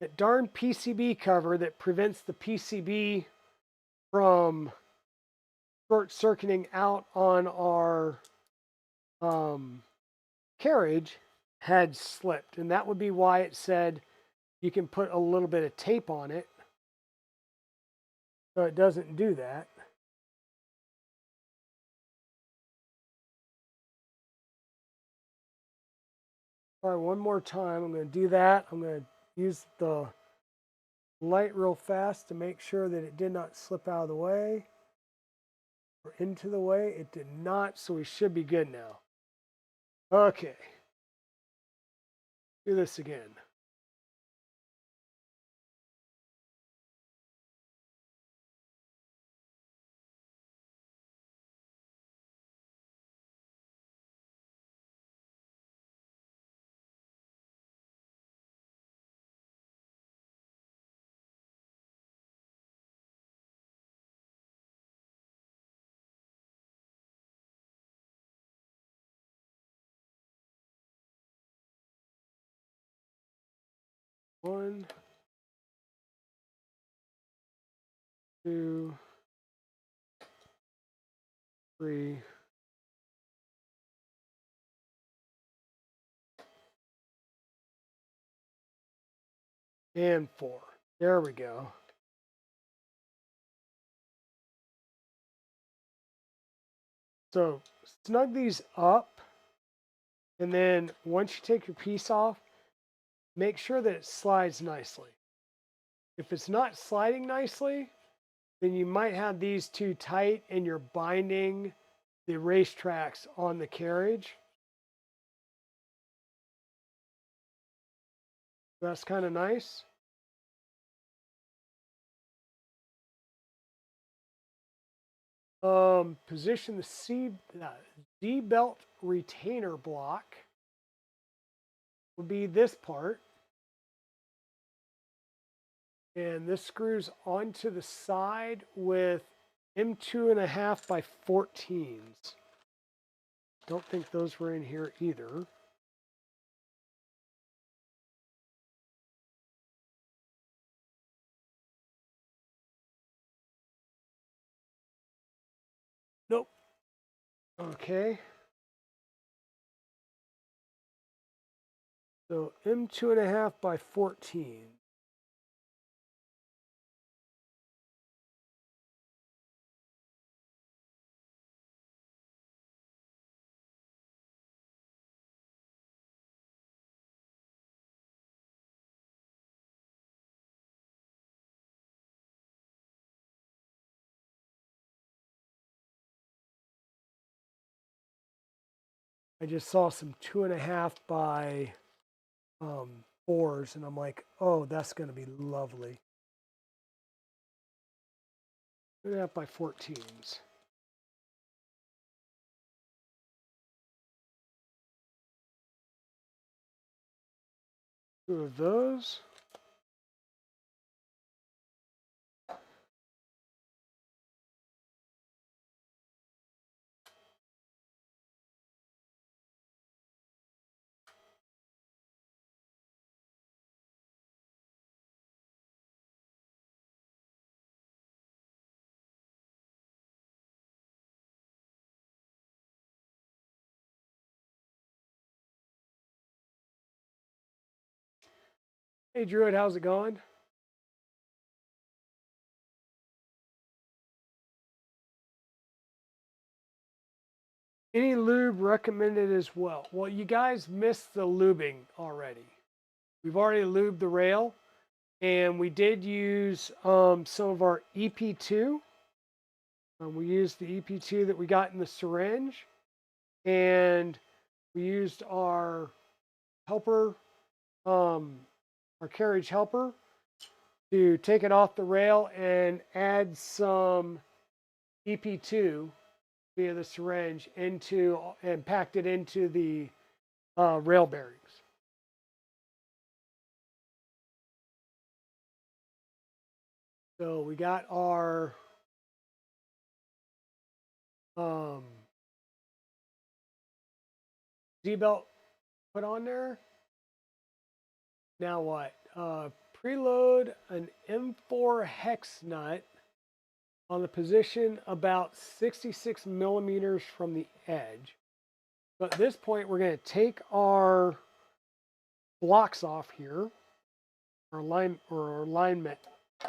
That darn PCB cover that prevents the PCB from short circuiting out on our carriage had slipped, and that would be why it said you can put a little bit of tape on it so it doesn't do that. All right, one more time. I'm going to do that. I'm going to use the light real fast to make sure that it did not slip out of the way or into the way. It did not, so we should be good now. Okay. Do this again. One, two, three, and four. There we go. So snug these up, and then once you take your piece off, make sure that it slides nicely. If it's not sliding nicely, then you might have these too tight and you're binding the racetracks on the carriage. That's kind of nice. Position the Z belt retainer block will be this part. And this screws onto the side with M2.5 by 14s. Don't think those were in here either. Nope. Okay. So M2.5 by 14. I just saw some 2.5 by 4s, and I'm like, oh, that's going to be lovely. 2.5 by 14s. Two of those. Hey, Druid, how's it going? Any lube recommended as well? Well, you guys missed the lubing already. We've already lubed the rail, and we did use some of our EP2. We used the EP2 that we got in the syringe, and we used our helper, our carriage helper. to take it off the rail and add some EP2 via the syringe into and packed it into the rail bearings. So we got our Z-belt put on there. Now what? Preload an M4 hex nut on the position about 66 millimeters from the edge. So at this point, we're going to take our blocks off here, our alignment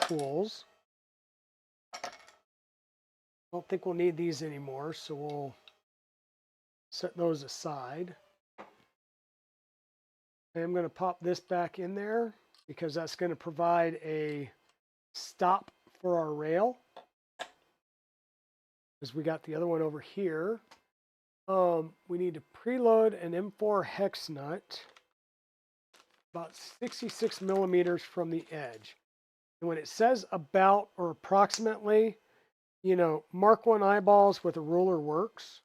tools. I don't think we'll need these anymore, so we'll set those aside. I'm going to pop this back in there because that's going to provide a stop for our rail. Because we got the other one over here. We need to preload an M4 hex nut about 66 millimeters from the edge. And when it says about or approximately, you know, mark 1 eyeballs with a ruler works.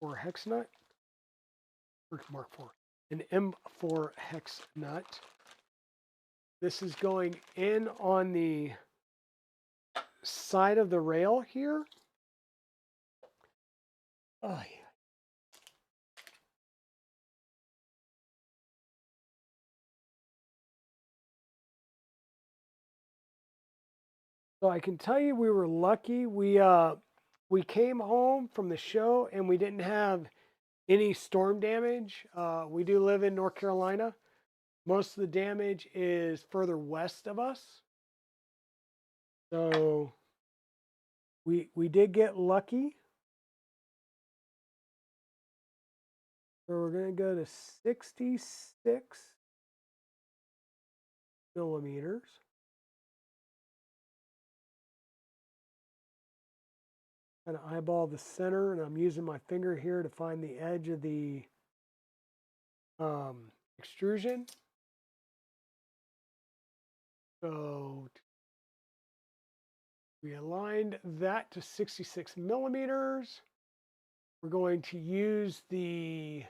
Or hex nut. Mark 4. An M4 hex nut. This is going in on the side of the rail here. Oh, yeah. So I can tell you we were lucky. We came home from the show and we didn't have any storm damage. We do live in North Carolina. Most of the damage is further west of us. So we did get lucky. So we're going to go to 66 millimeters. Kind of eyeball the center, and I'm using my finger here to find the edge of the extrusion. So we aligned that to 66 millimeters. We're going to use the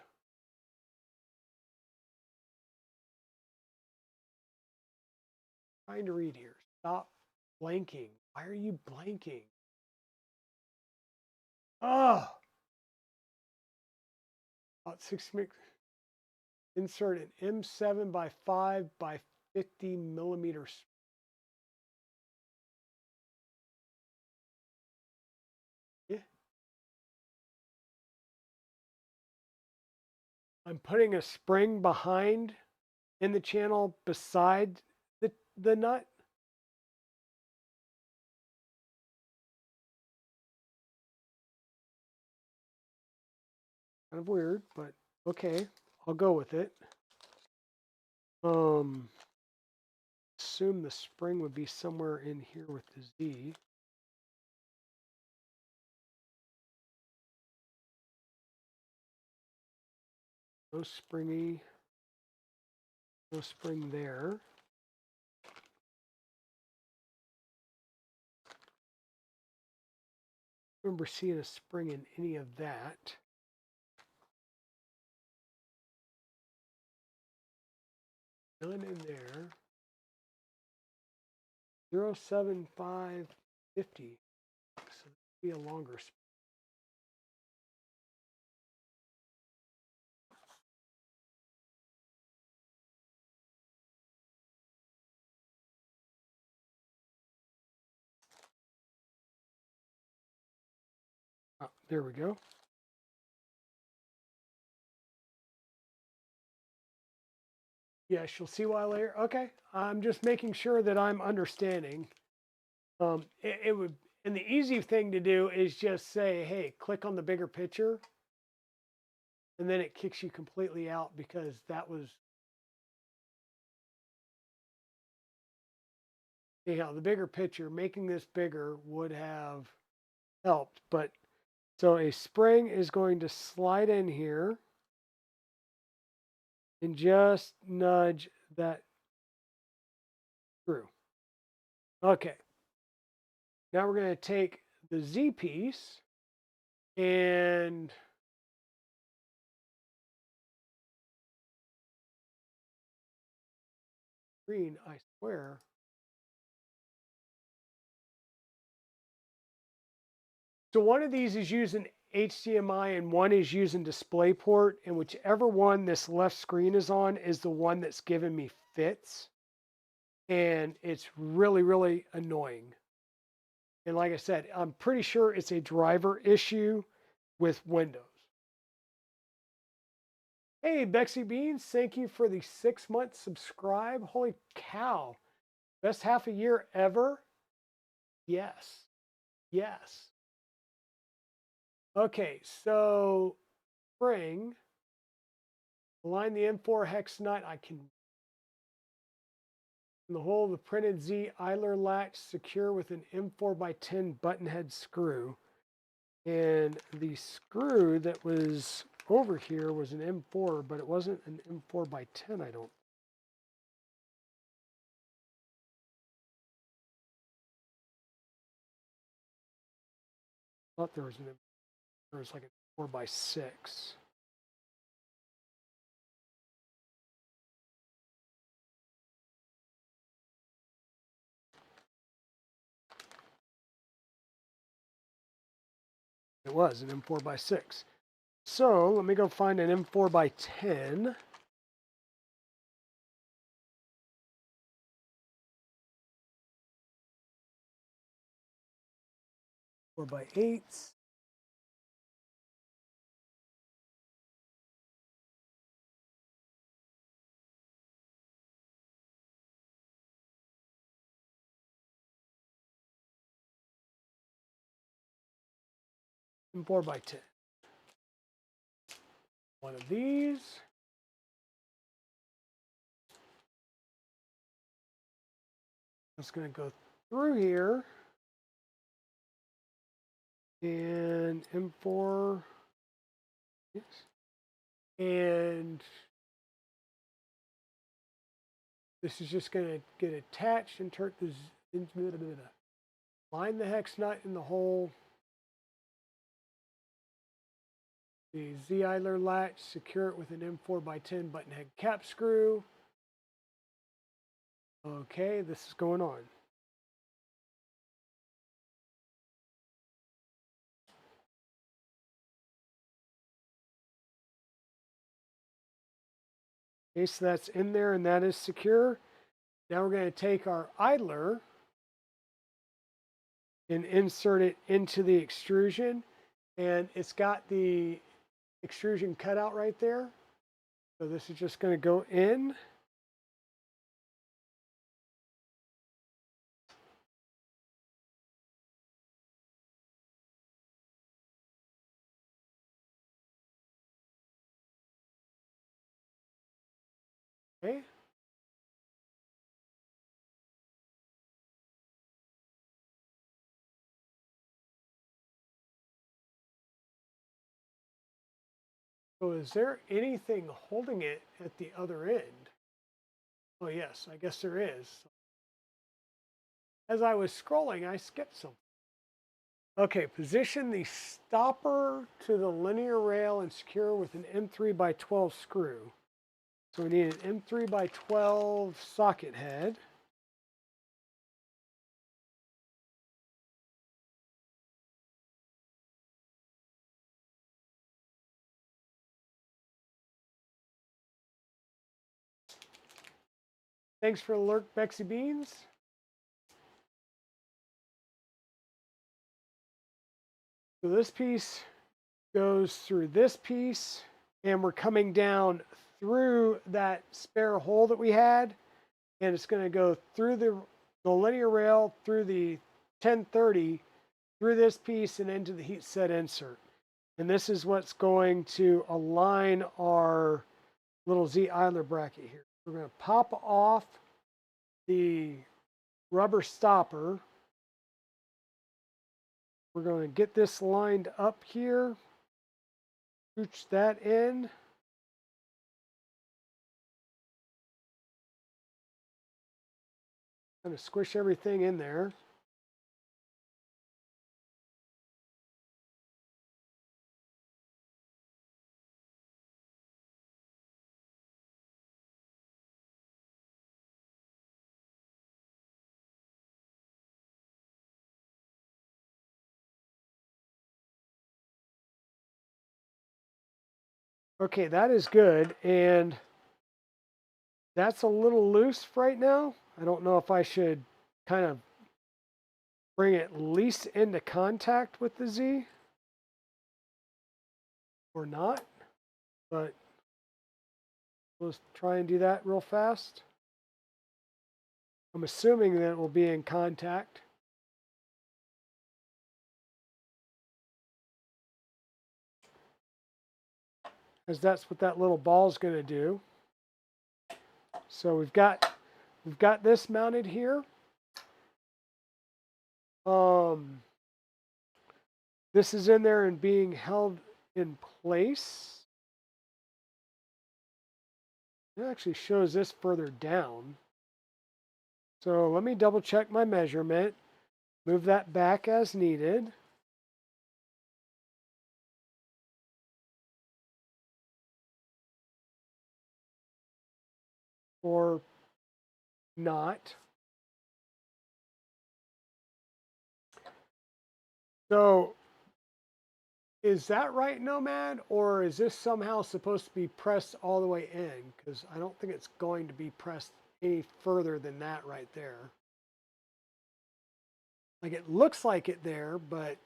trying to read here. Stop blanking. Why are you blanking? Oh, about 6 mix. Insert an M7 by 5 by 50 millimeters. Yeah. I'm putting a spring behind in the channel beside the nut. Kind of weird, but okay, I'll go with it. Assume the spring would be somewhere in here with the Z. No springy, no spring there. I remember seeing a spring in any of that. None in there. 07550. So it'd be a longer spring. Oh, there we go. Yes, you'll see why later. Okay, I'm just making sure that I'm understanding. It would, and the easy thing to do is just say, hey, click on the bigger picture. And then it kicks you completely out because that was, anyhow, the bigger picture, making this bigger would have helped. But So a spring is going to slide in here and just nudge that screw. Okay. Now we're going to take the Z piece and green, I swear. So one of these is using HDMI and one is using DisplayPort, and whichever one this left screen is on is the one that's giving me fits. And it's really, really annoying. And like I said, I'm pretty sure it's a driver issue with Windows. Hey, Bexy Beans, thank you for the 6-month subscribe. Holy cow. Best half a year ever? Yes. Yes. Okay, so spring, align the M4 hex nut. I can in the hole of the printed Z idler latch secure with an M4 by 10 button head screw. And the screw that was over here was an M4, but it wasn't an M4 by 10, I don't. Thought there was an M4. There was like a 4 by 6. It was an M4 by 6. So let me go find an M4 by 10. 4 by 8s. M4 by 10. One of these. It's going to go through here. And M4. Yes. And this is just going to get attached and turn this. Line the hex nut in the hole. The Z idler latch, secure it with an M4 by 10 button head cap screw. Okay, this is going on. Okay, so that's in there and that is secure. Now we're going to take our idler and insert it into the extrusion. And it's got the extrusion cutout right there. So this is just going to go in. Okay. So is there anything holding it at the other end? Oh yes, I guess there is. As I was scrolling, I skipped something. Okay, position the stopper to the linear rail and secure with an M3 by 12 screw. So we need an M3 by 12 socket head. Thanks for the alert, Bexy Beans. So this piece goes through this piece, and we're coming down through that spare hole that we had, and it's going to go through the linear rail, through the 1030, through this piece, and into the heat set insert. And this is what's going to align our little Z idler bracket here. We're going to pop off the rubber stopper. We're going to get this lined up here. Scooch that in. Kind of squish everything in there. Okay, that is good. And that's a little loose right now. I don't know if I should kind of bring it at least into contact with the Z or not, but let's try and do that real fast. I'm assuming that it will be in contact. Because that's what that little ball is going to do. So we've got this mounted here. This is in there and being held in place. It actually shows this further down. So let me double check my measurement. Move that back as needed. Or not. So is that right, Nomad? Or is this somehow supposed to be pressed all the way in? Because I don't think it's going to be pressed any further than that right there. Like it looks like it there, but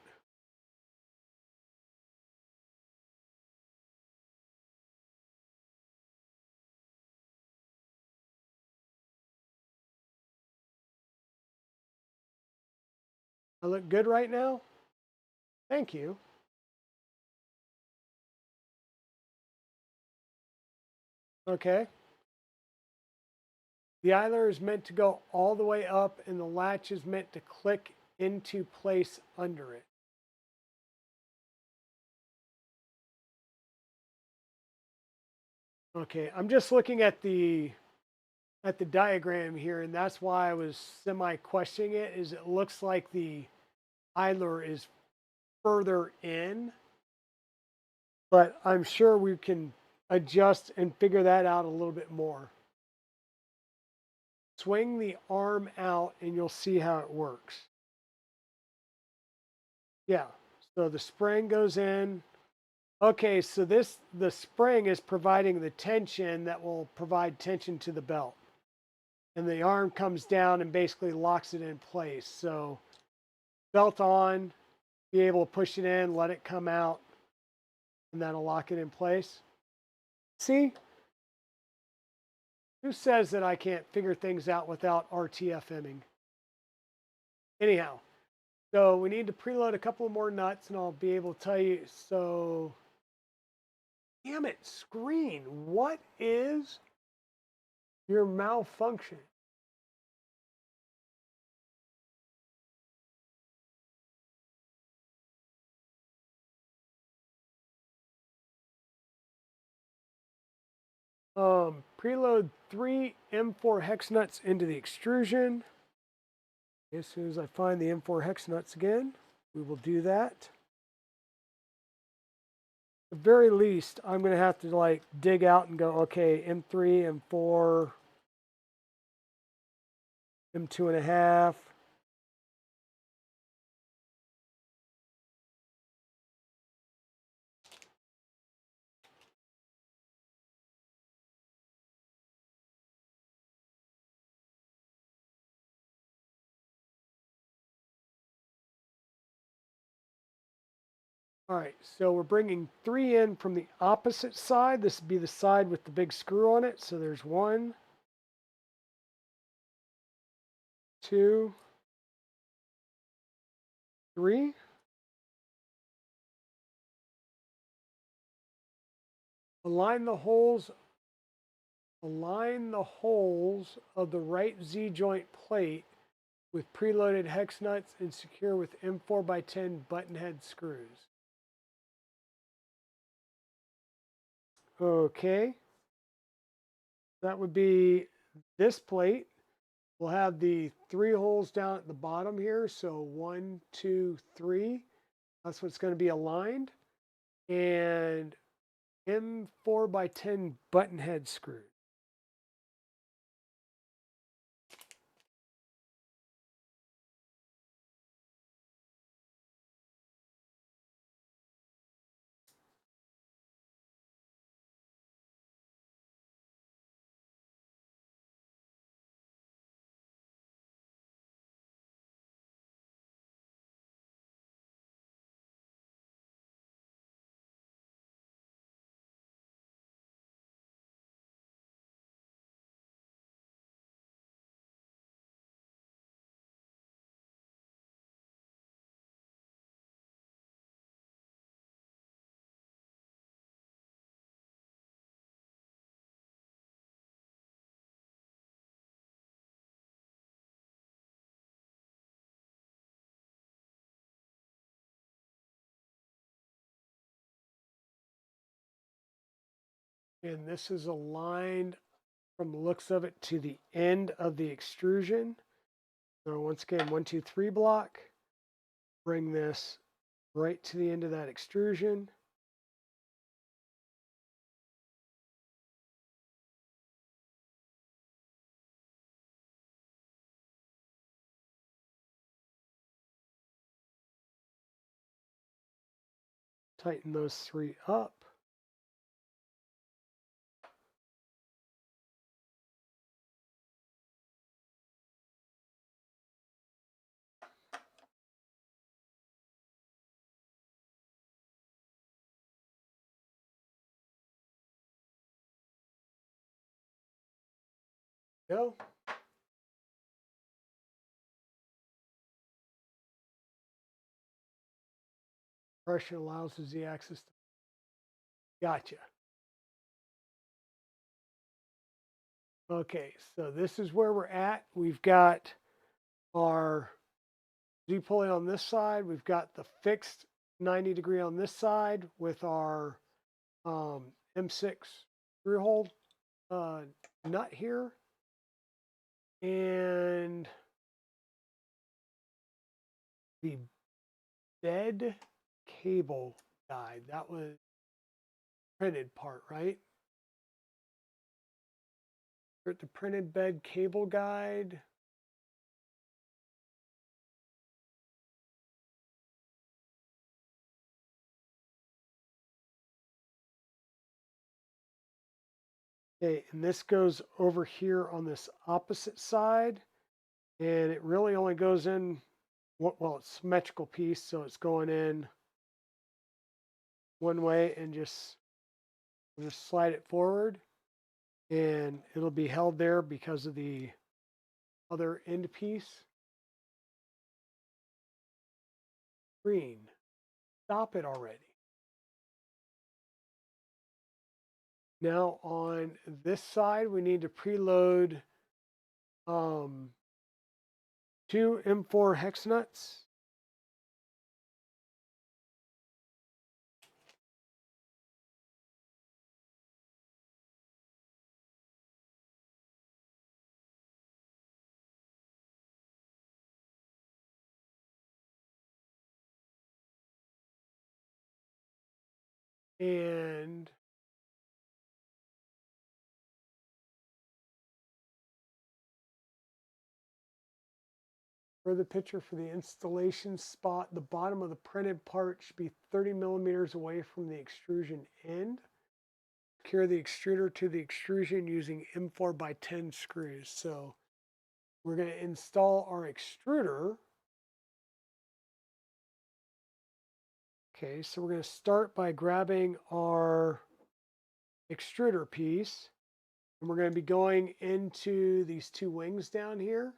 I look good right now? Thank you. Okay. The idler is meant to go all the way up and the latch is meant to click into place under it. Okay, I'm just looking at the diagram here, and that's why I was semi-questioning it, is it looks like the idler is further in, but I'm sure we can adjust and figure that out a little bit more. Swing the arm out and you'll see how it works. Yeah, so the spring goes in. Okay, so the spring is providing the tension that will provide tension to the belt. And the arm comes down and basically locks it in place. So belt on, be able to push it in, let it come out, and that'll lock it in place. See? Who says that I can't figure things out without RTFMing? Anyhow, so we need to preload a couple more nuts and I'll be able to tell you. So, damn it, screen, what is your malfunction? Preload 3 M4 hex nuts into the extrusion. As soon as I find the M4 hex nuts again, we will do that. At the very least, I'm going to have to like dig out and go, okay, M3, M4, M2.5. All right, so we're bringing 3 in from the opposite side. This would be the side with the big screw on it. So there's 1, 2, 3. Align the holes of the right Z joint plate with preloaded hex nuts and secure with M4x10 button head screws. Okay. That would be this plate. We'll have the 3 holes down at the bottom here. So 1, 2, 3. That's what's going to be aligned. And M4x10 button head screws. And this is aligned from the looks of it to the end of the extrusion. So once again, 1, 2, 3 block. Bring this right to the end of that extrusion. Tighten those 3 up. Go. Pressure allows the Z-axis to. Gotcha. Okay, so this is where we're at. We've got our Z pulley on this side. We've got the fixed 90-degree on this side with our M6 through hole nut here. And the bed cable guide. That was printed part, right? The printed bed cable guide. Okay, and this goes over here on this opposite side. And it really only goes in, well, it's a symmetrical piece, so it's going in one way and just slide it forward. And it'll be held there because of the other end piece. Green, stop it already. Now on this side, we need to preload 2 M4 hex nuts. And for the picture for the installation spot, the bottom of the printed part should be 30 millimeters away from the extrusion end. Secure the extruder to the extrusion using M4x10 screws. So we're going to install our extruder. Okay, so we're going to start by grabbing our extruder piece. And we're going to be going into these 2 wings down here.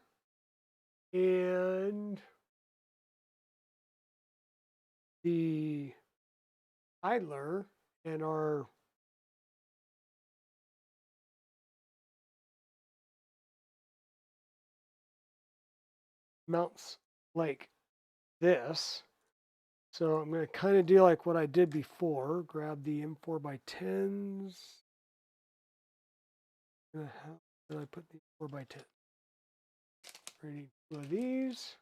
And the idler and our mounts like this. So I'm going to kind of do like what I did before. Grab the M4x10s. How did I put the 4x10? Ready, two of these.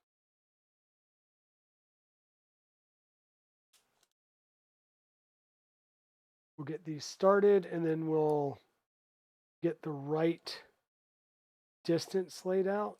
We'll get these started and then we'll get the right distance laid out.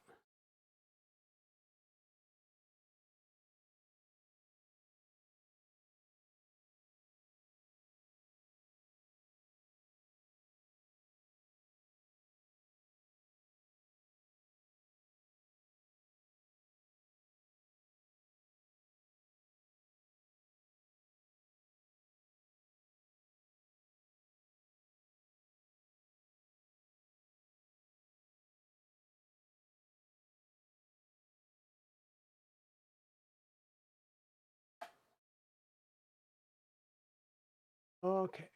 Okay.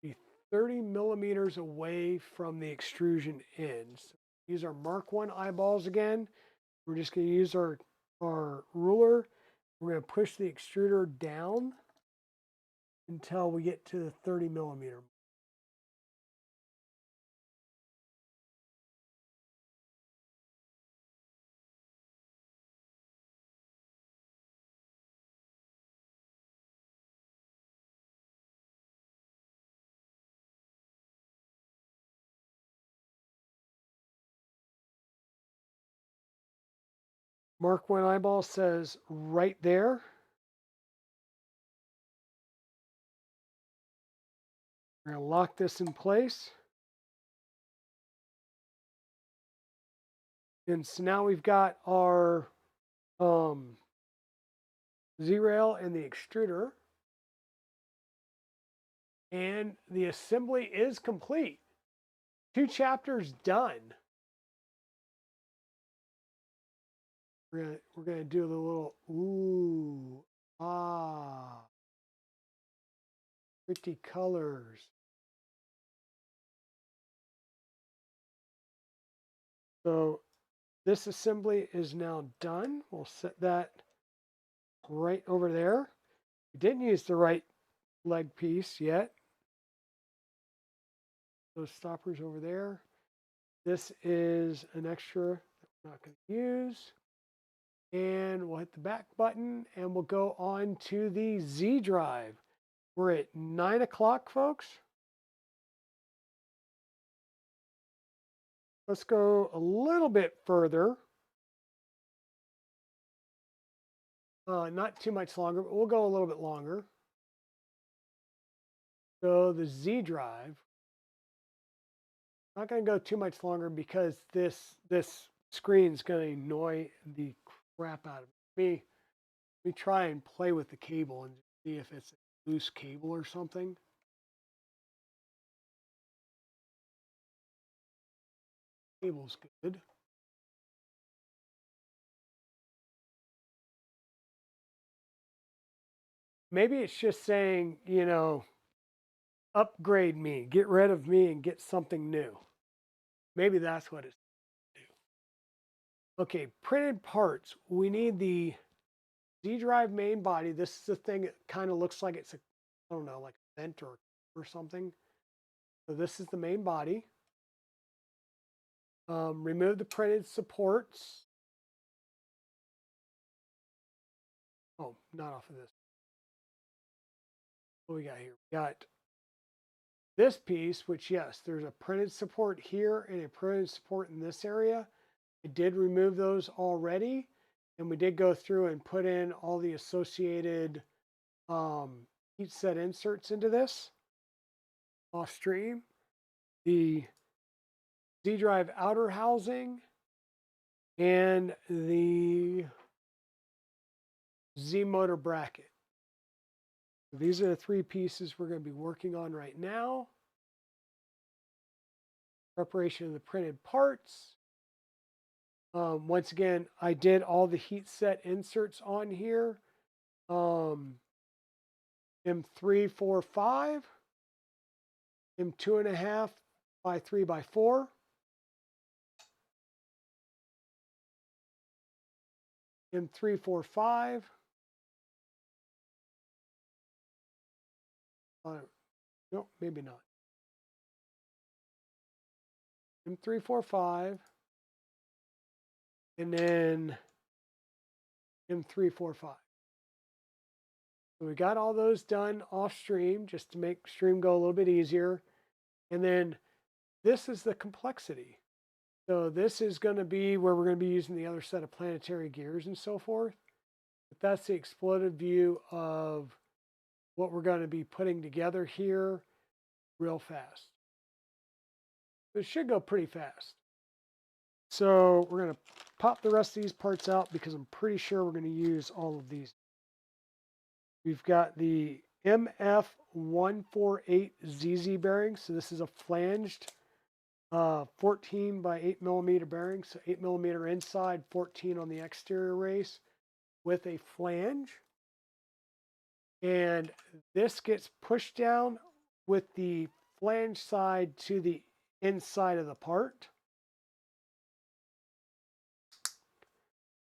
Be 30 millimeters away from the extrusion end. So these are Mark 1 eyeballs again. We're just going to use our ruler. We're going to push the extruder down until we get to the 30 millimeter. Mark 1 eyeball says right there. We're going to lock this in place. And so now we've got our Z-rail and the extruder. And the assembly is complete. 2 chapters done. We're gonna do the little pretty colors. So this assembly is now done. We'll set that right over there. We didn't use the right leg piece yet. Those stoppers over there. This is an extra that we're not going to use. And we'll hit the back button and we'll go on to the Z drive. We're at 9 o'clock, folks. Let's go a little bit further. Not too much longer, but we'll go a little bit longer. So the Z drive. Not going to go too much longer because this screen is going to annoy the crap out of me. Let me try and play with the cable and see if it's a loose cable or something. Cable's good. Maybe it's just saying, you know, upgrade me, get rid of me and get something new. Maybe that's what it's do. Okay, printed parts. We need the Z drive main body. This is the thing that kind of looks like it's a, I don't know, like a vent or something. So this is the main body. Remove the printed supports. Oh, not off of this. What we got here? We got this piece, which yes, there's a printed support here and a printed support in this area. I did remove those already. And we did go through and put in all the associated heat set inserts into this off stream. The Z drive outer housing and the Z motor bracket. These are the 3 pieces we're going to be working on right now. Preparation of the printed parts. Once again, I did all the heat set inserts on here. M3, 4, 5. M2.5 by 3 by 4. M345. No, maybe not. M345. And then M345. So we got all those done off stream just to make stream go a little bit easier. And then this is the complexity. So this is going to be where we're going to be using the other set of planetary gears and so forth. But that's the exploded view of what we're going to be putting together here real fast. It should go pretty fast. So we're going to pop the rest of these parts out because I'm pretty sure we're going to use all of these. We've got the MF148ZZ bearing. So this is a flanged 14 by 8 millimeter bearing. So 8 millimeter inside, 14 on the exterior race with a flange. And this gets pushed down with the flange side to the inside of the part.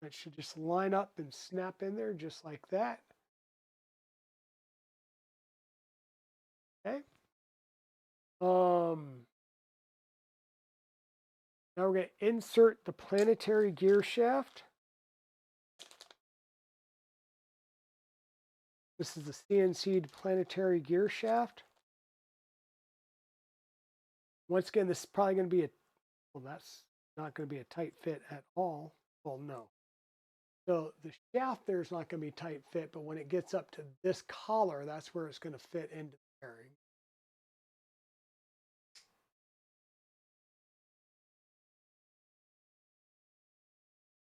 That should just line up and snap in there just like that. Okay. Now we're going to insert the planetary gear shaft. This is the CNC'd planetary gear shaft. Once again, this is probably going to be well, that's not going to be a tight fit at all. Well, no. So the shaft there is not going to be tight fit, but when it gets up to this collar, that's where it's going to fit into the bearing.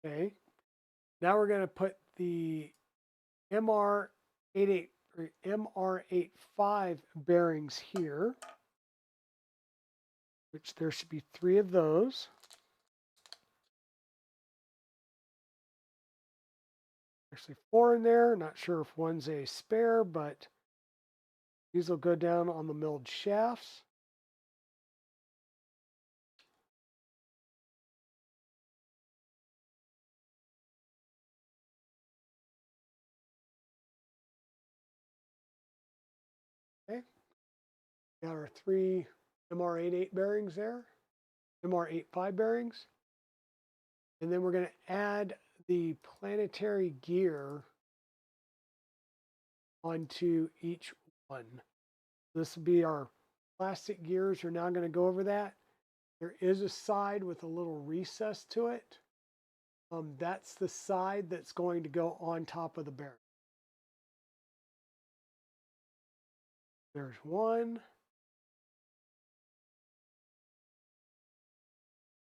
Okay. Now we're going to put the MR88 or MR85 bearings here, which there should be 3 of those. Actually 4 in there. Not sure if one's a spare, but these will go down on the milled shafts. Okay. Got our 3 MR88 bearings there, MR85 bearings. And then we're going to add the planetary gear onto each one. This will be our plastic gears. We're now going to go over that. There is a side with a little recess to it. That's the side that's going to go on top of the bearing. There's 1,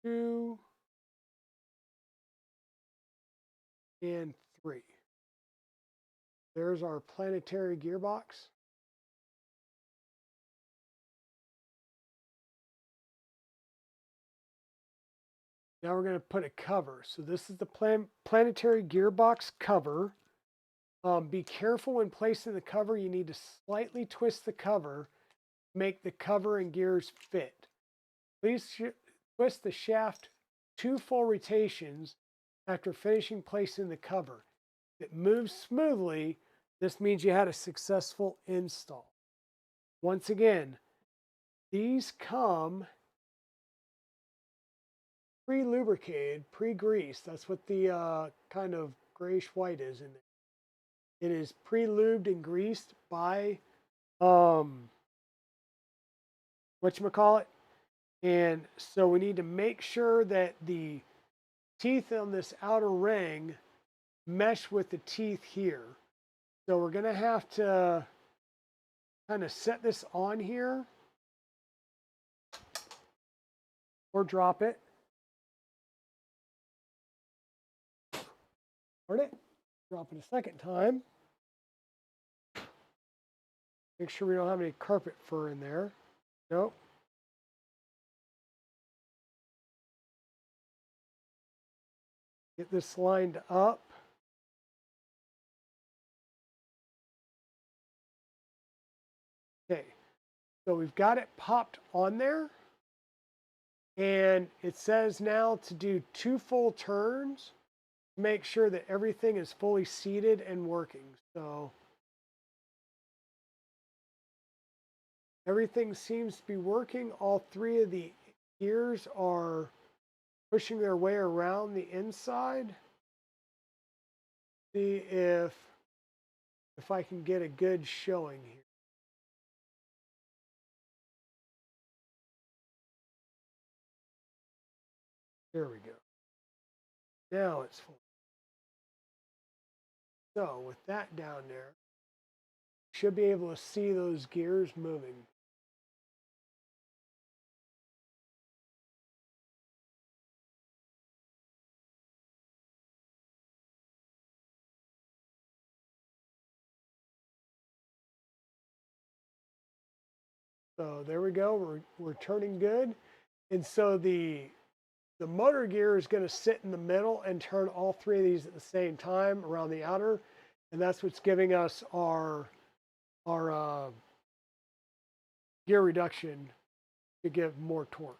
2, and 3. There's our planetary gearbox. Now we're going to put a cover. So this is the planetary gearbox cover. Be careful when placing the cover. You need to slightly twist the cover, make the cover and gears fit. Please twist the shaft 2 full rotations after finishing placing the cover. If it moves smoothly, this means you had a successful install. Once again, these come pre-lubricated, pre-greased. That's what the kind of grayish white is in there. It is pre-lubed and greased by whatchamacallit. And so we need to make sure that the teeth on this outer ring mesh with the teeth here. So we're going to have to kind of set this on here or drop it. Hold it. Drop it a second time. Make sure we don't have any carpet fur in there. Nope. Get this lined up. Okay, so we've got it popped on there. And it says now to do 2 full turns make sure that everything is fully seated and working. So everything seems to be working. All three of the gears are pushing their way around the inside. See if I can get a good showing here. There we go. Now it's full. So with that down there, should be able to see those gears moving. So there we go. We're turning good. And so the motor gear is going to sit in the middle and turn all three of these at the same time around the outer. And that's what's giving us our gear reduction to give more torque.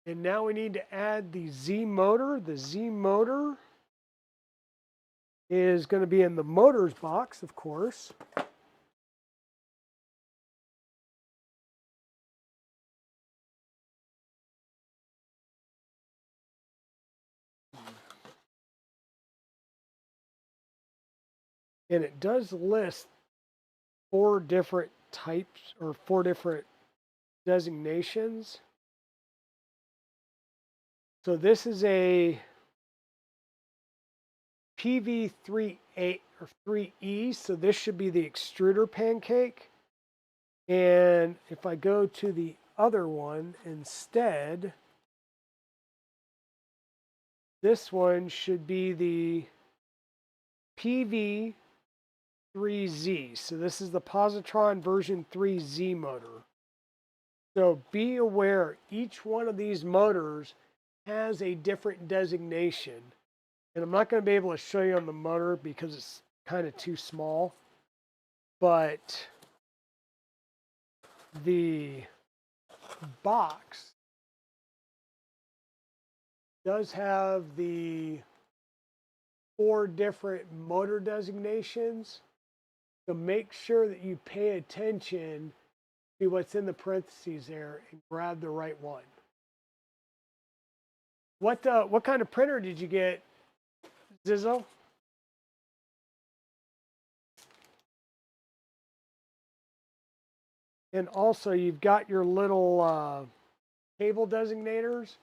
And now we need to add the Z motor. The Z motor is going to be in the motors box, of course. And it does list 4 different types or 4 different designations. So this is a PV38 or 3E. So this should be the extruder pancake. And if I go to the other one instead, this one should be the PV3Z. So this is the Positron version 3Z motor. So be aware, each one of these motors has a different designation. And I'm not going to be able to show you on the motor because it's kind of too small. But the box does have the 4 different motor designations. So make sure that you pay attention to what's in the parentheses there and grab the right one. What kind of printer did you get, Zizzo? And also you've got your little cable designators.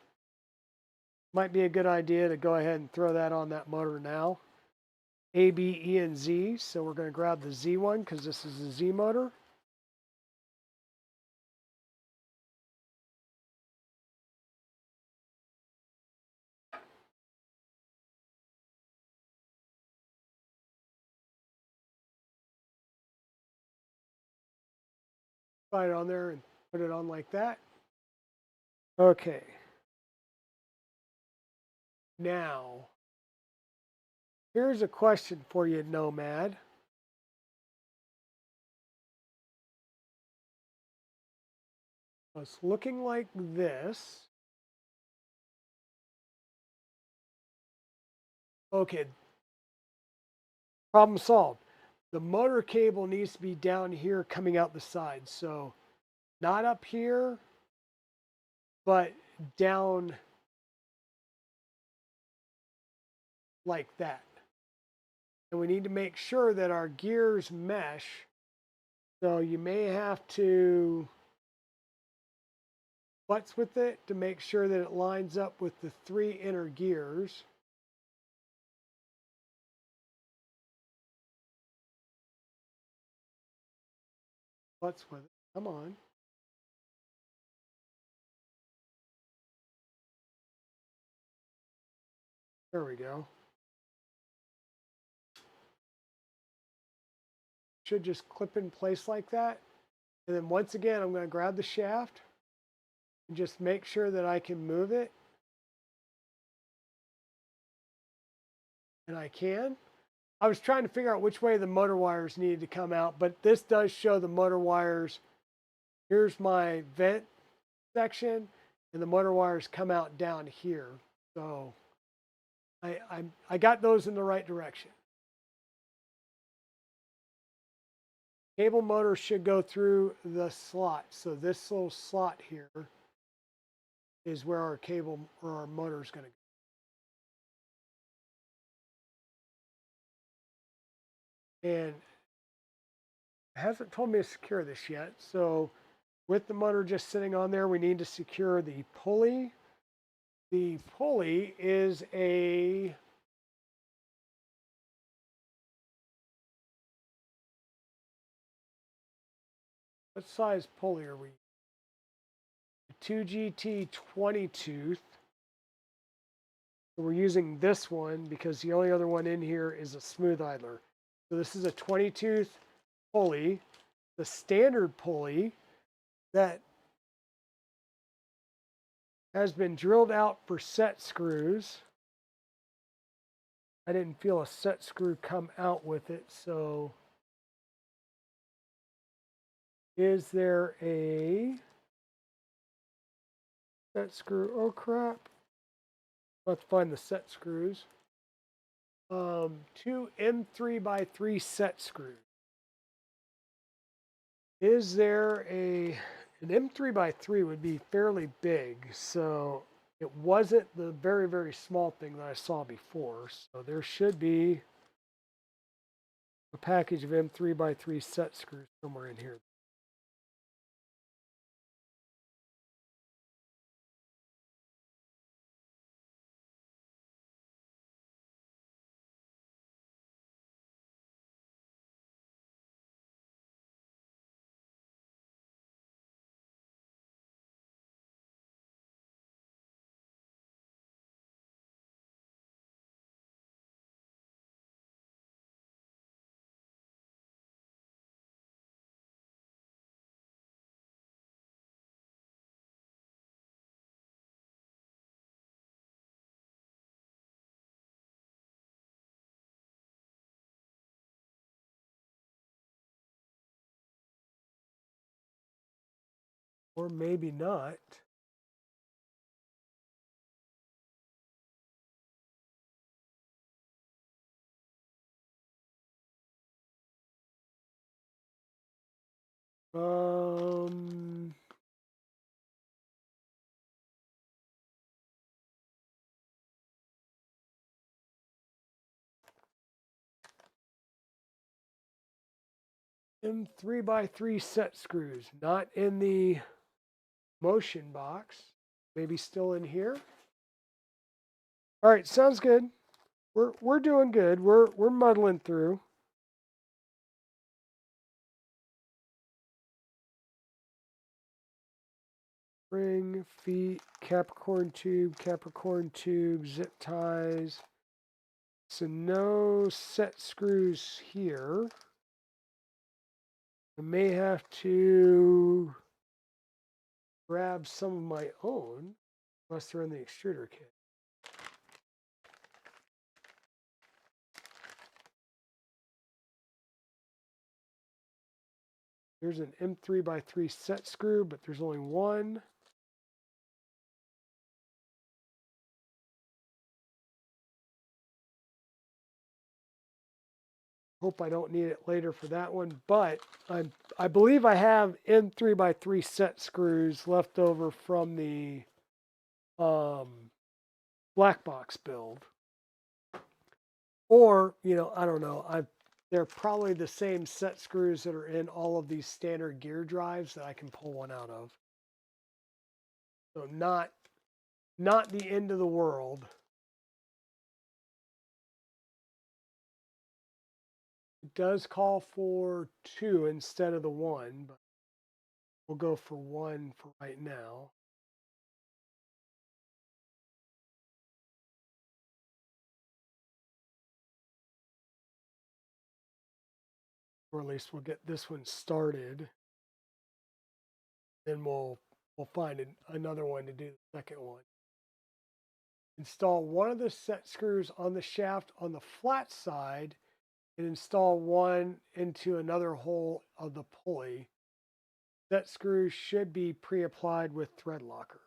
Might be a good idea to go ahead and throw that on that motor now. A, B, E, and Z. So we're going to grab the Z one because this is a Z motor. Slide it on there and put it on like that. Okay. Now, here's a question for you, Nomad. It's looking like this. Okay. Problem solved. The motor cable needs to be down here coming out the side. So not up here, but down like that. And we need to make sure that our gears mesh. So you may have to butts with it to make sure that it lines up with the 3 inner gears. Butts with it. Come on. There we go. Should just clip in place like that. And then once again, I'm going to grab the shaft and just make sure that I can move it. And I can. I was trying to figure out which way the motor wires needed to come out, but this does show the motor wires. Here's my vent section, and the motor wires come out down here. So I got those in the right direction. Cable motor should go through the slot. So this little slot here is where our cable or our motor is going to go. And it hasn't told me to secure this yet. So with the motor just sitting on there, we need to secure the pulley. The pulley is a what size pulley are we? 2GT 20 tooth. So we're using this one because the only other one in here is a smooth idler. So this is a 20 tooth pulley, the standard pulley that has been drilled out for set screws. I didn't feel a set screw come out with it, so is there a set screw? Oh crap. Let's find the set screws. Two M3x3 set screws. Is there an M3x3 would be fairly big, so it wasn't the very, very small thing that I saw before. So there should be a package of M3x3 set screws somewhere in here. Or maybe not. Um, M3x3 set screws, not in the motion box. Maybe still in here. All right, sounds good. We're doing good. We're muddling through. Ring, feet, Capricorn tube, zip ties. So no set screws here. I may have to grab some of my own, unless they're in the extruder kit. There's an M3x3 set screw, but there's only one. Hope I don't need it later for that one, but I believe I have M3x3 set screws left over from the black box build. Or, I don't know. They're probably the same set screws that are in all of these standard gear drives that I can pull one out of. So not the end of the world. It does call for 2 instead of the 1, but we'll go for 1 for right now. Or at least we'll get this one started. Then we'll find another one to do the second one. Install one of the set screws on the shaft on the flat side and install one into another hole of the pulley. Set screws should be pre-applied with thread locker.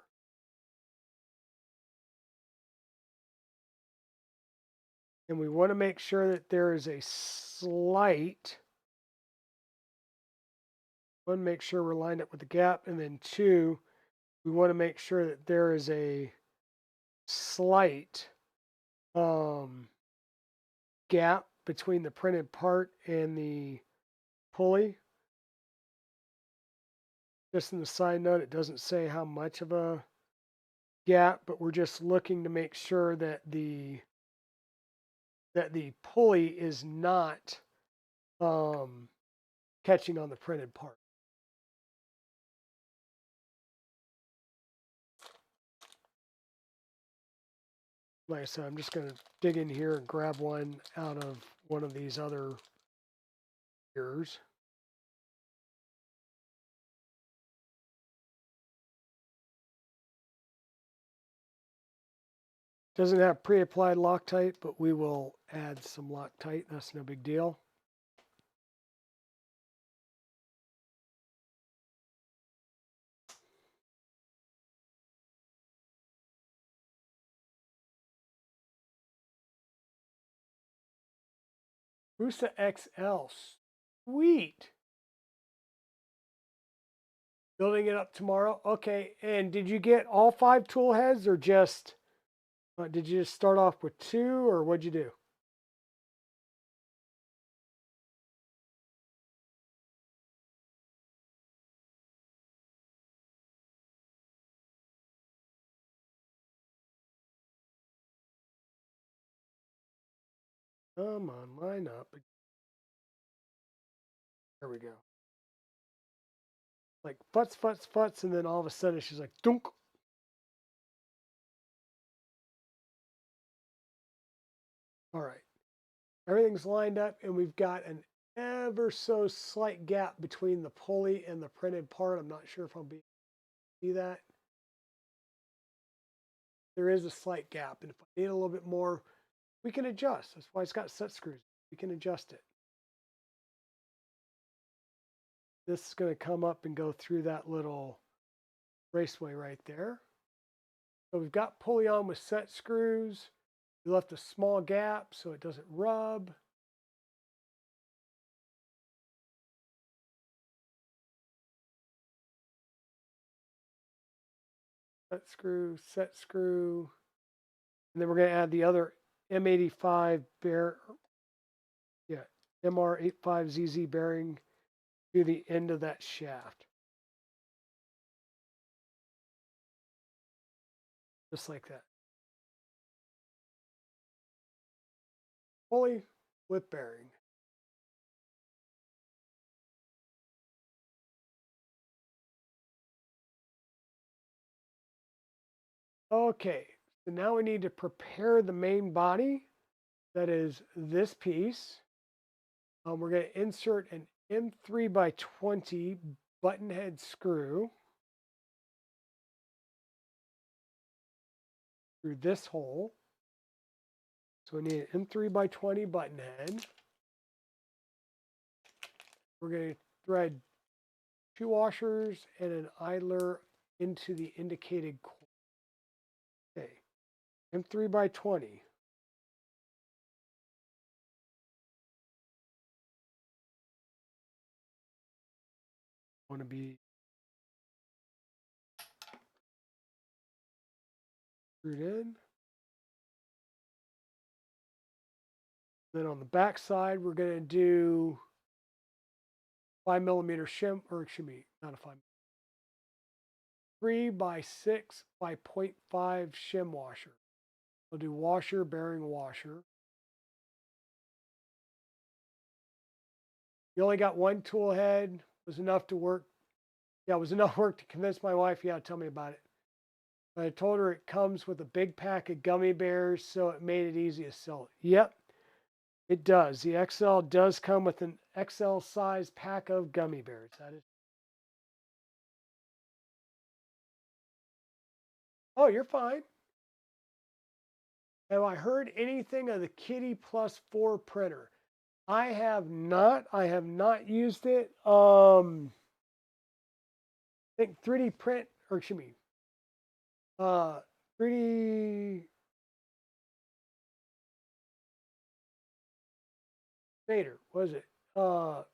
And we want to make sure that there is a slight, want to make sure we're lined up with the gap. And then 2, we want to make sure that there is a slight gap between the printed part and the pulley. Just in the side note, it doesn't say how much of a gap, but we're just looking to make sure that the pulley is not catching on the printed part. Like I said, I'm just going to dig in here and grab one out of one of these other ears. Doesn't have pre-applied Loctite, but we will add some Loctite. That's no big deal. Rusa XL. Sweet. Building it up tomorrow. Okay. And did you get all 5 tool heads or just, did you just start off with 2 or what'd you do? Come on, line up. There we go. Like futz, futz, futz, and then all of a sudden she's like, dunk. All right. Everything's lined up, and we've got an ever so slight gap between the pulley and the printed part. I'm not sure if I'll see that. There is a slight gap, and if I need a little bit more, we can adjust. That's why it's got set screws. We can adjust it. This is going to come up and go through that little raceway right there. So we've got pulley on with set screws. We left a small gap so it doesn't rub. Set screw. And then we're going to add the other M85 MR85ZZ bearing to the end of that shaft. Just like that. Pulley with bearing. Okay, so now we need to prepare the main body. That is this piece. We're going to insert an M3 by 20 button head screw through this hole. So we need an M3 by 20 button head. We're going to thread 2 washers and an idler into the indicated core. Okay, M3 by 20. Want to be screwed in. Then on the back side, we're going to do 5mm shim, or excuse me, not a 5. 3 by 6 by 0.5 shim washer. We'll do washer, bearing, washer. You only got 1 tool head. Was enough to work. Yeah, it was enough work to convince my wife. Yeah, tell me about it. But I told her it comes with a big pack of gummy bears, so it made it easy to sell it. Yep, it does. The XL does come with an XL size pack of gummy bears. That is. Oh, you're fine. Have I heard anything of the Kitty Plus 4 printer? I have not. I have not used it. I think 3D print, or excuse me, 3D Vader, was it? 3D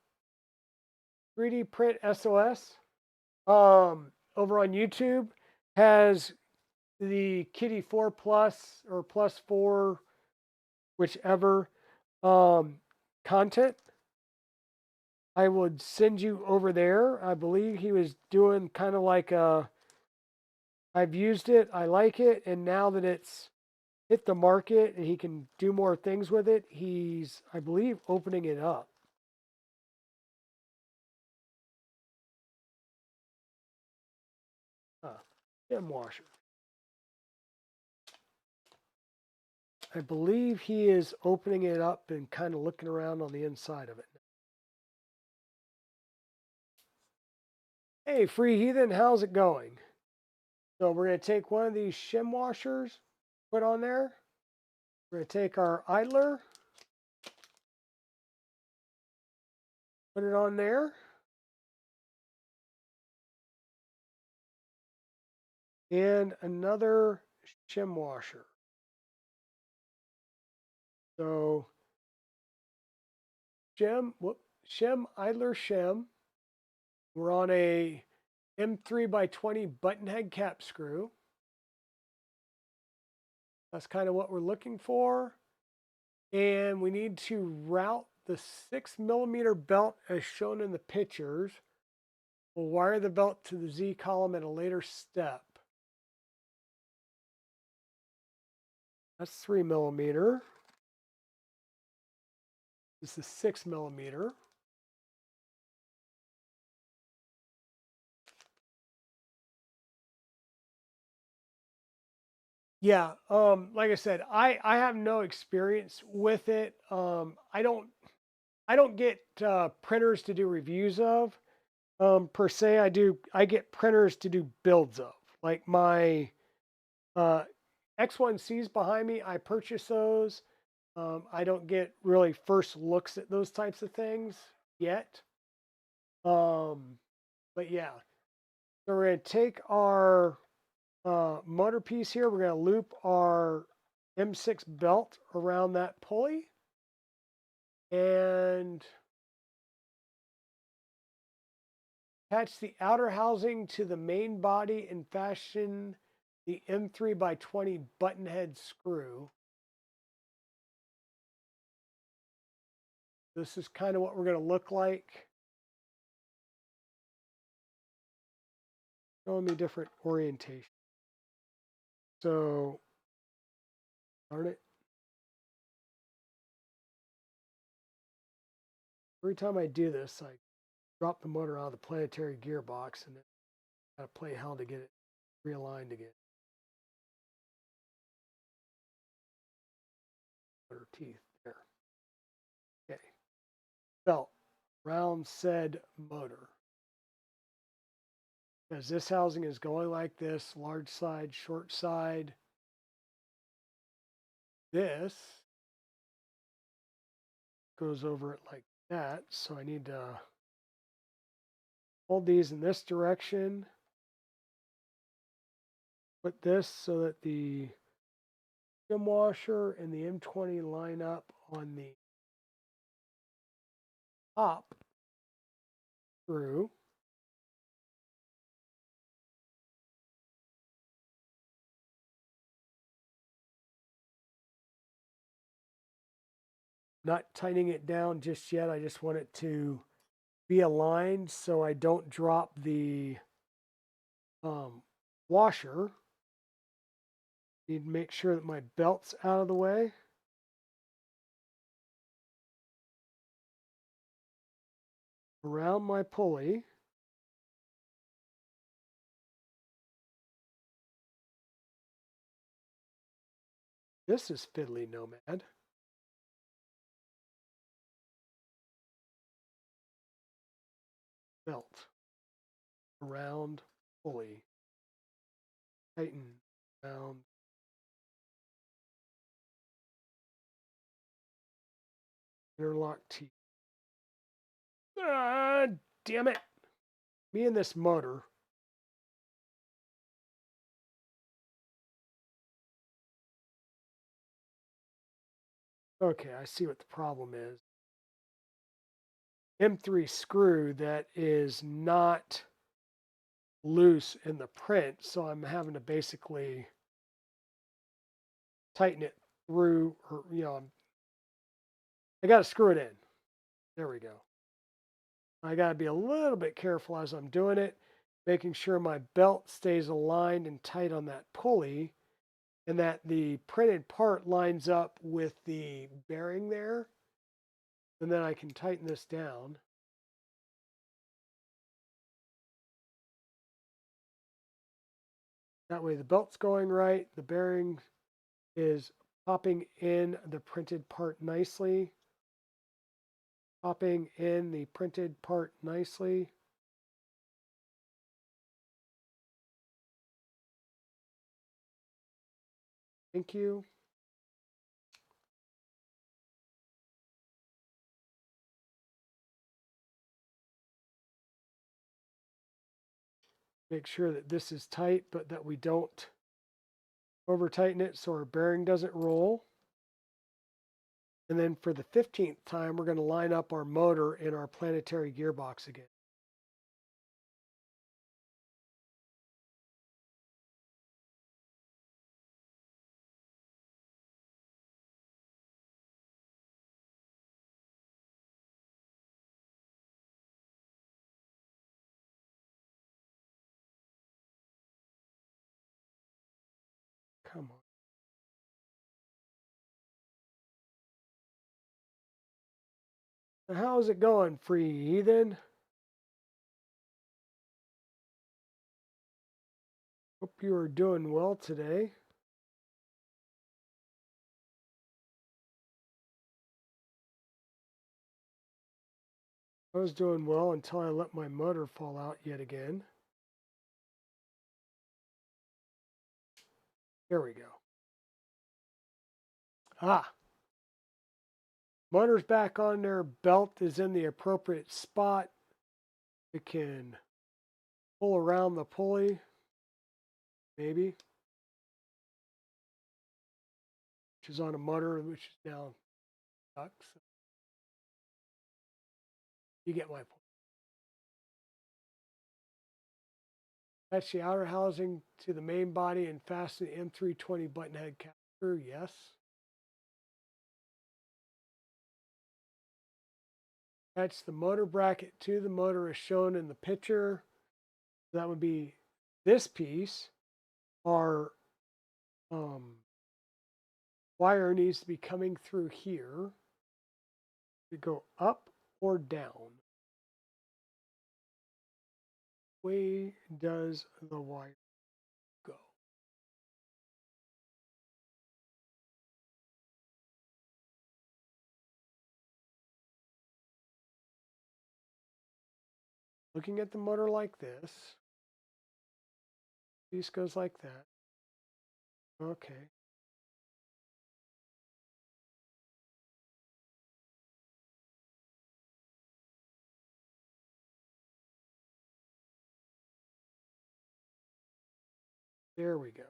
Print SOS. Over on YouTube has the Kitty 4 Plus or Plus 4, whichever content. I would send you over there. I believe he was doing kind of like a, I've used it, I like it, and now that it's hit the market and he can do more things with it, he's, I believe, opening it up. Gem washer. I believe he is opening it up and kind of looking around on the inside of it. Hey, Free Heathen, how's it going? So we're going to take one of these shim washers, put on there. We're going to take our idler, put it on there. And another shim washer. So shim, idler shim. We're on a M3 by 20 button head cap screw. That's kind of what we're looking for. And we need to route the 6mm belt as shown in the pictures. We'll wire the belt to the Z column at a later step. That's 3mm. This is 6mm. Yeah, like I said, I have no experience with it. I don't get printers to do reviews of per se. I get printers to do builds of. Like my uh, X1Cs behind me, I purchase those. I don't get really first looks at those types of things yet. But yeah, so we're gonna take our motor piece here. We're gonna loop our M6 belt around that pulley and attach the outer housing to the main body and fashion the M3 by 20 button head screw. This is kind of what we're going to look like. Showing me different orientation. So, darn it. Every time I do this, I drop the motor out of the planetary gearbox and then gotta play hell to get it realigned again. Motor teeth there. Okay. Belt around said motor. As this housing is going like this, large side, short side, this goes over it like that. So I need to hold these in this direction. Put this so that the skim washer and the M20 line up on the top screw. Not tightening it down just yet. I just want it to be aligned so I don't drop the washer. Need to make sure that my belt's out of the way. Around my pulley. This is fiddly nomad. Belt. Around pulley. Tighten. Round. Interlock T. Ah, damn it. Me and this motor. Okay, I see what the problem is. M3 screw that is not loose in the print, so I'm having to basically tighten it through, or I got to screw it in. There we go. I got to be a little bit careful as I'm doing it, making sure my belt stays aligned and tight on that pulley, and that the printed part lines up with the bearing there. And then I can tighten this down. That way the belt's going right, the bearing is popping in the printed part nicely. Popping in the printed part nicely. Thank you. Make sure that this is tight, but that we don't over tighten it so our bearing doesn't roll. And then for the 15th time, we're going to line up our motor in our planetary gearbox again. Come on. Now, how's it going, free heathen? Hope you are doing well today. I was doing well until I let my motor fall out yet again. There we go. Ah, motor's back on there. Belt is in the appropriate spot. It can pull around the pulley, maybe, which is on a motor, which is now stuck. So you get my point. Attach the outer housing to the main body and fasten the M320 button head cap screw. Yes. Attach the motor bracket to the motor as shown in the picture. That would be this piece. Our wire needs to be coming through here to go up or down. Way does the wire go? Looking at the motor like this, piece goes like that. Okay. There we go.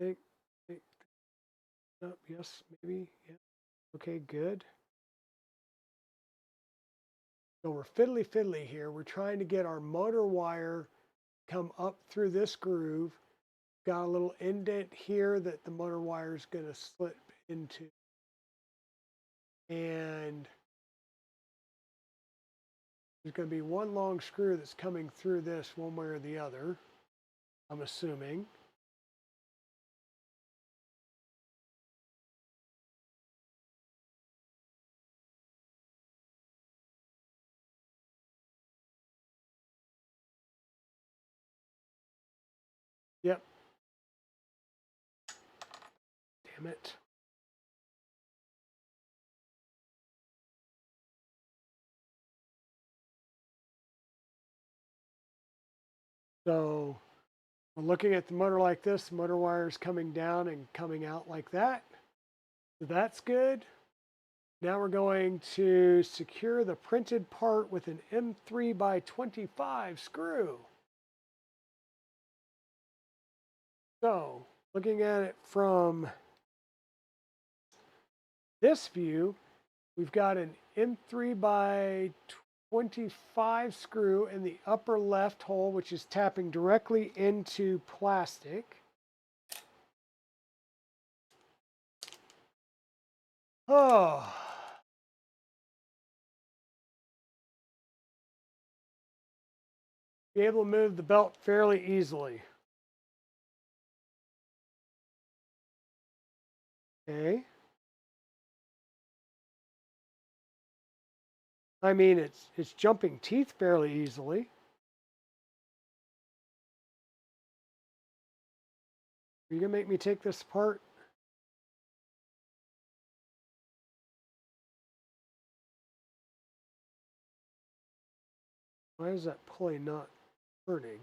Think, think, up, yes, maybe. Yeah. Okay, good. So we're fiddly fiddly here. We're trying to get our motor wire come up through this groove. Got a little indent here that the motor wire is going to slip into. And there's going to be one long screw that's coming through this one way or the other, I'm assuming. Yep. Damn it. So we're looking at the motor like this. The motor wire is coming down and coming out like that. So that's good. Now we're going to secure the printed part with an M3 by 25 screw. So looking at it from this view, we've got an M3 by 25 screw in the upper left hole, which is tapping directly into plastic. Oh. Be able to move the belt fairly easily. Okay. I mean, it's jumping teeth fairly easily. Are you gonna make me take this apart? Why is that pulley not turning?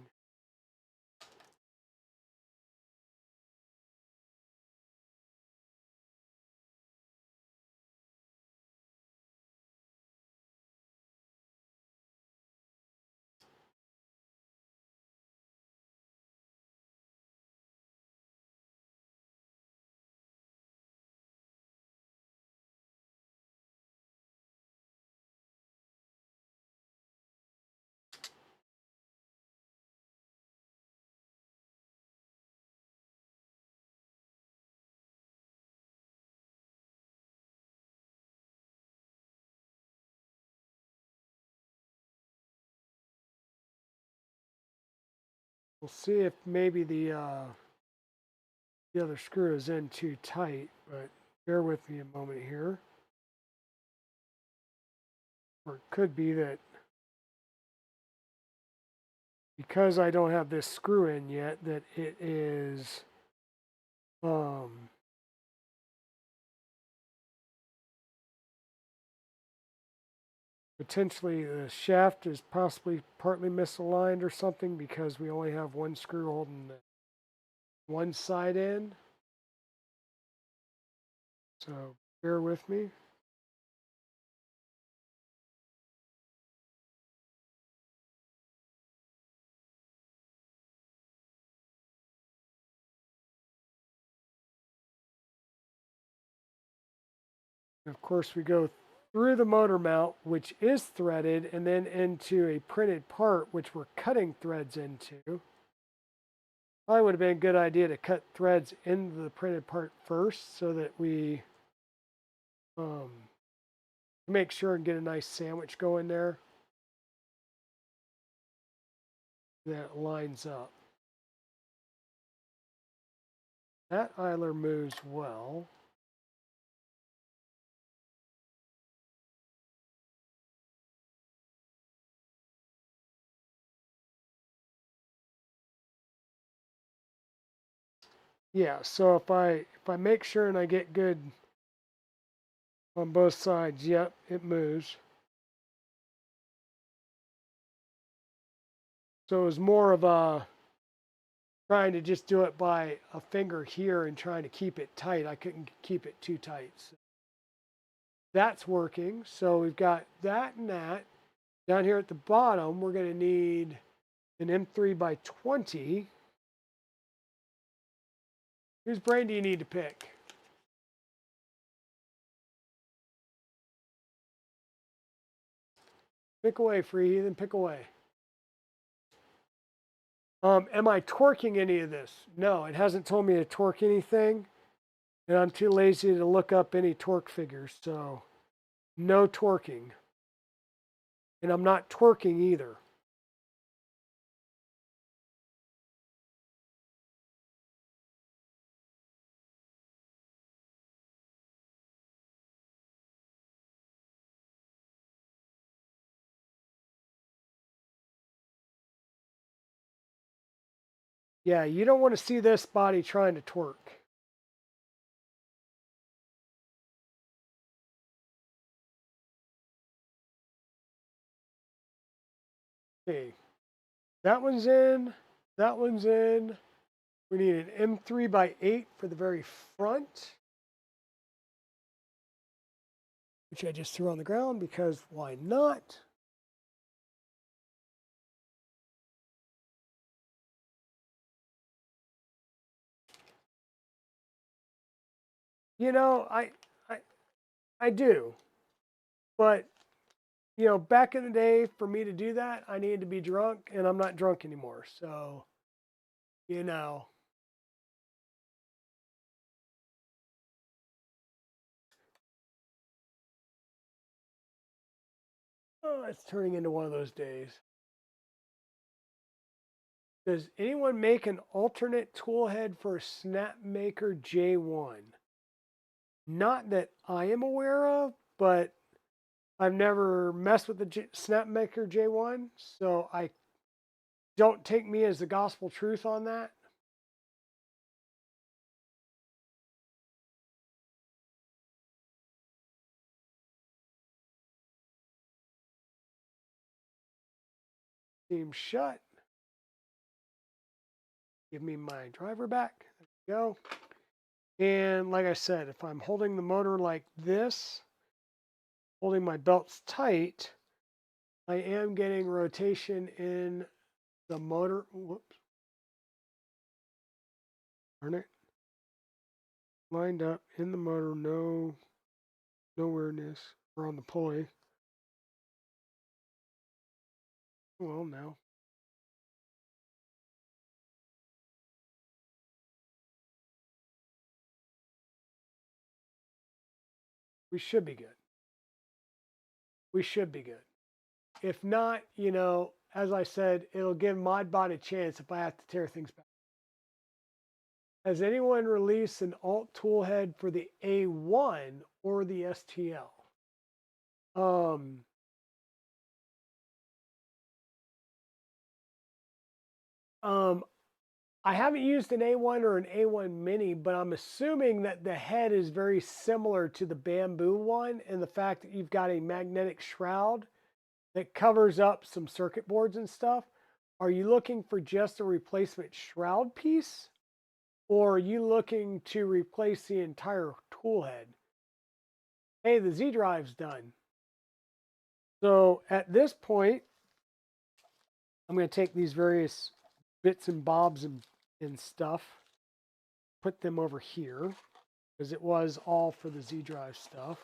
We'll see if maybe the other screw is in too tight, but bear with me a moment here. Or it could be that because I don't have this screw in yet, that it is potentially the shaft is possibly partly misaligned or something because we only have one screw holding the one side in. So bear with me. Of course, we go through the motor mount, which is threaded, and then into a printed part, which we're cutting threads into. Probably would have been a good idea to cut threads into the printed part first so that we make sure and get a nice sandwich going there that lines up. That idler moves well. Yeah, so if I make sure and I get good on both sides, yep, it moves. So it was more of a trying to just do it by a finger here and trying to keep it tight. I couldn't keep it too tight. So that's working. So we've got that and that. Down here at the bottom, we're going to need an M3 by 20. Whose brain do you need to pick? Pick away, free heathen, pick away. Am I torquing any of this? No, it hasn't told me to torque anything. And I'm too lazy to look up any torque figures. So no torquing. And I'm not torquing either. Yeah, you don't want to see this body trying to torque. Okay, that one's in. That one's in. We need an M3 by 8 for the very front, which I just threw on the ground because why not? You know, I I do. But, you know, back in the day, for me to do that, I needed to be drunk, and I'm not drunk anymore. So, you know, oh, it's turning into one of those days. Does anyone make an alternate tool head for a Snapmaker J1? Not that I am aware of, but I've never messed with the Snapmaker J1, so I don't take me as the gospel truth on that. Seems shut. Give me my driver back. There we go. And like I said, if I'm holding the motor like this, holding my belts tight, I am getting rotation in the motor. Whoops. Darn it. Lined up in the motor, no awareness. We're on the pulley. Well, now. We should be good. We should be good. If not, you know, as I said, it'll give Modbot a chance if I have to tear things back. Has anyone released an alt tool head for the A1 or the STL? Um, um, I haven't used an A1 or an A1 Mini, but I'm assuming that the head is very similar to the bamboo one, and the fact that you've got a magnetic shroud that covers up some circuit boards and stuff. Are you looking for just a replacement shroud piece, or are you looking to replace the entire tool head? Hey, the Z drive's done. So at this point, I'm going to take these various bits and bobs and stuff, put them over here, because it was all for the Z drive stuff.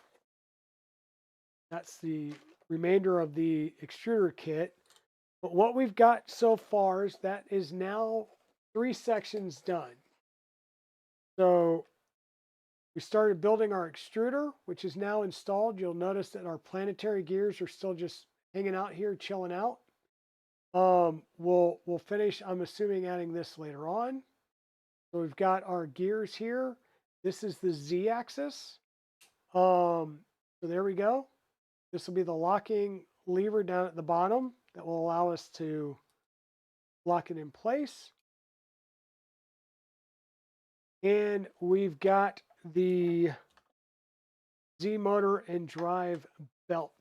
That's the remainder of the extruder kit. But what we've got so far is that is now 3 sections done. So we started building our extruder, which is now installed. You'll notice that our planetary gears are still just hanging out here, chilling out. We'll finish, I'm assuming, adding this later on. So we've got our gears here. This is the Z-axis. So there we go. This will be the locking lever down at the bottom that will allow us to lock it in place. And we've got the Z motor and drive belt.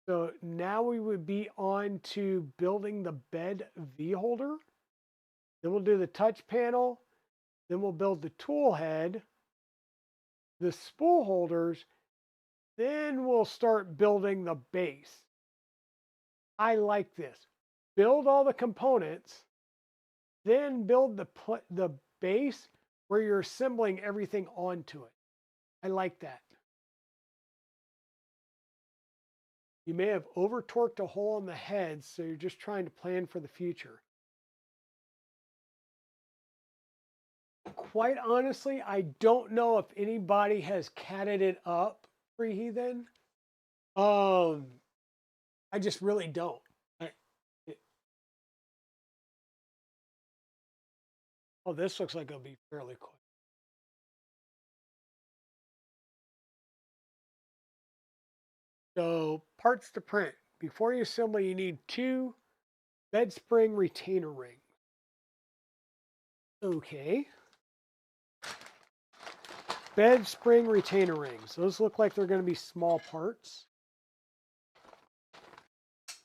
So now we would be on to building the bed V holder. Then we'll do the touch panel. Then we'll build the tool head, the spool holders. Then we'll start building the base. I like this. Build all the components, then build the base where you're assembling everything onto it. I like that. You may have over torqued a hole in the head, so you're just trying to plan for the future. Quite honestly, I don't know if anybody has catted it up, Free Heathen. I just really don't. It, oh, this looks like it'll be fairly quick. So parts to print. Before you assemble, you need 2 bed spring retainer rings. Okay. Bed spring retainer rings. Those look like they're going to be small parts.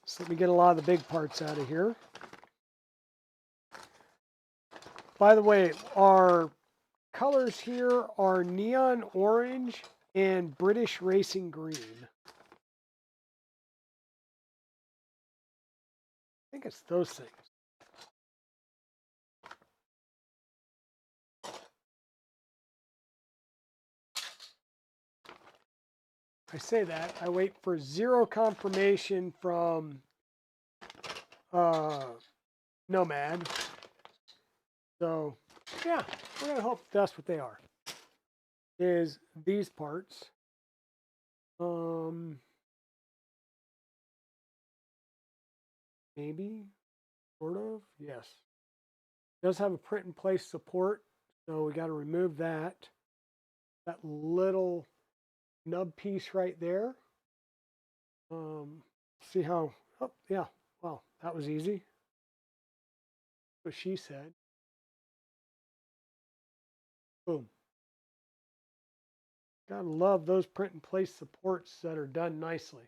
So let me get a lot of the big parts out of here. By the way, our colors here are neon orange and British racing green. I think it's those things. I say that. I wait for zero confirmation from Nomad. So, yeah, we're going to hope that's what they are. Is these parts. Maybe, sort of, yes. It does have a print in place support, so we got to remove that. That little nub piece right there. See how, oh, yeah, well, that was easy. What she said. Boom. Gotta love those print in place supports that are done nicely.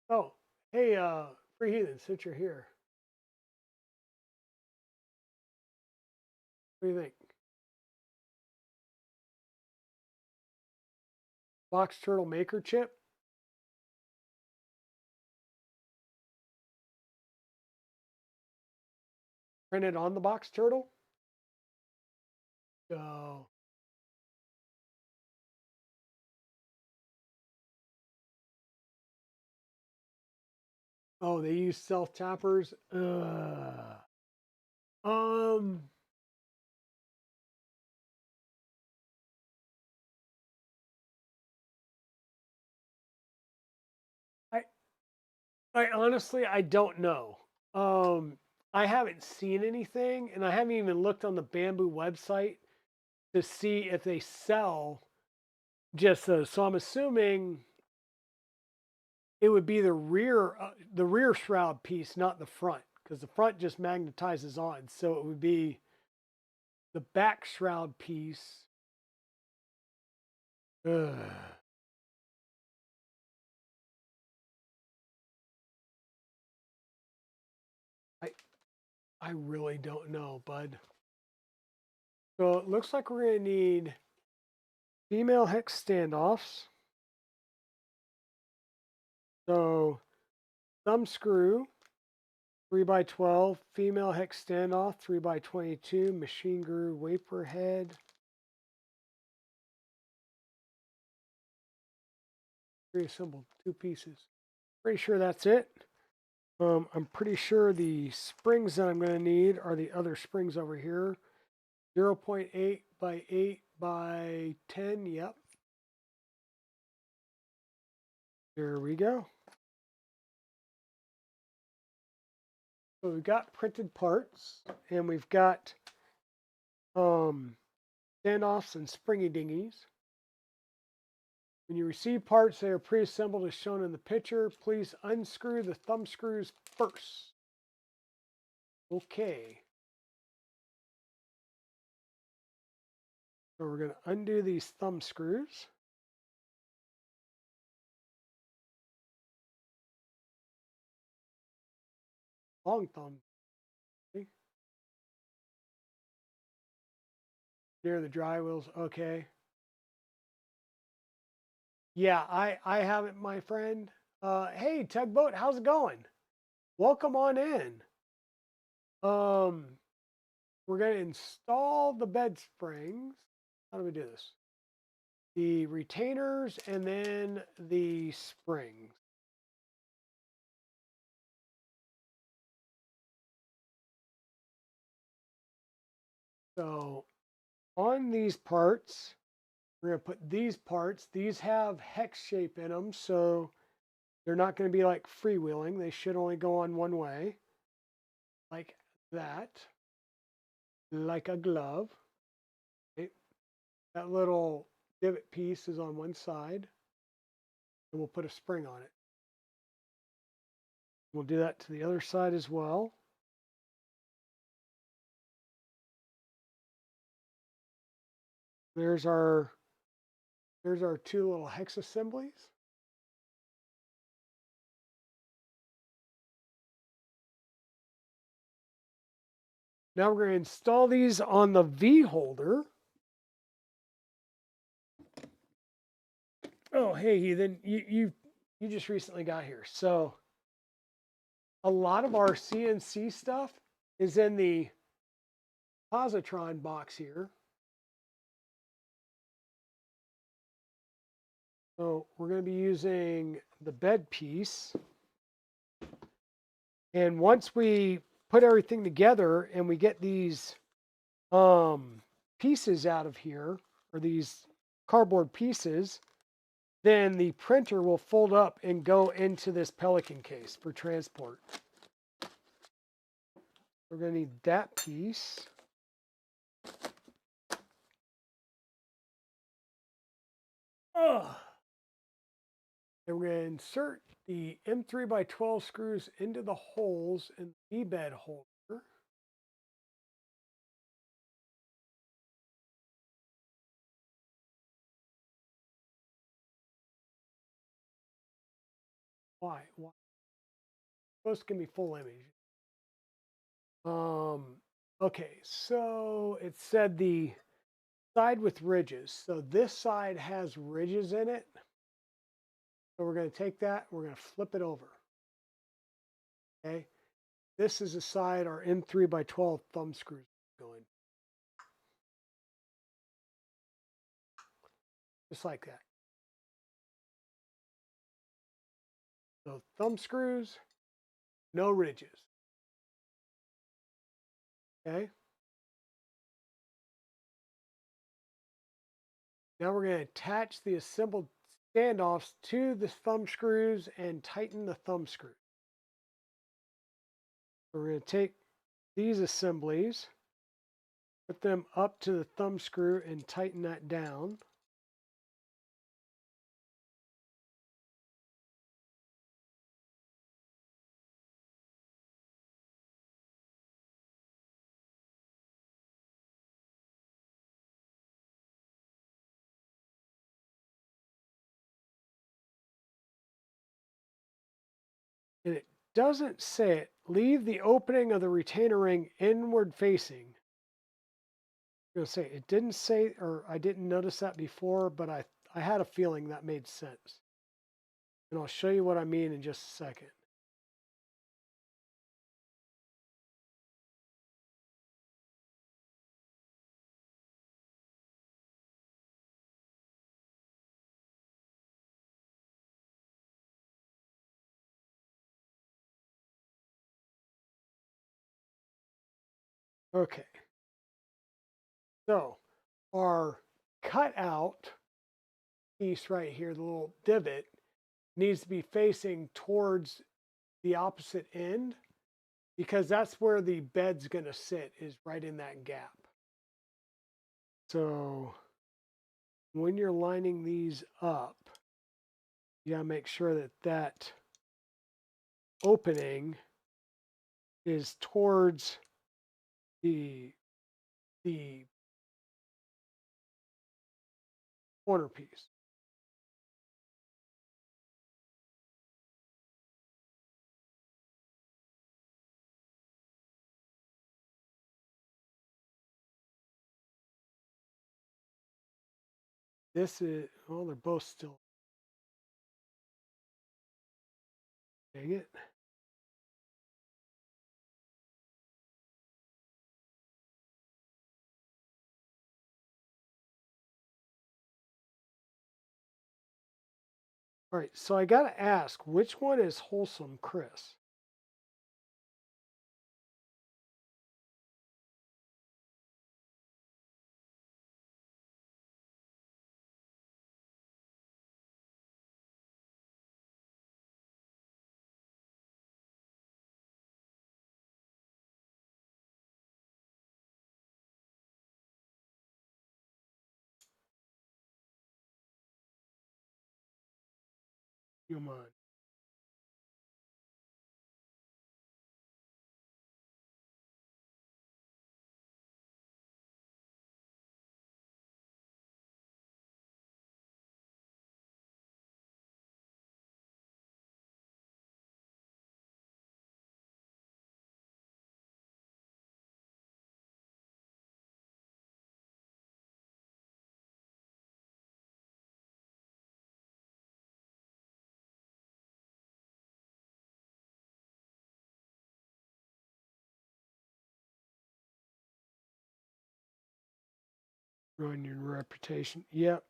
Oh, hey, Free Heathen, since you're here, what do you think? Box Turtle Maker chip? Printed on the Box Turtle? So, oh, they use self tappers? Um, I I honestly I don't know. Um, I haven't seen anything, and I haven't even looked on the Bamboo website to see if they sell just those. So I'm assuming it would be the rear shroud piece, not the front, because the front just magnetizes on. So it would be the back shroud piece. Ugh. I I really don't know, bud. So it looks like we're gonna need female hex standoffs. So thumb screw, 3x12, female hex standoff, 3x22, machine grew wafer head. Reassembled 2 pieces. Pretty sure that's it. I'm pretty sure the springs that I'm going to need are the other springs over here. 0.8 by 8 by 10. Yep. There we go. So we've got printed parts, and we've got standoffs and springy dingies. When you receive parts, they are pre-assembled as shown in the picture. Please unscrew the thumb screws first. Okay. So we're going to undo these thumb screws. Long thumb. See? Near the dry wheels. Okay. Yeah, I haven't, my friend. Hey, Tugboat, how's it going? Welcome on in. We're going to install the bed springs. How do we do this? The retainers and then the springs. So on these parts, we're going to put these parts. These have hex shape in them, so they're not going to be like freewheeling. They should only go on one way, like that, like a glove. Okay. That little divot piece is on one side, and we'll put a spring on it. We'll do that to the other side as well. There's our 2 little hex assemblies. Now we're going to install these on the V holder. Oh, hey, Heathen, you just recently got here. So a lot of our CNC stuff is in the Positron box here. So we're going to be using the bed piece. And once we put everything together and we get these pieces out of here, or these cardboard pieces, then the printer will fold up and go into this Pelican case for transport. We're going to need that piece. And we're going to insert the M3 by 12 screws into the holes in the B-bed holder. Why? Supposed to give me full image. Okay, so it said the side with ridges. So this side has ridges in it. So we're going to take that, we're going to flip it over. Okay. This is the side our M3 by 12 thumb screws going. Just like that. So thumb screws, no ridges. Okay. Now we're going to attach the assembled standoffs to the thumb screws and tighten the thumb screws. We're going to take these assemblies, put them up to the thumb screw and tighten that down. And it doesn't say it. Leave the opening of the retainer ring inward facing. I'm going to say it didn't say, or I didn't notice that before, but I had a feeling that made sense. And I'll show you what I mean in just a second. Okay. So our cutout piece right here, the little divot, needs to be facing towards the opposite end because that's where the bed's going to sit, is right in that gap. So when you're lining these up, you got to make sure that that opening is towards the corner piece. This is, well, they're both still. Dang it. All right, so I got to ask, which one is wholesome, Chris? You mind? Ruin your reputation. Yep.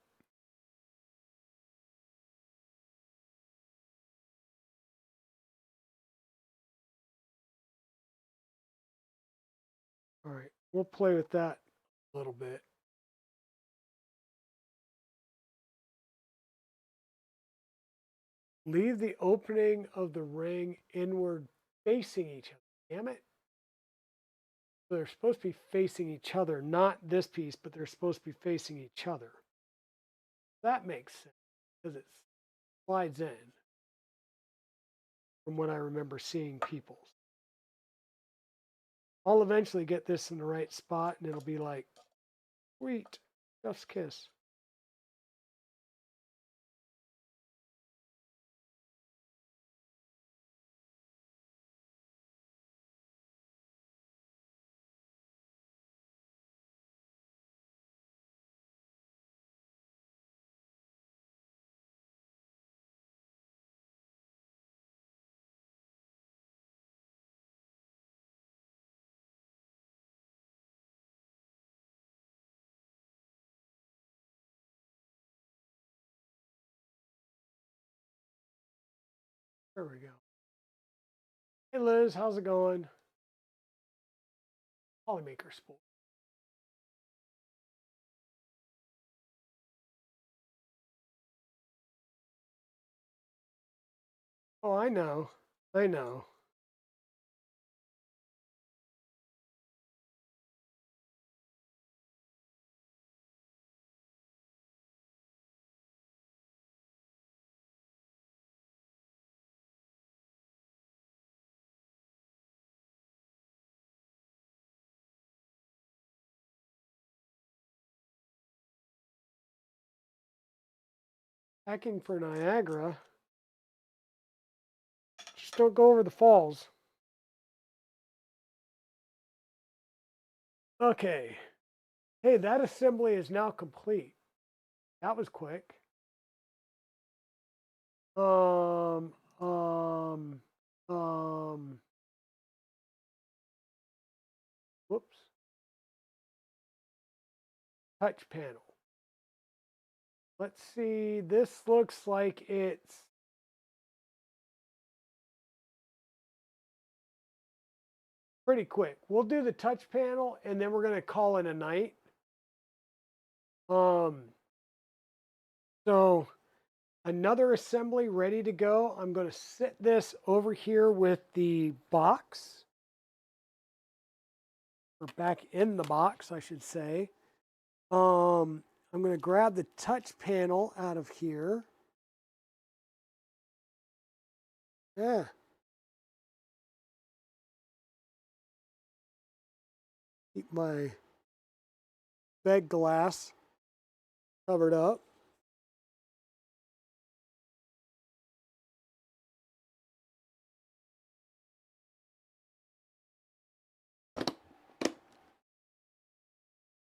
All right, we'll play with that a little bit. Leave the opening of the ring inward facing each other. Damn it. So they're supposed to be facing each other, not this piece, but they're supposed to be facing each other. That makes sense because it slides in from what I remember seeing people's. I'll eventually get this in the right spot and it'll be like, sweet, just kiss. There we go. Hey Liz, how's it going? Polymaker Spool. Oh, I know. I know. Hacking for Niagara. Just don't go over the falls. Okay. Hey, that assembly is now complete. That was quick. Um, um, whoops. Touch panel. Let's see. This looks like it's pretty quick. We'll do the touch panel and then we're going to call it a night. So another assembly ready to go. I'm going to sit this over here with the box, or back in the box, I should say. I'm going to grab the touch panel out of here. Yeah. Keep my bed glass covered up.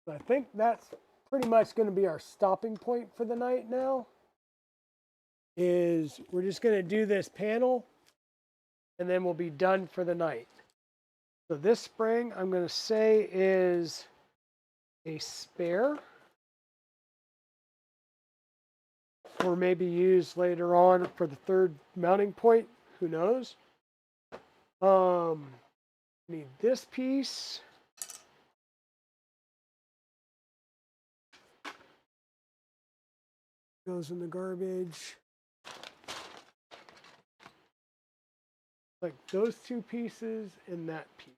I think that's pretty much going to be our stopping point for the night now. Is we're just going to do this panel and then we'll be done for the night. So this spring I'm going to say is a spare, or maybe used later on for the third mounting point. Who knows? Need this piece. Goes in the garbage. Like those two pieces and that piece.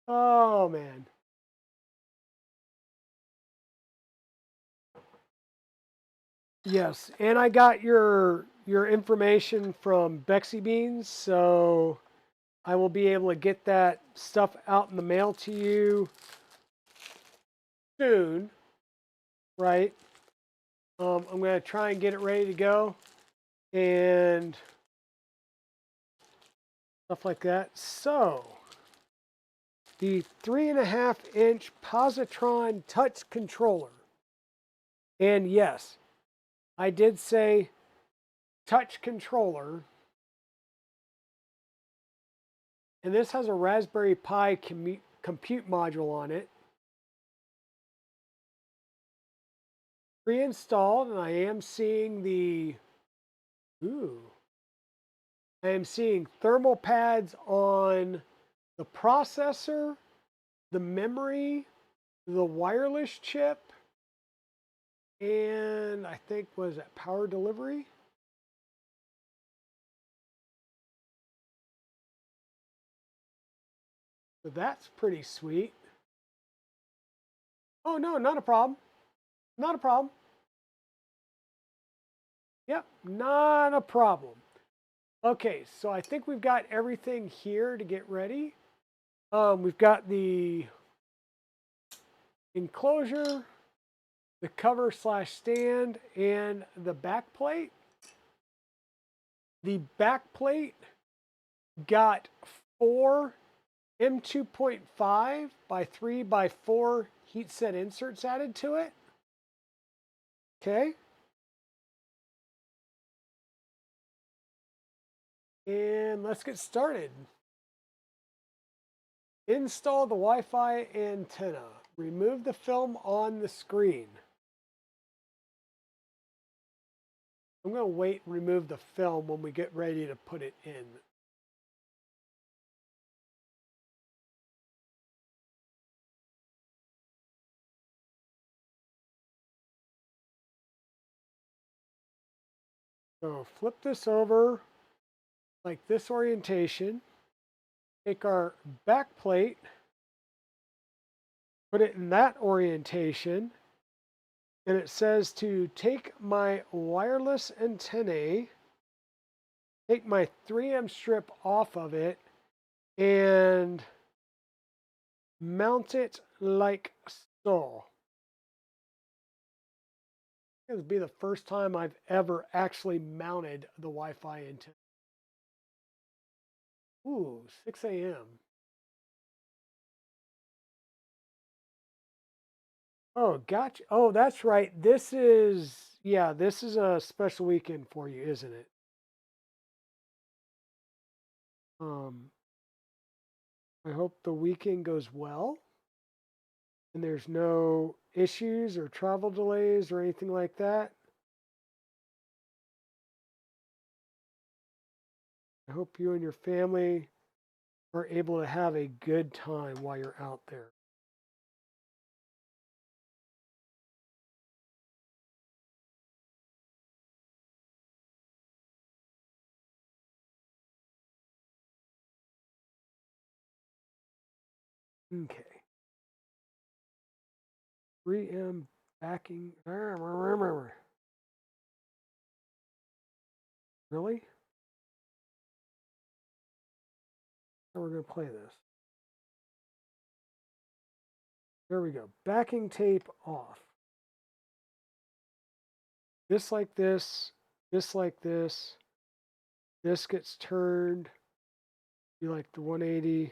Oh man. Yes, and I got your information from Bexy Beans, so I will be able to get that stuff out in the mail to you soon, right? I'm going to try and get it ready to go and stuff like that. So, the 3.5-inch Positron touch controller. And yes, I did say touch controller. And this has a Raspberry Pi compute module on it. Pre-installed, and I am seeing I am seeing thermal pads on the processor, the memory, the wireless chip, and I think, was that power delivery? So that's pretty sweet. Oh, no, not a problem. Not a problem. Yep, not a problem. Okay, so I think we've got everything here to get ready. We've got the enclosure, the cover slash stand, and the back plate. The back plate got 4 M2.5 by 3 by 4 heat set inserts added to it. Okay. And let's get started. Install the Wi-Fi antenna. Remove the film on the screen. I'm going to wait and remove the film when we get ready to put it in. So flip this over like this orientation. Take our back plate, put it in that orientation, and it says to take my wireless antennae, take my 3M strip off of it, and mount it like so. This will be the first time I've ever actually mounted the Wi-Fi antenna. Ooh, 6 a.m. Oh, gotcha. Oh, that's right. This is a special weekend for you, isn't it? Um, I hope the weekend goes well and there's no issues or travel delays or anything like that. I hope you and your family are able to have a good time while you're out there. Okay. 3M backing. Really? How we're going to play this? There we go. Backing tape off. This like this, this like this. This gets turned, be like the 180,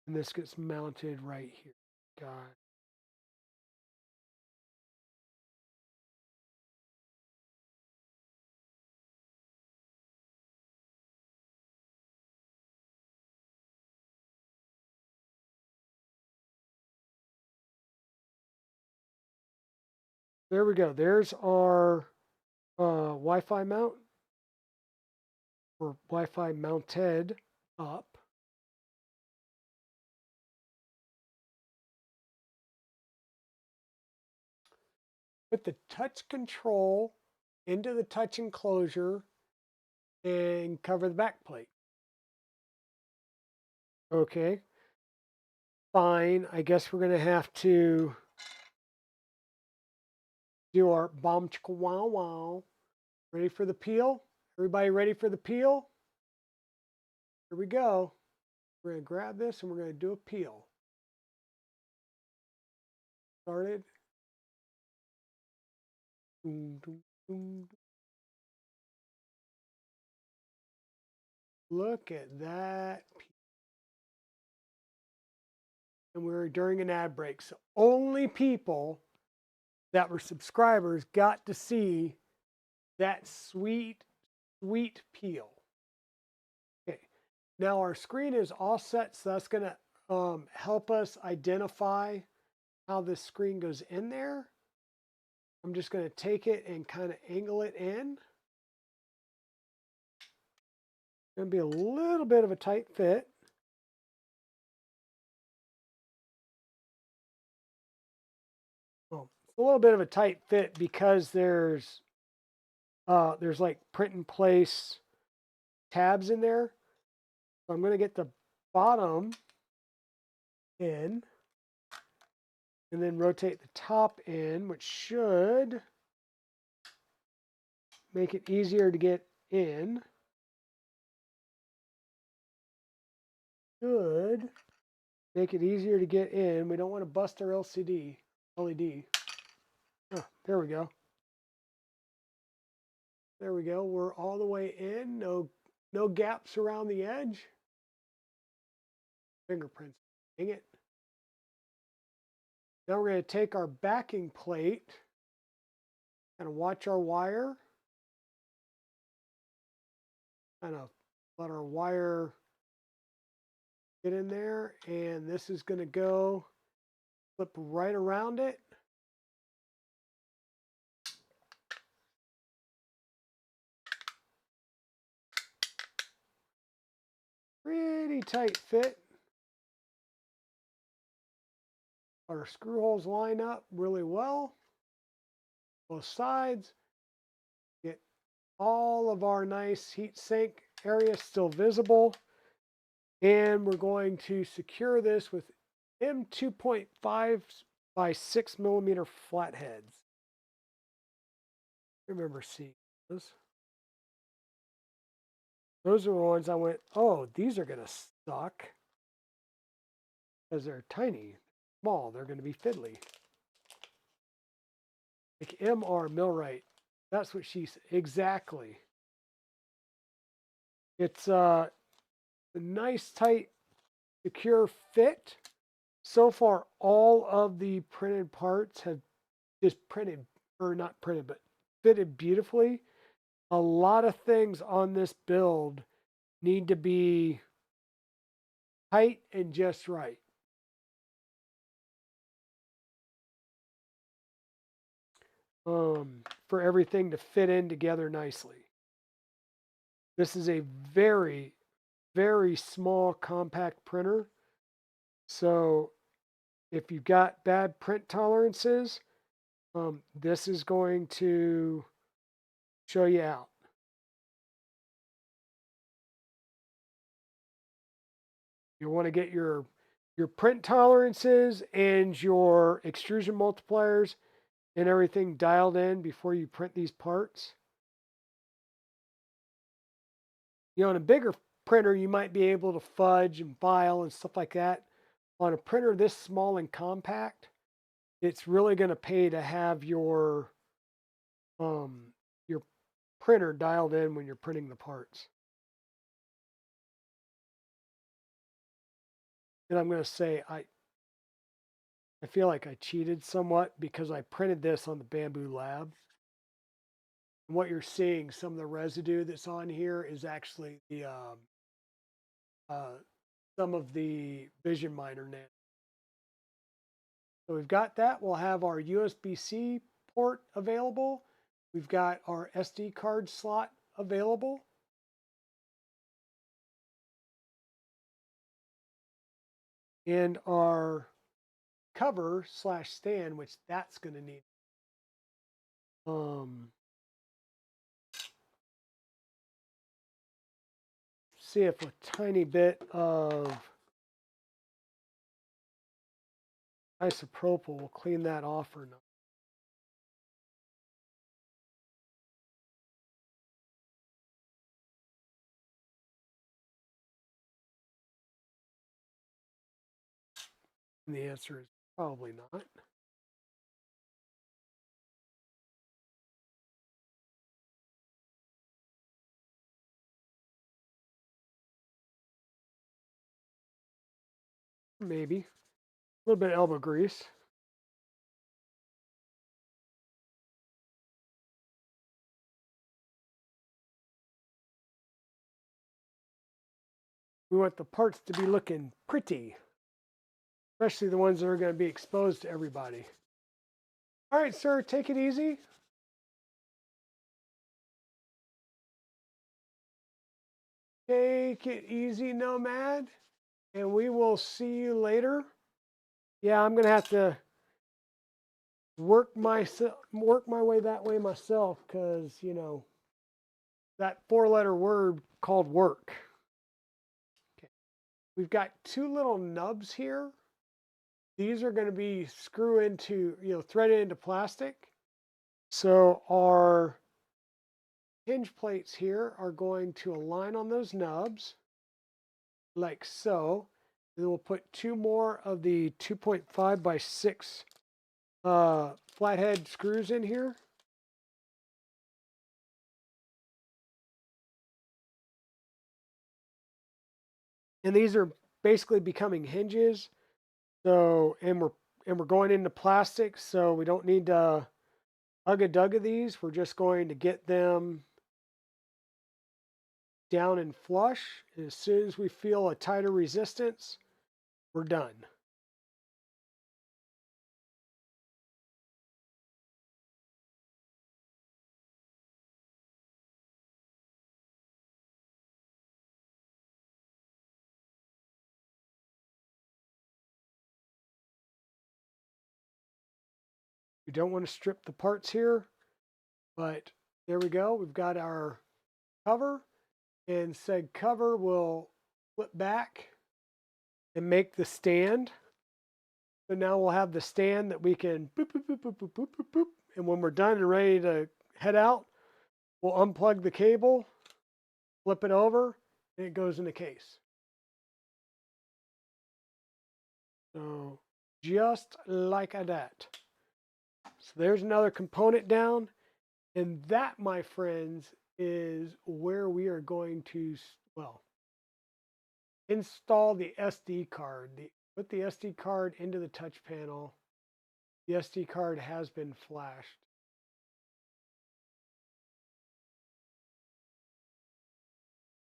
and this gets mounted right here. Got it. There we go. There's our Wi-Fi mount, or Wi-Fi mounted up. Put the touch control into the touch enclosure and cover the back plate. Okay. Fine. I guess we're going to have to do our bomb chicka wow wow. Ready for the peel? Everybody ready for the peel? Here we go. We're going to grab this and we're going to do a peel. Started. Look at that. And we were during an ad break. So only people that were subscribers got to see that sweet, sweet peel. Okay. Now our screen is all set, so that's going to help us identify how this screen goes in there. I'm just going to take it and kind of angle it in. Going to be a little bit of a tight fit. Well, it's a little bit of a tight fit because there's like print in place tabs in there. So I'm going to get the bottom in and then rotate the top in, which should make it easier to get in. Should make it easier to get in. We don't want to bust our LED. Oh, there we go. There we go. We're all the way in. No gaps around the edge. Fingerprints. Dang it. Now we're going to take our backing plate and watch our wire. Kind of let our wire get in there. And this is going to go flip right around it. Pretty tight fit. Our screw holes line up really well. Both sides. Get all of our nice heat sink area still visible. And we're going to secure this with M2.5 by 6 millimeter flatheads. I remember seeing those. Those are the ones I went, oh, these are going to suck. Because they're tiny, small, they're going to be fiddly. Like MR Millwright. That's what she said. Exactly. It's a nice, tight, secure fit. So far, all of the printed parts have just printed, or not printed, but fitted beautifully. A lot of things on this build need to be tight and just right. For everything to fit in together nicely. This is a very, very small compact printer. So if you've got bad print tolerances, this is going to show you out. You want to get your print tolerances and your extrusion multipliers and everything dialed in before you print these parts. You know, on a bigger printer, you might be able to fudge and file and stuff like that. On a printer this small and compact, it's really going to pay to have your printer dialed in when you're printing the parts. And I'm going to say I feel like I cheated somewhat because I printed this on the Bamboo Lab. And what you're seeing, some of the residue that's on here is actually the some of the Vision Miner net. So we've got that. We'll have our USB-C port available. We've got our SD card slot available. And our cover / stand, which that's going to need. See if a tiny bit of isopropyl will clean that off or not. And the answer is probably not. Maybe. A little bit of elbow grease. We want the parts to be looking pretty, especially the ones that are going to be exposed to everybody. All right, sir, take it easy. Take it easy, Nomad, and we will see you later. Yeah, I'm going to have to work my way that way myself because, you know, that 4-letter word called work. Okay. We've got 2 little nubs here. These are going to be threaded into plastic. So our hinge plates here are going to align on those nubs like so. Then we'll put 2 more of the 2.5 by 6 flathead screws in here. And these are basically becoming hinges. So, and we're going into plastic, so we don't need to hug-a-dug of these. We're just going to get them down and flush. And as soon as we feel a tighter resistance, we're done. We don't want to strip the parts here, but there we go. We've got our cover, and said cover will flip back and make the stand. So now we'll have the stand that we can boop, boop, boop, boop, boop, boop, boop, boop. And when we're done and ready to head out, we'll unplug the cable, flip it over, and it goes in the case. So just like that. So there's another component down. And that, my friends, is where we are going to, well, install the SD card. Put the SD card into the touch panel. The SD card has been flashed.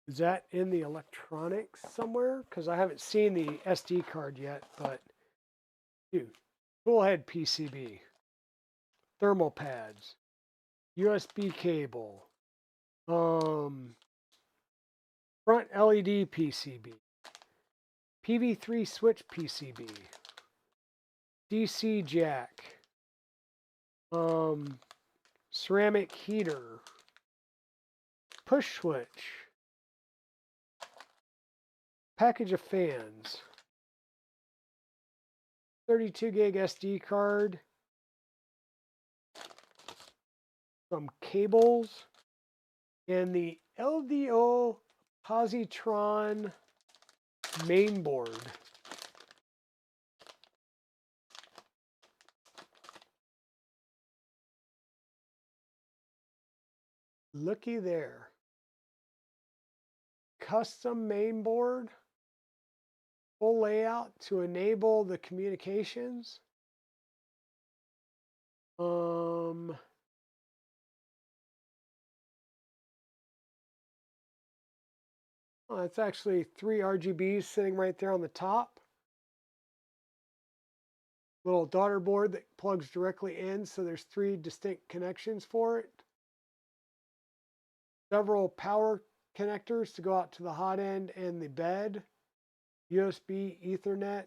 Is that in the electronics somewhere? Because I haven't seen the SD card yet, but dude, full head PCB, thermal pads, USB cable, front LED PCB, PV3 switch PCB, DC jack, ceramic heater, push switch, package of fans, 32 gig SD card, some cables, and the LDO Positron mainboard. Looky there. Custom mainboard. Full layout to enable the communications. Oh, it's actually 3 RGBs sitting right there on the top. Little daughter board that plugs directly in, so there's 3 distinct connections for it. Several power connectors to go out to the hot end and the bed. USB, Ethernet.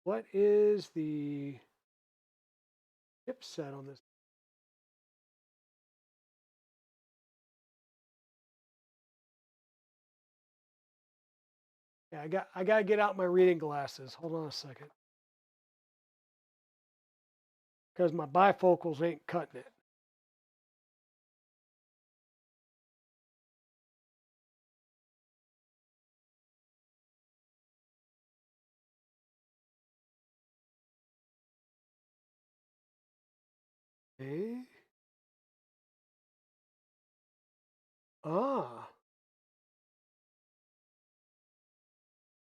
What is the chipset on this? Yeah, I gotta get out my reading glasses. Hold on a second. Because my bifocals ain't cutting it. Okay. Ah.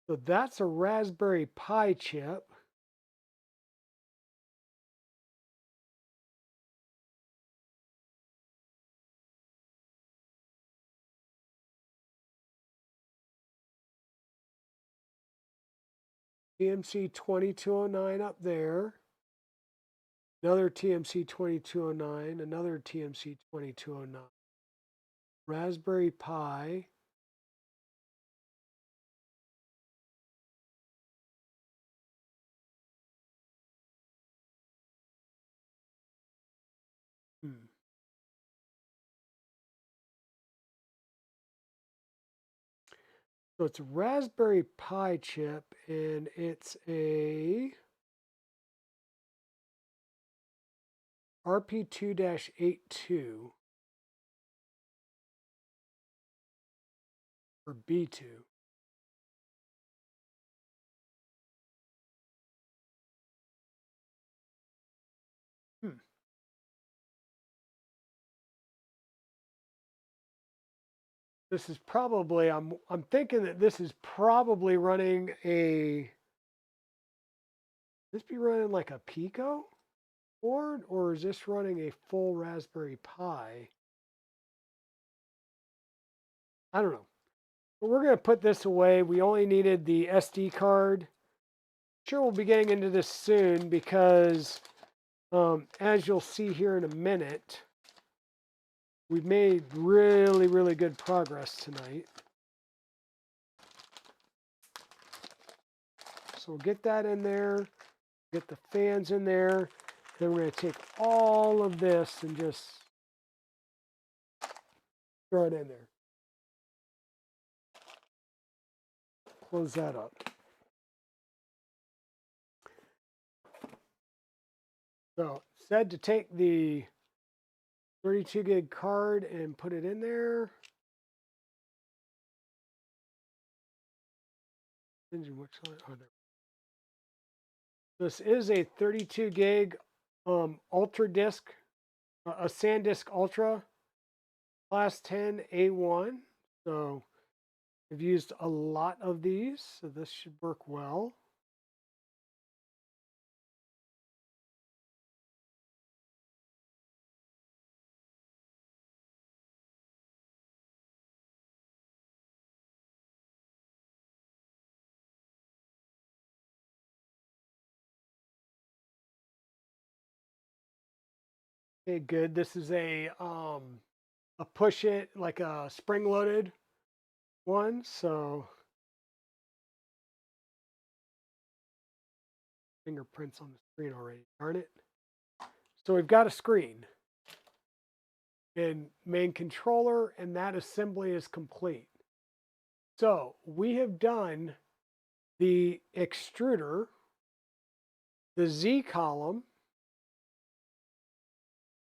So that's a Raspberry Pi chip. TMC 2209 up there. Another TMC 2209, another TMC 2209. Raspberry Pi. So it's a Raspberry Pi chip, and it's a RP2-82 or B2. This is probably, I'm thinking that this is probably running this be running like a Pico board, or is this running a full Raspberry Pi? I don't know. But we're going to put this away. We only needed the SD card. Sure, we'll be getting into this soon because as you'll see here in a minute, we've made really, really good progress tonight. So we'll get that in there, get the fans in there. Then we're going to take all of this and just throw it in there. Close that up. So said to take the 32 gig card and put it in there. Which one? Oh, there. This is a 32 gig Ultra Disc, a SanDisk Ultra Class 10 A1. So I've used a lot of these, so this should work well. Okay, good. This is a push it, like a spring loaded one. So fingerprints on the screen already. Darn it. So we've got a screen and main controller, and that assembly is complete. So we have done the extruder, the Z column,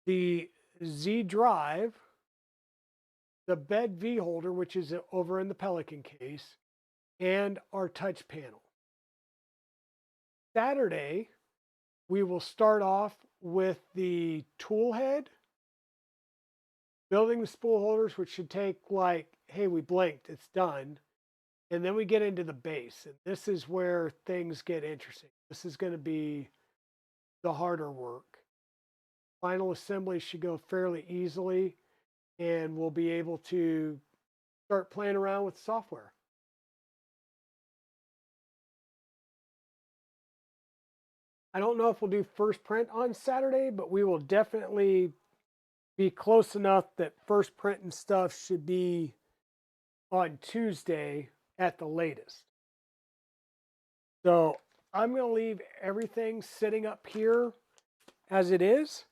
the Z drive, the bed V holder, which is over in the Pelican case, and our touch panel. Saturday, we will start off with the tool head, building the spool holders, which should take like, hey, we blinked, it's done. And then we get into the base. And this is where things get interesting. This is going to be the harder work. Final assembly should go fairly easily, and we'll be able to start playing around with software. I don't know if we'll do first print on Saturday, but we will definitely be close enough that first print and stuff should be on Tuesday at the latest. So I'm going to leave everything sitting up here as it is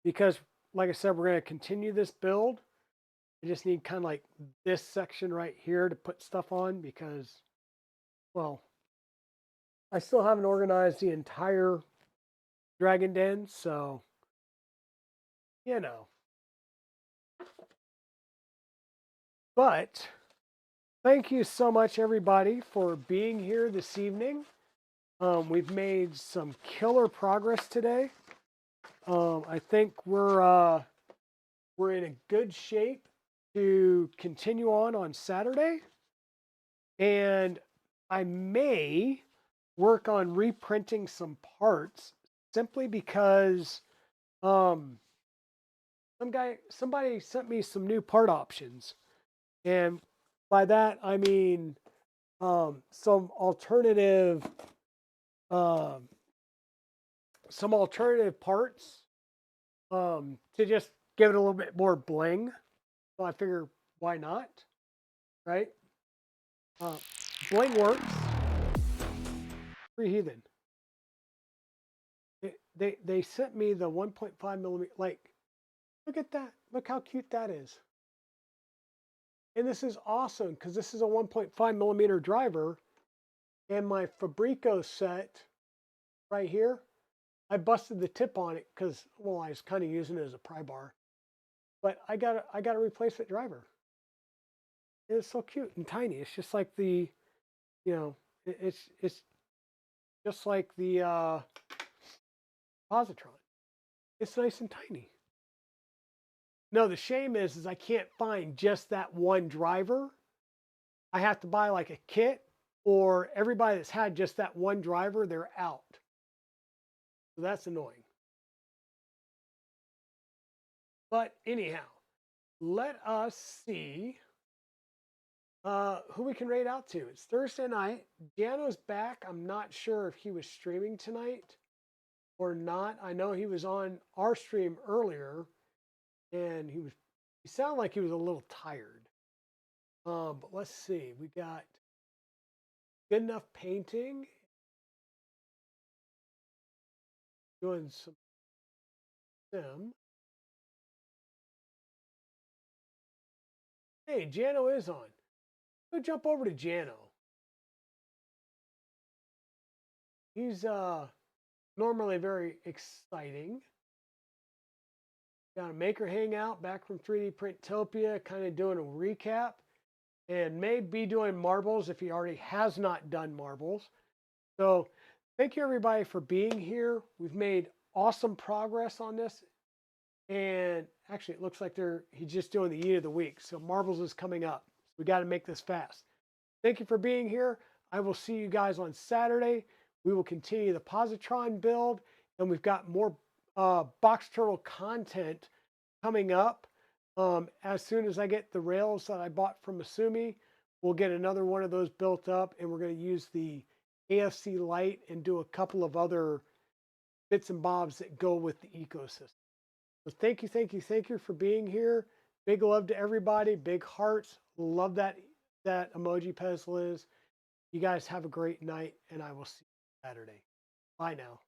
because, like I said, we're going to continue this build. I just need kind of like this section right here to put stuff on because, well, I still haven't organized the entire Dragon Den, so, you know. But thank you so much, everybody, for being here this evening. We've made some killer progress today. I think we're in a good shape to continue on Saturday, and I may work on reprinting some parts simply because somebody sent me some new part options, and by that I mean some alternative um, some alternative parts to just give it a little bit more bling. So I figure, why not? Right? Uh, Bling works. Free heathen. They sent me the 1.5 millimeter. Like, look at that. Look how cute that is. And this is awesome because this is a 1.5 millimeter driver. And my Fabrico set right here, I busted the tip on it because, well, I was kind of using it as a pry bar. But I got a replacement driver. It's so cute and tiny. It's just like the, it's just like the Positron. It's nice and tiny. No, the shame is I can't find just that one driver. I have to buy like a kit, or everybody that's had just that one driver, they're out. So that's annoying. But anyhow, let us see who we can rate out to. It's Thursday night. Jano's back. I'm not sure if he was streaming tonight or not. I know he was on our stream earlier, and he sounded like he was a little tired. But let's see. We got good enough painting, doing some sim. Hey, Jano is on. Go jump over to Jano. He's normally very exciting. Got a maker hangout back from 3D Printopia, kind of doing a recap, and may be doing marbles if he already has not done marbles. So thank you everybody for being here. We've made awesome progress on this. And actually, it looks like he's just doing the Eat of the Week. So marbles is coming up. So we got to make this fast. Thank you for being here. I will see you guys on Saturday. We will continue the Positron build, and we've got more Box Turtle content coming up. As soon as I get the rails that I bought from Masumi, we'll get another one of those built up, and we're going to use the AFC light and do a couple of other bits and bobs that go with the ecosystem. So thank you, thank you, thank you for being here. Big love to everybody. Big hearts. Love that emoji, Pez Liz. You guys have a great night, and I will see you Saturday. Bye now.